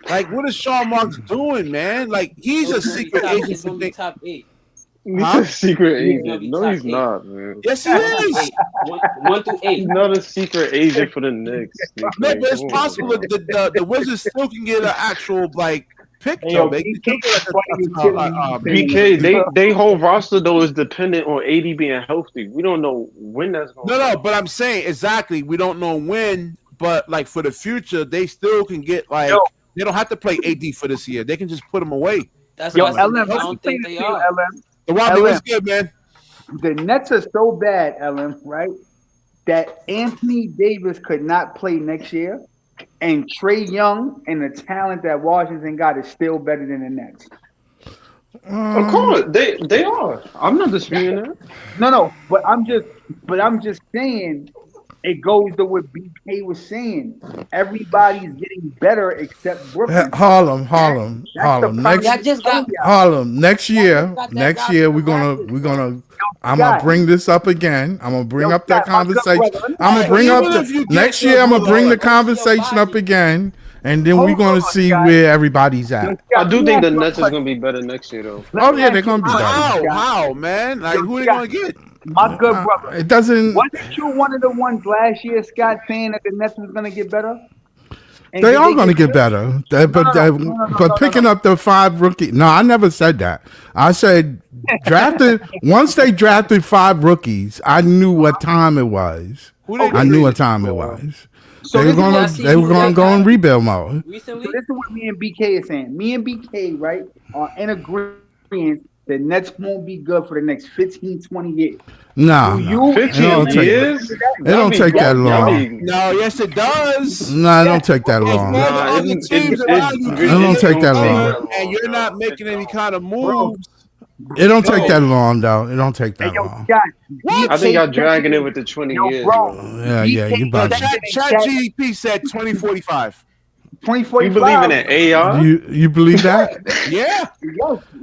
Like, what is Sean Marks doing, man? Like, he's a secret agent for the top 8. He's a secret agent. No, he's not, man. Yes, he is. 1 through 8. He's not a secret agent for the Knicks. No, but it's possible that the Wizards still can get an actual pick. Though. BK, they whole roster though is dependent on AD being healthy. We don't know when that's going. No, but I'm saying exactly we don't know when, but for the future, they still can get They don't have to play AD for this year. They can just put him away. That's why I don't think they are. The Robbie was good, man. The Nets are so bad, LM, right? That Anthony Davis could not play next year, and Trae Young and the talent that Washington got is still better than the Nets. Of course, they are. I'm not disputing that. No, but I'm just saying. It goes to what BK was saying. Everybody's getting better except Brooklyn. Harlem. Next year we're gonna. I'm gonna bring this up again. I'm gonna bring up that conversation. I'm gonna bring up next year. I'm gonna bring the conversation up again, and then we're gonna see where everybody's at. I do think the Nets is gonna be better next year, though. Oh yeah, they're gonna be better. How, man? Like, who are they gonna get? My good brother. It doesn't. Wasn't you one of the ones last year, Scott, saying that the Nets was going to get better? And they are going to get better. But picking up the 5 rookies. No, I never said that. I said once they drafted 5 rookies, I knew what time it was. I knew what time it was. So they were going to go in rebuild mode. So this is what me and BK is saying. Me and BK, right, are in agreement. The Nets won't be good for the next 15, 20 years. No, 15 years? It don't take that long. No, yes, it does. No, it don't take that long. It don't take that long. And you're not making any kind of moves. It don't take that long, though. It don't take that long. I think y'all dragging it with the 20 years. Bro. Yeah, you about Chat GDP said 2045. 2045. You believe in an AI? You believe that? Yeah.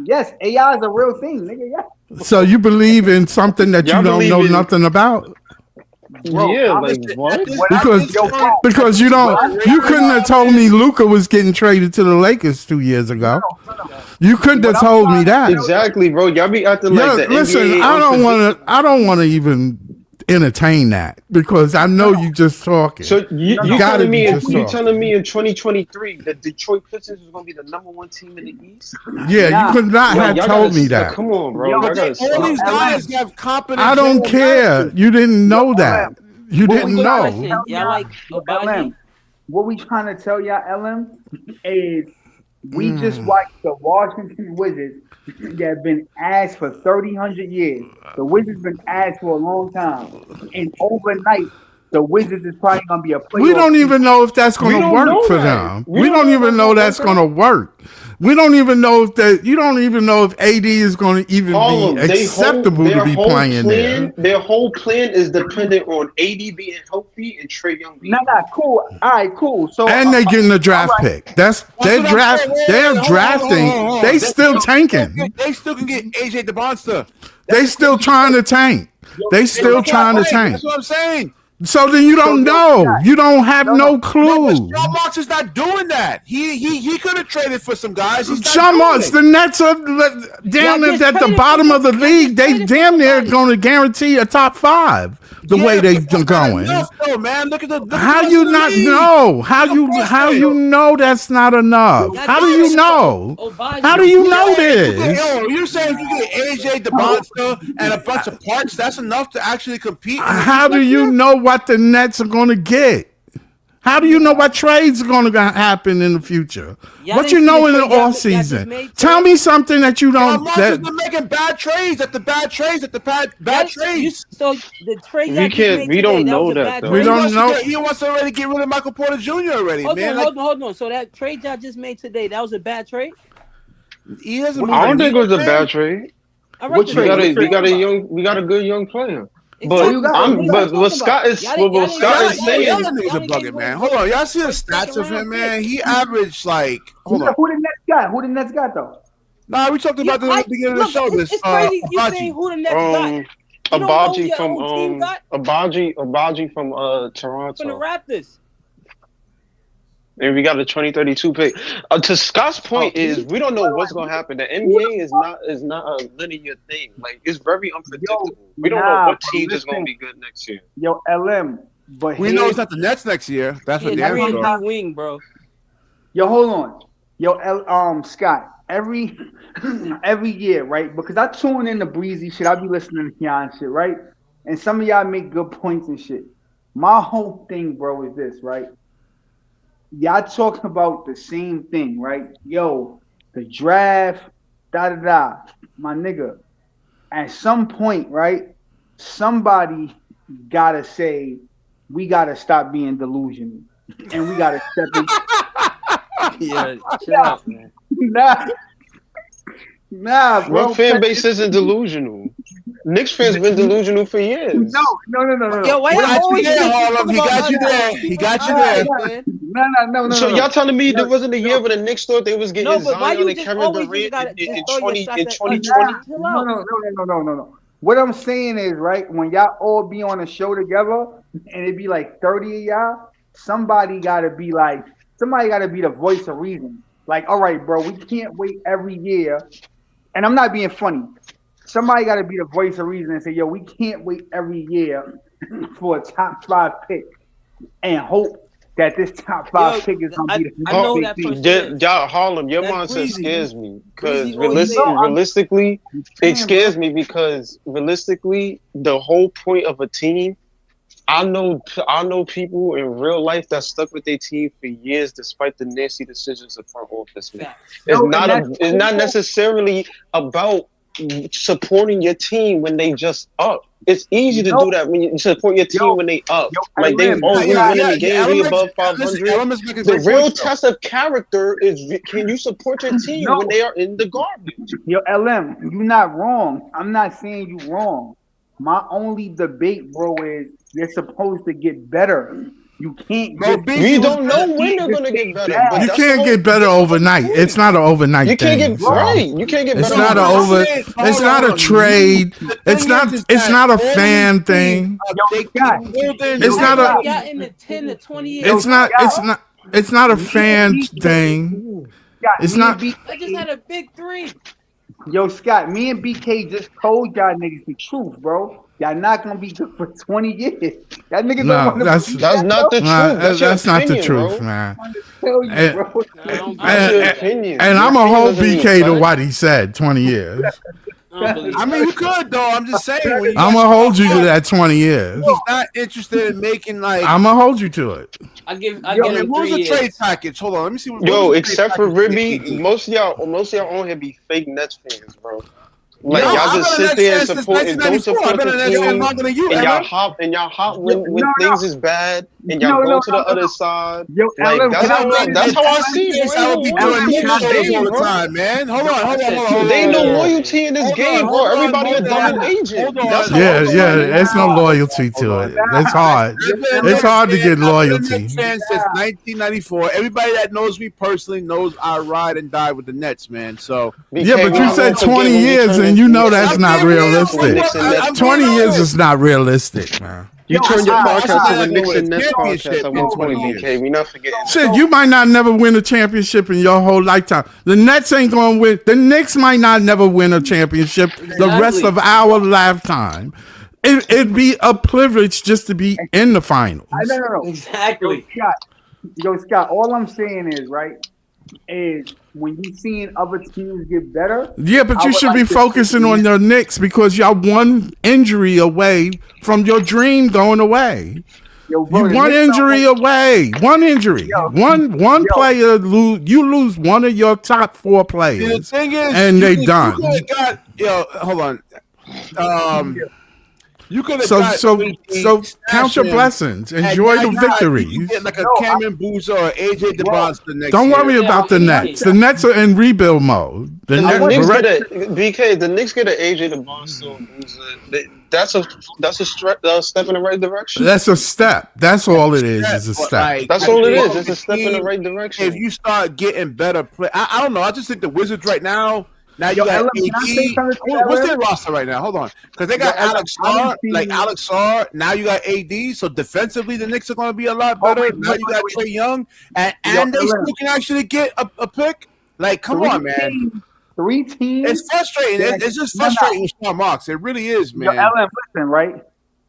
Yes. AI is a real thing, nigga. Yeah. So you believe in something that you don't know nothing about? Bro, yeah, like what? Because you couldn't have told me Luka was getting traded to the Lakers 2 years ago. You couldn't have told me that. Exactly, bro. Y'all be acting like the listen, NBA I don't want to even entertain that because I know you just talking. So you telling me in 2023 that Detroit Pistons is going to be the #1 team in the East? Yeah, you could not have told me that. Come on, bro. All these guys have competent. I don't care. You didn't know that. You didn't know. Y'all like LM. What we trying to tell y'all, LM, is we just watched the Washington Wizards that have been ass for 300 years. The Wizards been ass for a long time. And overnight, the Wizards is probably going to be a playoff. We don't even know if that's going to work for them. We don't even know that's going to work. We don't even know if you don't even know if AD is going to even be acceptable to be playing there. Their whole plan is dependent on AD being healthy and Trae Young being cool. All right, cool. So and they getting the draft pick. They're drafting. They still tanking. They still can get AJ DeBonster. They still trying to tank. They still trying to tank. That's what I'm saying. So then you don't know. You don't have no clue. Sean Marks is not doing that. He could have traded for some guys. Sean Marks, the Nets are down at the bottom of the league. They damn near going to guarantee a top 5 the way they going. Man, look at how you not know? How you know that's not enough? How do you know? How do you know this? You're saying you get AJ DeBonster and a bunch of parts, that's enough to actually compete? How do you know what the Nets are going to get? How do you know what trades are going to happen in the future? What you know in the off season? Tell me something that you don't. They're making bad trades at the bad trades. So the trade we don't know that. We don't know. He wants to already get rid of Michael Porter Jr. already. Hold on. So that trade y'all just made today, that was a bad trade? I don't think it was a bad trade. What trade? We got a good young player. But what Scott is saying. Y'all niggas are bugging, man. Hold on, y'all see the stats of him, man? He averaged like. Who the Nets got though? Nah, we talked about this at the beginning of the show. It's crazy you saying who the Nets got. Abaji from Toronto. From the Raptors. And we got a 2032 pick. To Scott's point is we don't know what's gonna happen. The NBA is not a linear thing. Like it's very unpredictable. We don't know what team is gonna be good next year. Yo, LM, but we know it's not the Nets next year. That's what the wing, bro. Yo, hold on. Yo, Scott. Every year, right? Because I tune in the breezy shit. I be listening to y'all and shit, right? And some of y'all make good points and shit. My whole thing, bro, is this, right? y'all talking about the same thing, right? Yo, the draft, da da da. My nigga, at some point, right? Somebody gotta say we gotta stop being delusional, and we gotta step in. Yeah, chill out, man. Nah, bro. My fan base isn't delusional. Knicks fans been delusional for years. No. Yo, why y'all always Harlem? He got you there. He got you there. No. So y'all telling me there wasn't a year where the Knicks thought they was getting Zion and Kevin Durant in 2020? No. What I'm saying is, right, when y'all all be on a show together and it be like 30 of y'all, somebody gotta be the voice of reason. Like, all right, bro, we can't wait every year. And I'm not being funny. Somebody got to be the voice of reason and say, yo, we can't wait every year for a top 5 pick and hope that this top 5 pick is going to be the I know that person. Y'all, Harlem, your mindset scares me because realistically, it scares me because realistically, the whole point of a team, I know people in real life that stuck with their team for years despite the nasty decisions of front office. It's not necessarily about supporting your team when they just up. It's easy to do that when you support your team when they up. Like we winning the game, we above 500. The real test of character is can you support your team when they are in the garbage? Yo, LM, you're not wrong. I'm not saying you wrong. My only debate, bro, is you're supposed to get better. You can't. We don't know when they're gonna get better. You can't get better overnight. It's not an overnight thing. You can't get better. It's not It's not a trade. It's not a fan thing. It's not a. In the 10 to 20 years. It's not a fan thing. It's not. I just had a big 3. Yo, Scott, me and BK just told y'all niggas the truth, bro. Y'all not gonna be good for 20 years. That nigga don't that's not the truth. That's not the truth, man. And I'm a whole BK to what he said. 20 years. I mean, you could though. I'm just saying. I'm gonna hold you to that 20 years. He's not interested in making like. I'm gonna hold you to it. I give him 3 who's the years. trade package? Hold on, let me see. Except for Ribby, most of y'all on here be fake Nets fans, bro. Like y'all just sit there and support and don't support the team, and y'all hop when things is bad, and y'all go to the other side. Like that's how I see it. I would be doing this all the time, man. Hold on. There ain't no loyalty in this game, bro. Everybody a double agent. Yeah. There's no loyalty to it. It's hard. It's hard to get loyalty. Since 1994, everybody that knows me personally knows I ride and die with the Nets, man. So yeah, but you said 20 years. And you know that's not realistic. 20 years is not realistic, man. You turn your podcast to the Knicks and Nets podcast. I win 20 BK. We not forgetting. Shit, you might not never win a championship in your whole lifetime. The Nets ain't gonna win. The Knicks might not never win a championship the rest of our lifetime. It'd be a privilege just to be in the finals. No. Exactly. Yo, Scott, all I'm saying is, right, is when you seeing other teams get better. Yeah, but you should be focusing on your Knicks because y'all one injury away from your dream going away. Yo, bro, you one injury away. One injury. Yo, one player you lose one of your top 4 players. The thing is, and they done. Hold on. You could have so count your blessings. Enjoy the victories. You get like a Cameron Boozer or AJ DeBoss next Don't worry about the Nets. The Nets are in rebuild mode. The Knicks get an AJ DeBoss or Boozer. That's a step in the right direction. That's a step. That's all it is a step. That's all it is. It's a step in the right direction. If you start getting better play, I don't know. I just think the Wizards right now. Now you got AD. What's their roster right now? Hold on, because they got Alex Sarr. Now you got AD. So defensively, the Knicks are going to be a lot better. Now you got Trae Young, and they still can actually get a pick. Like, come on, man. 3 teams. It's frustrating. It's just frustrating with Sean Marks. It really is, man. Listen, right?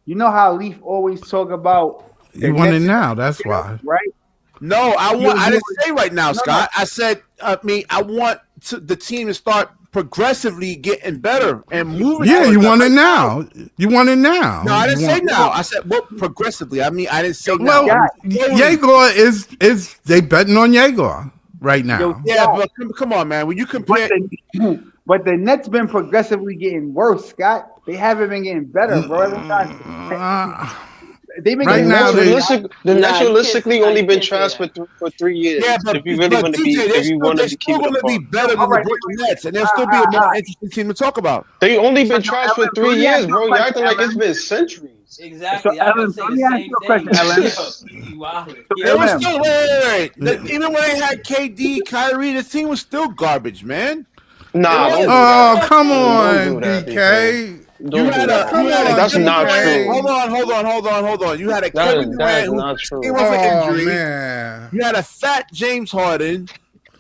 You know how Leaf always talk about. You want it now. That's why, right? No, I didn't say right now, Scott. I said, I want the team to start progressively getting better and moving. Yeah, you want it now. You want it now. No, I didn't say now. I said progressively. I mean, I didn't say well, now. Yegor is they betting on Yegor right now. Yeah, but come on, man. When you compare, but the Nets been progressively getting worse, Scott. They haven't been getting better, bro. They've been right now. The Nets realistically only been trashed for 3 years. Yeah, but if you really want to be, if you want to keep it going to be better than the Brooklyn Nets, and they'll still be a more interesting team to talk about. They only been trashed for 3 years, bro. You're acting like it's been centuries. Exactly. So, Ellen, let me ask you a question, Ellen. They were still wait. Even when they had KD, Kyrie, the team was still garbage, man. Nah. Come on, BK. That's not true. Hold on. You had a Kevin Durant who came off an injury. Man. You had a fat James Harden,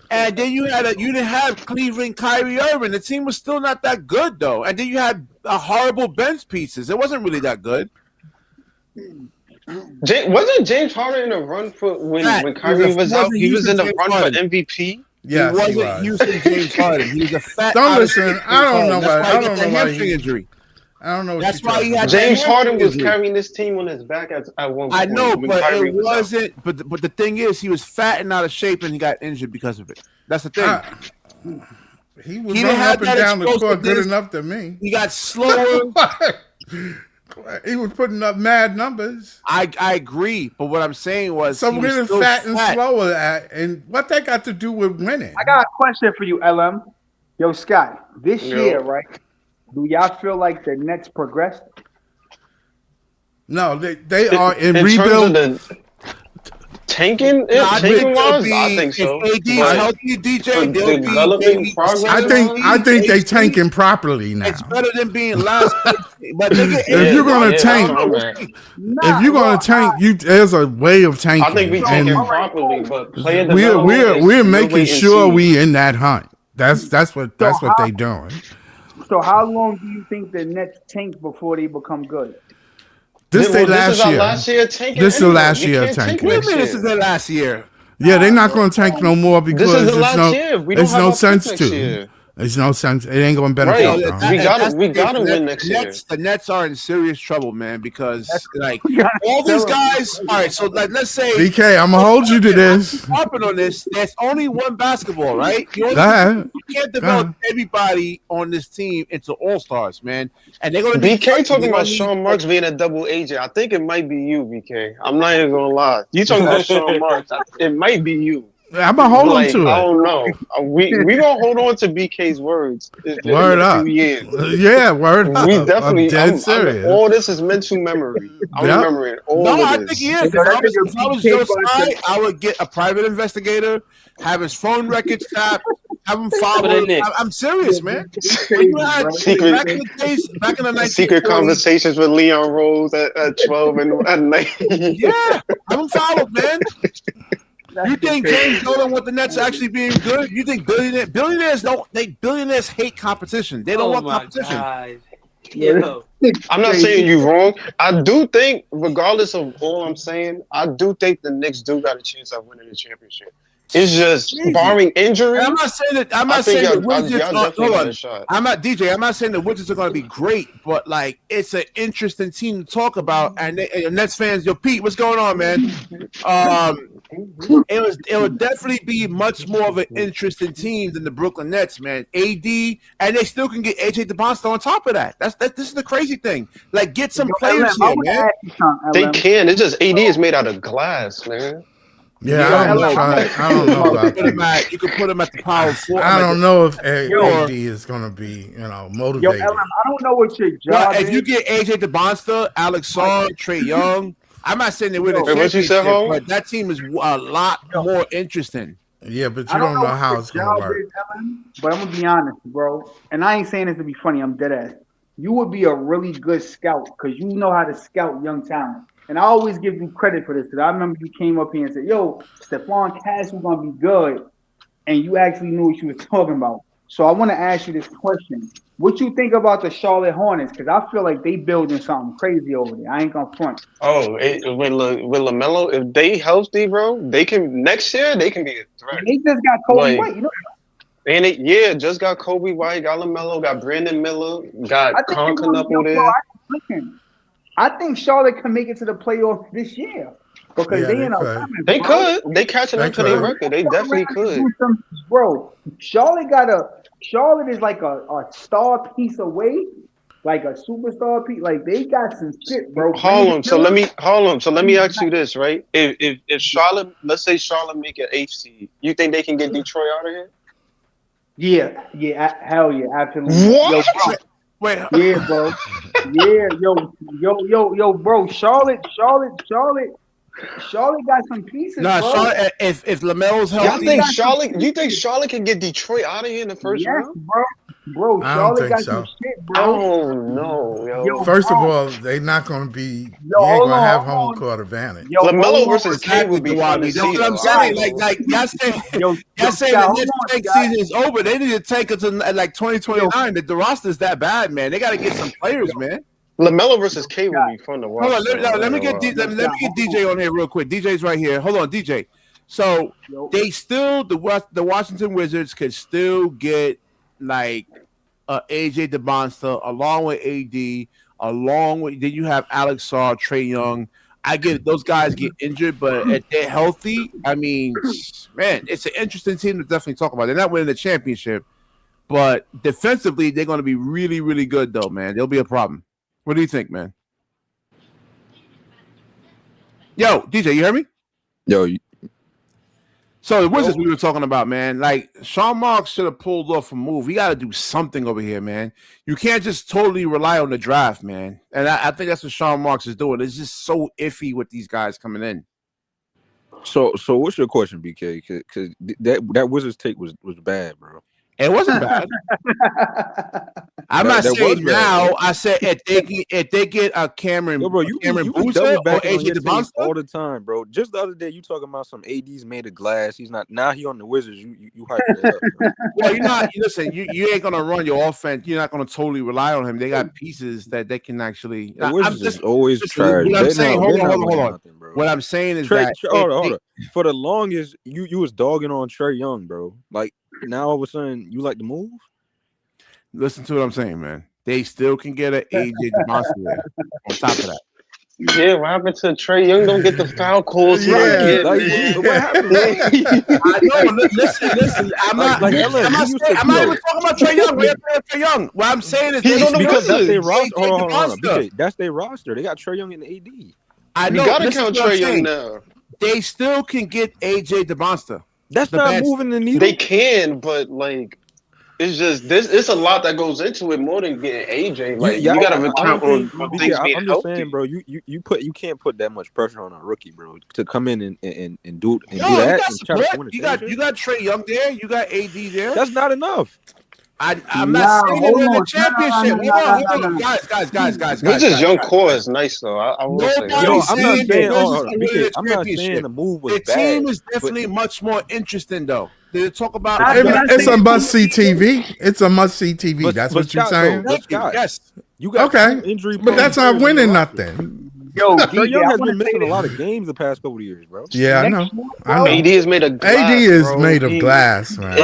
and then you didn't have Cleveland Kyrie Irving. The team was still not that good though. And then you had a horrible bench pieces. It wasn't really that good. Wasn't James Harden in a run for when Kyrie was out? He was in the run for MVP. Yeah, he wasn't using James Harden. He was a fat. Don't listen. I don't know why. I don't know why injury. I don't know. That's why he had James Harden was carrying this team on his back at one point. I know, but it wasn't. But the thing is, he was fat and out of shape, and he got injured because of it. That's the thing. He was running up and down the court good enough to me. He got slower. He was putting up mad numbers. I agree, but what I'm saying was so we're fat and slower and what that got to do with winning? I got a question for you, LM. Yo, Scott, this year, right? Do y'all feel like the Nets progressed? No, they are in rebuild. Tanking wise, I think so. If AD's healthy, DJ, developing progress. I think they tanking properly now. It's better than being last. But if you're gonna tank, there's a way of tanking. I think we tanking properly, but we're making sure we in that hunt. That's what they doing. So how long do you think the Nets tank before they become good? This is their last year. This is the last year tanking. What do you mean this is their last year? Yeah, they're not going to tank no more because there's no sense to. There's no sense. It ain't going to benefit them. We got to win next year. The Nets are in serious trouble, man, because like all these guys. All right, so like let's say BK, I'm gonna hold you to this. Harping on this. There's only one basketball, right? You can't develop everybody on this team into all-stars, man. And they're gonna BK talking about Sean Marks being a double agent. I think it might be you, BK. I'm not even gonna lie. You talking about Sean Marks? It might be you. I'm gonna hold on to it. I don't know. We gonna hold on to BK's words. Word up. Yeah, word up. We definitely. I'm dead serious. All this is mental memory. I'm remembering all of this. I think he is. If I was Joe Tsai, I would get a private investigator, have his phone records tapped, have him follow. I'm serious, man. You had back in the 1940s, secret conversations with Leon Rose at 12 and at night. Yeah, have him followed, man. You think James Dolan want the Nets actually being good? You think billionaires hate competition. They don't want competition. Yeah. I'm not saying you're wrong. I do think, regardless of all I'm saying, I do think the Knicks do got a chance of winning the championship. It's just barring injury. I'm not saying that. I'm not saying the Wizards. I'm not DJ. I'm not saying the Wizards are going to be great, but like it's an interesting team to talk about. And Nets fans, yo, Pete, what's going on, man? It would definitely be much more of an interesting team than the Brooklyn Nets, man. AD, and they still can get AJ DeBonster on top of that. This is the crazy thing. Like, get some players here, man. They can. It's just AD is made out of glass, man. Yeah, I don't know about that. You can put him at the power forward. I don't know if AD is going to be, motivated. Yo, Ellen, I don't know what your job is. If you get AJ DeBonster, Alex Saul, Trae Young, I'm not saying they win a championship, but that team is a lot more interesting. Yeah, but you don't know how it's going to work. But I'm going to be honest, bro. And I ain't saying this to be funny. I'm dead ass. You would be a really good scout because you know how to scout young talent. And I always give you credit for this because I remember you came up here and said, yo, Stephon Cash was going to be good. And you actually knew what you were talking about. So I want to ask you this question. What you think about the Charlotte Hornets? Because I feel like they building something crazy over there. I ain't going to front. Oh, with LaMelo, if they healthy, bro, they can next year they can be a threat. They just got Kobe White, you know. And just got Kobe White, got LaMelo, got Brandon Miller, got Knuckle there. I think Charlotte can make it to the playoffs this year because they could. They catching up to their record. They definitely could. Bro, Charlotte is like a star piece away, like a superstar piece. Like they got some shit, bro. Hold on. So let me ask you this, right? If Charlotte, let's say Charlotte make an 8th seed, you think they can get Detroit out of here? Yeah, hell yeah, absolutely. What? Wait. Yeah, bro. Yeah, yo, bro. Charlotte got some pieces. Nah, bro. Charlotte. If LaMelo's healthy, you think Charlotte can get Detroit out of here in the first round? Bro, Charlotte got some shit, bro. Oh no, yo. First of all, they're not going to be. You ain't going to have home court advantage. LaMelo versus K would be fun to see. That's what I'm saying. Like y'all saying the next season is over. They need to take it to like 2029. The roster is that bad, man. They got to get some players, man. LaMelo versus K would be fun to watch. Hold on, let me get DJ on here real quick. DJ's right here. Hold on, DJ. So they still the Washington Wizards could still get like AJ DeMonster along with AD, along with then you have Alex Sarr, Trae Young. I get it, those guys get injured, but if they're healthy, I mean, man, it's an interesting team to definitely talk about. They're not winning the championship, but defensively, they're going to be really, really good, though, man. They'll be a problem. What do you think, man? Yo, DJ, you hear me? Yo. So the Wizards we were talking about, man, like Sean Marks should have pulled off a move. We got to do something over here, man. You can't just totally rely on the draft, man. And I think that's what Sean Marks is doing. It's just so iffy with these guys coming in. So what's your question, BK? Because that Wizards take was bad, bro. It wasn't bad. I'm not saying now. I said if they get a Cameron, yo, bro, you Boozer or AJ DeMonster all the time, bro. Just the other day, you talking about some AD's made of glass. He's not now. He on the Wizards. You hype it up. Bro. Well, you're not. Listen, you ain't gonna run your offense. You're not gonna totally rely on him. They got pieces that they can actually. The Wizards is always trash. What I'm saying, hold on. What I'm saying is that hold on. For the longest, you was dogging on Trae Young, bro. Like now, all of a sudden, you like the move. Listen to what I'm saying, man. They still can get an AJ DeMonster there on top of that. Yeah, what happened to Trae Young? Don't get the foul calls. What happened? I know. Listen. I'm not even talking about Trae Young. We're Trae Young. What I'm saying is because that's their roster. Hold on. BK, that's their roster. They got Trae Young and AD. I know. You gotta count Trae Young now. They still can get AJ DeMonster. That's not moving the needle. They can, but like. It's just this. It's a lot that goes into it more than getting AJ. Like you gotta count on things being I'm just healthy. saying, bro. You can't put that much pressure on a rookie, bro, to come in and do that. You got Trae Young there. You got AD there. That's not enough. I'm not saying they win the championship. Hold on, guys. Wizards young core is nice though. I will say. I'm not saying the move was bad. The team is definitely much more interesting though. They talk about it's a must-see TV. It's a must-see TV. That's what you're saying. Yes, you got injury, but that's not winning nothing. Yo, Trae Young has been missing a lot of games the past couple of years, bro. Yeah, I know. AD is made of glass. AD is made of glass, man.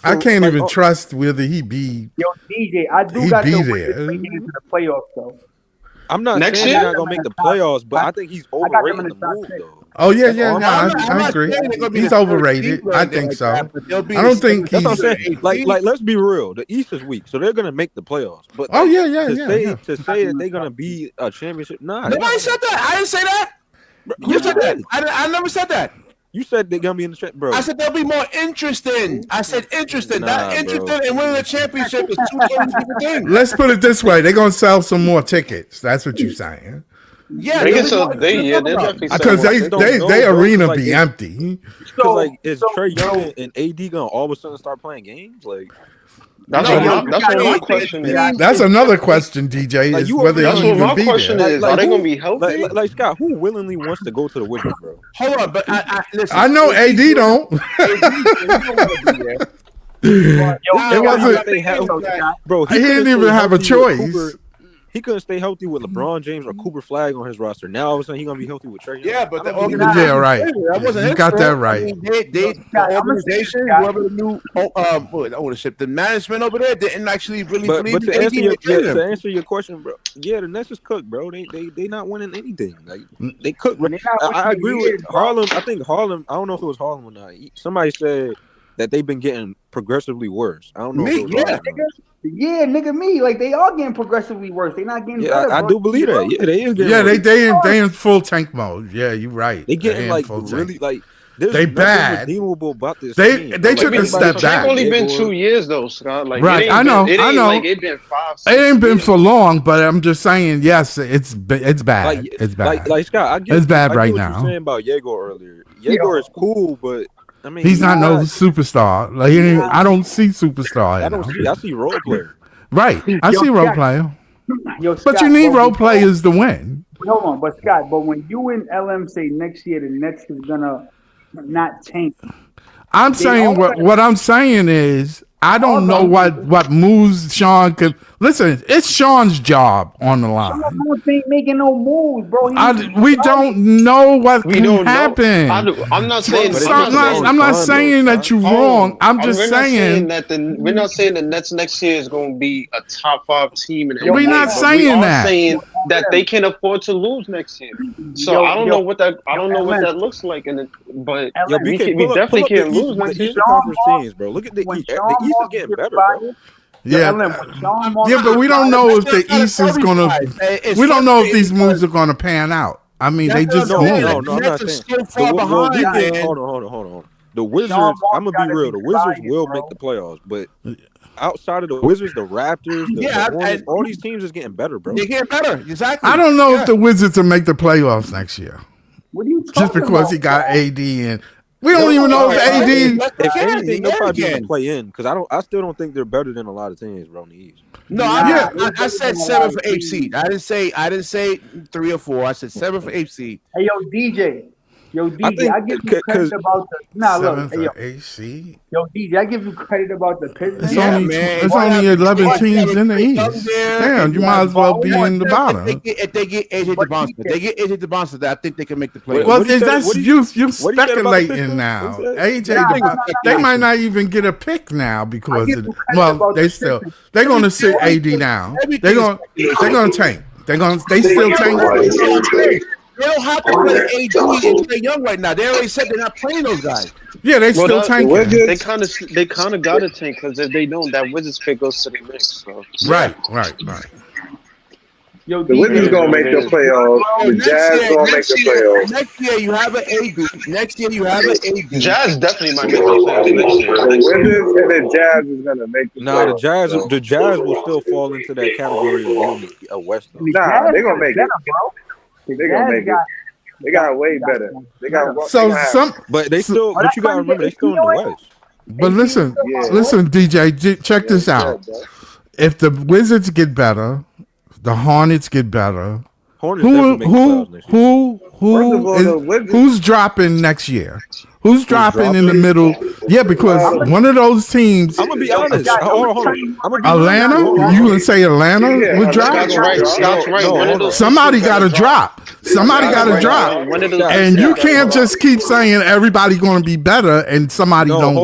I can't even trust whether he be. Yo, DJ, I do got the Wizards making it to the playoffs though. I'm not saying he's not gonna make the playoffs, but I think he's overrated the move though. Oh yeah, I agree. He's overrated. I think so. I don't think he's. That's what I'm saying. Like, let's be real. The East is weak, so they're gonna make the playoffs. But to say that they're gonna be a championship, nobody said that. I didn't say that. You said that. I never said that. You said they're gonna be in the bro. I said they'll be more interesting. I said interesting, not interested in winning the championship is two totally different things. Let's put it this way: they're gonna sell some more tickets. That's what you're saying. Yeah, because they arena be empty. So like, is Trae Young and AD gonna all of a sudden start playing games? Like, that's what my question is. That's another question, DJ. Like, that's what my question is. Are they gonna be healthy? Like Scott, who willingly wants to go to the Wizards, bro? Hold on, but I listen. I know AD don't. Bro, he didn't even have a choice. he couldn't stay healthy with LeBron James or Cooper Flag on his roster. Now all of a sudden he's gonna be healthy with Trae Young. Yeah, but the organization, yeah, right. That wasn't you got fault. That right. I mean, the organization, whoever the new ownership, the management over there didn't actually really believe. But to answer your question, bro, yeah, the Nets is cooked, bro. They not winning anything. Like they cooked. I agree with Harlem. I think Harlem. I don't know if it was Harlem or not. Somebody said that they've been getting progressively worse. I don't know. Yeah, nigga, me. Like they are getting progressively worse. They not getting better. I do believe that. Yeah, they is getting worse. They in full tank mode. Yeah, you're right. They getting like really like they bad. Redeemable about this. They took a step back. It's only been 2 years though, Scott. Like right, I know. Like, it been 5. It ain't been for long, but I'm just saying. Yes, it's bad. Like, it's bad. Like Scott, it's bad right what now. You were saying about Yegor earlier. Yegor is cool, but. I mean, he's not no superstar. Like I don't see superstar. I see role player. Right, I see role player. But you need role players to win. Hold on, but Scott, when you and LM say next year the Nets is gonna not tank, I'm saying what I'm saying is I don't know what moves Sean could. Listen, it's Sean's job on the line. Sean ain't making no moves, bro. We don't know what can happen. I'm not saying. I'm not saying that you're wrong. I'm just saying that we're not saying the Nets next year is going to be a top 5 team in the NBA. We're not saying that. Saying that they can afford to lose next year. So I don't know what that looks like, but we definitely can't lose next year. Conference teams, bro. Look at the East. The East is getting better, bro. Yeah, but we don't know if the East is gonna. We don't know if these moves are gonna pan out. I mean, they just no. I'm not saying. Hold on. The Wizards. I'm gonna be real. The Wizards will make the playoffs, but outside of the Wizards, the Raptors, the Hornets, all these teams is getting better, bro. They're getting better. Exactly. I don't know if the Wizards will make the playoffs next year. What are you talking just because about, he got AD and. We don't even know if AD. If anything, they'll probably be able to play in because I still don't think they're better than a lot of teams, bro, in the East. No, I said 7 for 8 seed. I didn't say 3 or 4. I said 7 for 8 seed. Hey, yo, DJ, I give you credit about the 8 seed. Yo, DJ, I give you credit about the Pistons. It's only 11 teams in the East. Damn, you might as well be in the bottom. If they get AJ DeBonster, I think they can make the playoffs. Well, that's you speculating now. AJ, they might not even get a pick now because they're going to sit AD now. They're going to tank. They still tank. They don't have to play AD and Trae Young right now. They already said they're not playing those guys. Yeah, they still tanking. They kind of got to tank because if they don't, that Wizards pick goes to the Knicks. So. Right. Yo, the Wizards gonna make the playoffs. The Jazz gonna make the playoffs. Next year you have an AD. Jazz definitely might make the playoffs next year. The Wizards and the Jazz is gonna make the playoffs. The Jazz will still fall into that category of West. Nah, they're gonna make it. They're gonna make it. They got way better. They got but they still. But you gotta remember, they still in the West. But listen, DJ, check this out. If the Wizards get better, the Hornets get better. Who's dropping next year? Who's dropping in the middle? Yeah, because one of those teams. I'm gonna be honest. Hold on. Atlanta? You gonna say Atlanta would drop? Scott's right. Somebody got to drop. And you can't just keep saying everybody going to be better and somebody don't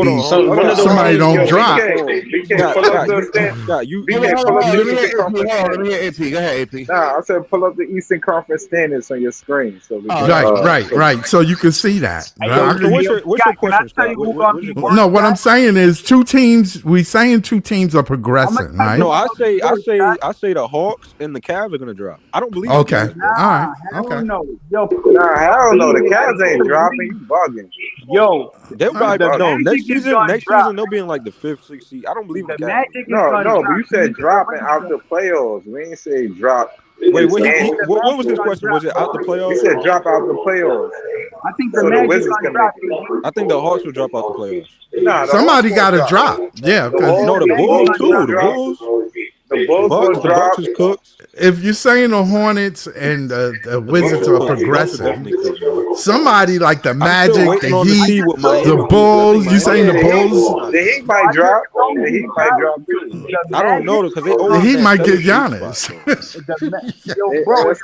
drop. Go ahead, AP. Nah, I said pull up the Eastern Conference standings on your screen. Right. So you can see that. What's your question? No, what I'm saying is two teams are progressing, right? No, I say the Hawks and the Cavs are going to drop. I don't believe. Okay, all right. Okay. Hell no. The Cavs ain't dropping. You bugging. Yo, they'll probably no. Next season they'll be in like the 5th, 6th seed. I don't believe the Magic. No, but you said dropping out the playoffs. We ain't say drop. Wait, what was his question? Was it out the playoffs? He said drop out the playoffs. I think the Magic can drop. I think the Hawks will drop out the playoffs. Nah, somebody got to drop. Yeah, the Bulls too. The Bulls will drop. If you're saying the Hornets and the Wizards are progressive, somebody like the Magic, the Heat, the Bulls. You saying the Bulls? The Heat might drop. The Heat might drop too. I don't know because they The always Heat might get Giannis. Yo, bro, if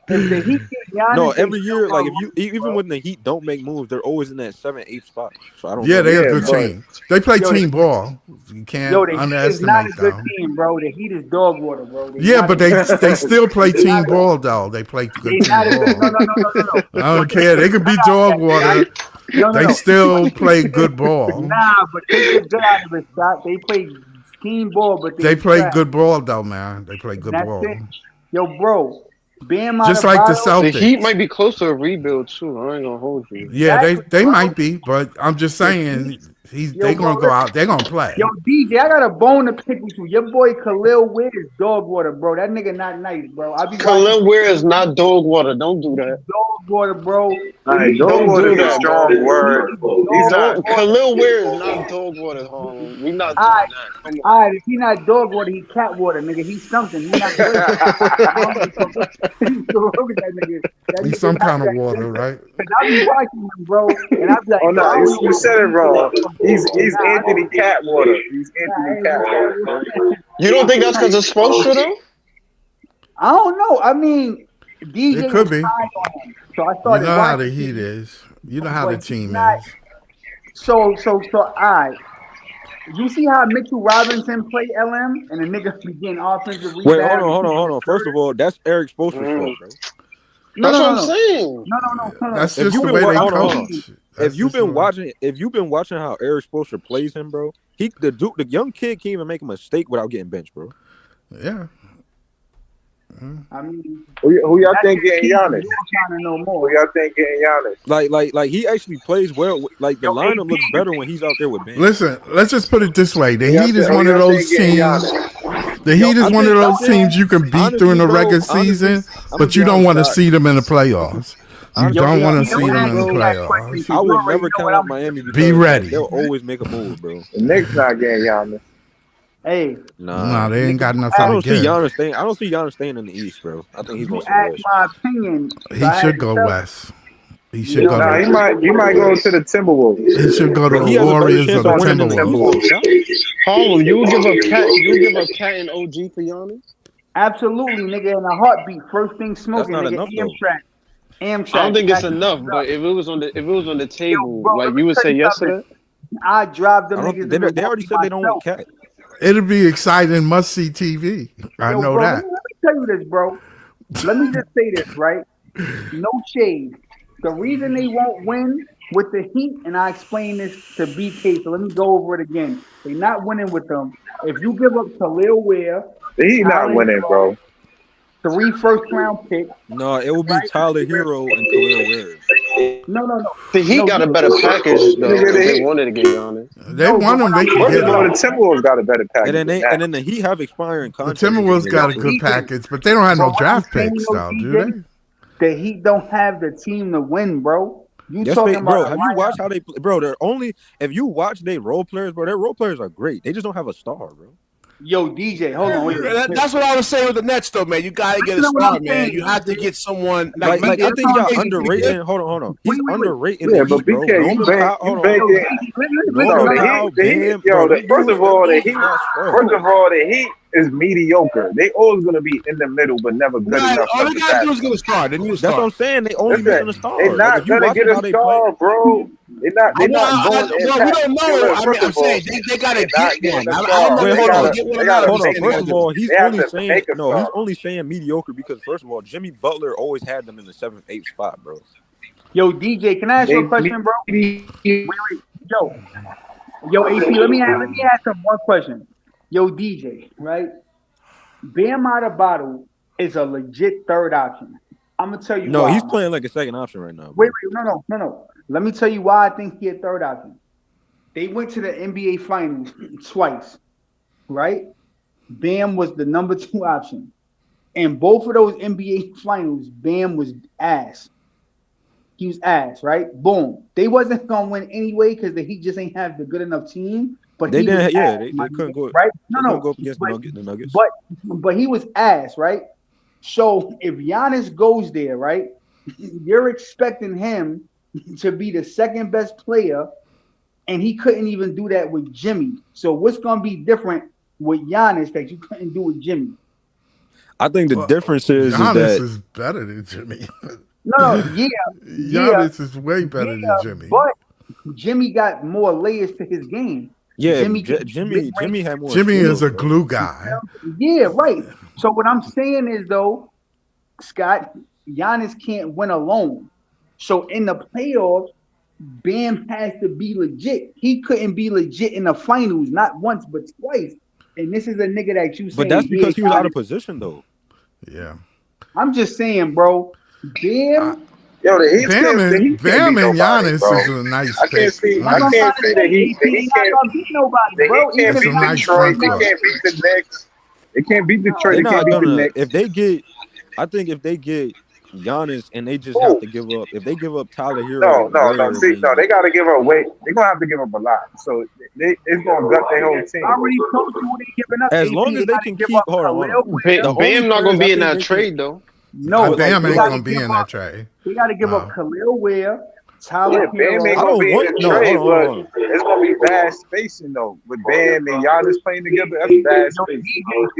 the Heat get Giannis, no, every year, like if you even when the Heat don't make moves, they're always in that 7th, 8th spot. So I don't. Yeah, know. they're a good team. They play team ball. You can't underestimate them. Not a good team, bro. The Heat is dog water, bro. Yeah, but they still play team ball though. They play good team ball. No. I don't care. They could be dog water. They still play good ball. Nah, but they get good out of it, Scott. They play team ball, but they play good ball though, man. They play good ball. Yo, bro. Just like the Celtics. The Heat might be close to a rebuild too. I ain't gonna hold you. Yeah, they might be, but I'm just saying they're gonna go out. They're gonna play. Yo, DJ, I got a bone to pick with you. Your boy Khalil Ware is dog water, bro. That nigga not nice, bro. Khalil Ware is not dog water. Don't do that. Dog water, bro. Right, dog water is a strong word. He's not. Khalil Ware is not dog water. We not doing that. All right, if he not dog water, he cat water, nigga. He's something. He not He's some kind of water, right? I be watching him, bro, and I be like, oh no, you said it wrong. He's Anthony Catwater. He's Anthony Catwater. You don't think that's because of Spoelstra though? I don't know. I mean, DJ it could be. So I started. You know how the Heat is. You know how the team is. So, all right. You see how Mitchell Robinson play LM and the nigga begin offensive rebound? Wait, hold on. First of all, that's Eric Spoelstra's fault, bro. That's what I'm saying. No. That's just the way they coach. If you've been watching how Eric Spoelstra plays him, bro, the young kid can't even make a mistake without getting benched, bro. Yeah. I mean, who y'all think getting Giannis? Who y'all think getting Giannis? Like he actually plays well. Like the lineup looks better when he's out there with Ben. Listen, let's just put it this way: the Heat is one of those teams. The Heat is one of those teams you can beat during the regular season, but you don't want to see them in the playoffs. You don't want to see them in the playoffs. I would never count out Miami. Be ready. They'll always make a move, bro. The Knicks not getting Giannis. Hey, nah, they ain't got nothing. I don't see Giannis staying in the East, bro. I think he's going to West. My opinion. He should go West. He should go. He might go to the Timberwolves. He should go to the Warriors or the Timberwolves. Harlem, you would give up Cat and OG for Giannis? Absolutely, nigga, in a heartbeat. First thing smoking, nigga. Enough, Amtrak. I don't think it's enough, but if it was on the table, bro, like you would say yes to that. I drive them niggas. They already said they don't want Cat. It'll be exciting, must-see TV. I know bro, that. Let me tell you this, bro. Let me just say this, right? No shade. The reason they won't win with the Heat, and I explained this to BK, so let me go over it again. They're not winning with them. If you give up Khalil Ware, the Heat not winning, bro. 3 first-round picks. No, it will be Tyler Hero and Khalil Ware. No. The Heat got a better package, though. They wanted to get on it. They want them. They can get them. The Timberwolves got a better package. And then the Heat have expiring contracts. The Timberwolves got a good package, but they don't have no draft picks, though, do they? The Heat don't have the team to win, bro. Yes, talking about bro? Have you watched how they play? Bro, they're only if you watch their role players, bro. Their role players are great. They just don't have a star, bro. Yo, DJ, hold on. Wait. That's what I was saying with the Nets, though, man. You gotta get a star, man. You have to get someone like I think y'all underrating. Hold on. He's underrated. Yeah, but BK, you first of all, the Heat is mediocre. They always gonna be in the middle, but never good enough. All they gotta do is get a star. That's what I'm saying. They only getting a star. They're not gonna get a star, bro. They're not going. Well, we don't know. I mean, I'm saying they gotta get one. Hold on. First of all, he's only saying mediocre because first of all, Jimmy Butler always had them in the 7th, 8th spot, bro. Yo, DJ, can I ask you a question, bro? Wait. Yo, AP, let me ask him one question. Yo, DJ, right? Bam Adebayo is a legit third option. I'm gonna tell you. No, he's playing like a second option right now. Wait, no. Let me tell you why I think he's a third option. They went to the NBA Finals twice, right? Bam was the number 2 option. And both of those NBA Finals, Bam was ass. He was ass, right? Boom. They wasn't going to win anyway because he just ain't have the good enough team. But they didn't. Yeah, they couldn't go. Right? No. Go up against the Nuggets. But he was ass, right? So if Giannis goes there, right? you're expecting him to be the second best player, and he couldn't even do that with Jimmy. So what's gonna be different with Giannis that you couldn't do with Jimmy? I think the difference is Giannis that is better than Jimmy. Giannis is way better than Jimmy. But Jimmy got more layers to his game. Yeah, Jimmy had more. Jimmy skills, is a glue guy. Yeah, right. So what I'm saying is though, Scott, Giannis can't win alone. So in the playoffs, Bam has to be legit. He couldn't be legit in the finals, not once but twice. And this is a nigga that you saying. But that's because he was out of position though. Yeah. I'm just saying, bro. Bam. Yo, the Heat Bam and Giannis is a nice I can't see the Heat. He can't beat nobody, bro. He can't beat Detroit. They can't beat the Knicks. They can't beat Detroit. They can't beat the Knicks. If they get, I think if they get Giannis and they just have to give up. If they give up Tyler Hero, no. See, they got to give up weight. They're gonna have to give up a lot. So it's gonna gut their whole team. I already told you what they giving up. As long as they can keep. Hold on. Bam not gonna be in that trade though. No, Bam ain't gonna be in that trade. They got to give up Khalil Ware, Tyler Hero. Bam ain't gonna be in the trade, but it's gonna be bad spacing though. With Bam and Giannis playing together, that's bad spacing.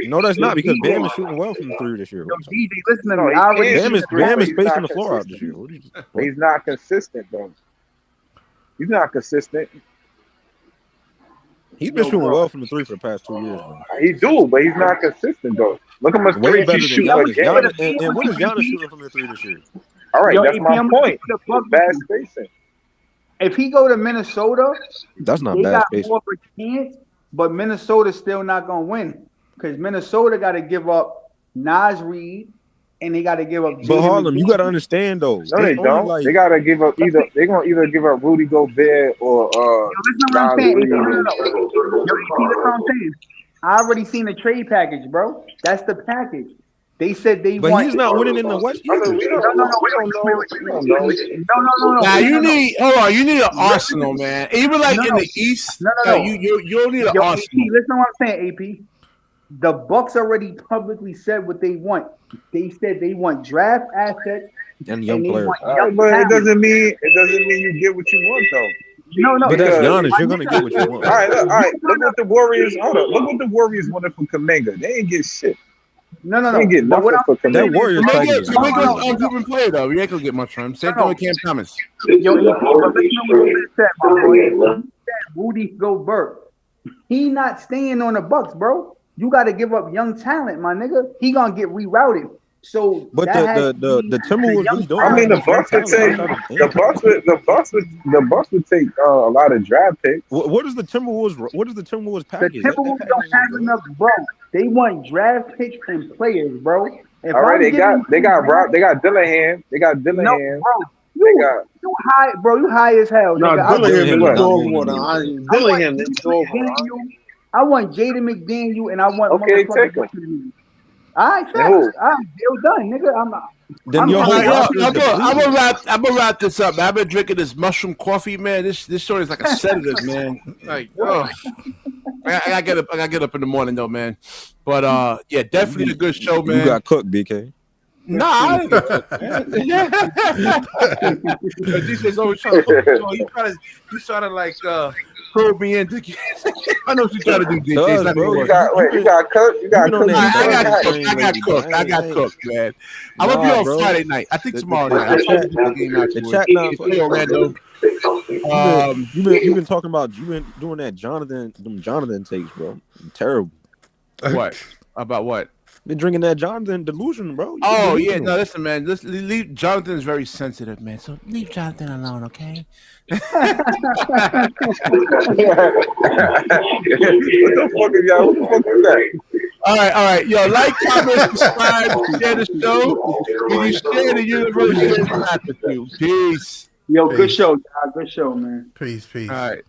No, that's not because Bam is shooting well from the three this year. DJ, listen to me. Bam is spacing the floor out this year. He's not consistent though. He's not consistent. He's been shooting well from the three for the past 2 years. Man. He do, but he's not consistent though. Look how much way better he's than shooting. Giannis. And when is Giannis shooting from the three this year? All right, that's my point. Bad spacing. If he go to Minnesota, that's not bad spacing. More of a chance, but Minnesota's still not gonna win because Minnesota got to give up Naz Reid and they got to give up. But Harlem, you got to understand though. No, they don't. Like, they got to give up either. They're gonna either give up Rudy Gobert or. Listen what I'm saying. I already seen the trade package, bro. That's the package. They said they want. But he's not winning in the West either. No. Now you need. Hold on. You need an Arsenal, man. Even like in the East. No. You need an Arsenal. AP, listen to what I'm saying, AP. The Bucks already publicly said what they want. They said they want draft assets and young players. But it doesn't mean you get what you want though. No. But that's Giannis. You're gonna get what you want. All right. Look what the Warriors. Hold up. Look what the Warriors wanted from Kuminga. They ain't get shit. No. They ain't get nothing for Kuminga. That Warriors package. Kuminga's an unproven player though. You ain't gonna get much from him. Same thing with Cam Thomas. Yo, Rudy Gobert. He not staying on the Bucks, bro. You got to give up young talent, my nigga. He gonna get rerouted. So, but the Timberwolves really don't. I mean, the Bucks would take a lot of draft picks. What is the Timberwolves? What is the Timberwolves package? The Timberwolves don't have enough, bro. They want draft picks and players, bro. All right, they got Dillingham. They got Dillingham. No, bro. You high, bro. You high as hell. No, Dillingham is dog water. Dillingham is dog water. I want Jaden McDaniel and I want. Okay, take him. All right, facts. I'm still done, nigga. I'm gonna wrap this up. Man. I've been drinking this mushroom coffee, man. This story is like a sedative, man. Like, oh. I gotta get up in the morning though, man. But yeah, definitely a good show, man. You got cooked, BK. Nah, I didn't get cooked, man. DJ's always trying to cook. He's trying to like probe me in. I know what you're trying to do, DJ. You got cooked. I got cooked, man. I'm gonna be on Friday night. I think tomorrow night. The chat now, Orlando. You've been talking about doing that Jonathan takes, bro. Terrible. What about what? Been drinking that Jonathan delusion, bro. Oh yeah, no, listen, man. Leave Jonathan is very sensitive, man. So leave Jonathan alone, okay? What the fuck is y'all? What the fuck is that? All right. Yo, like, comment, subscribe, share the show. When you share the universe, share the you. Peace. Yo, good show, guys. Good show, man. Peace. All right.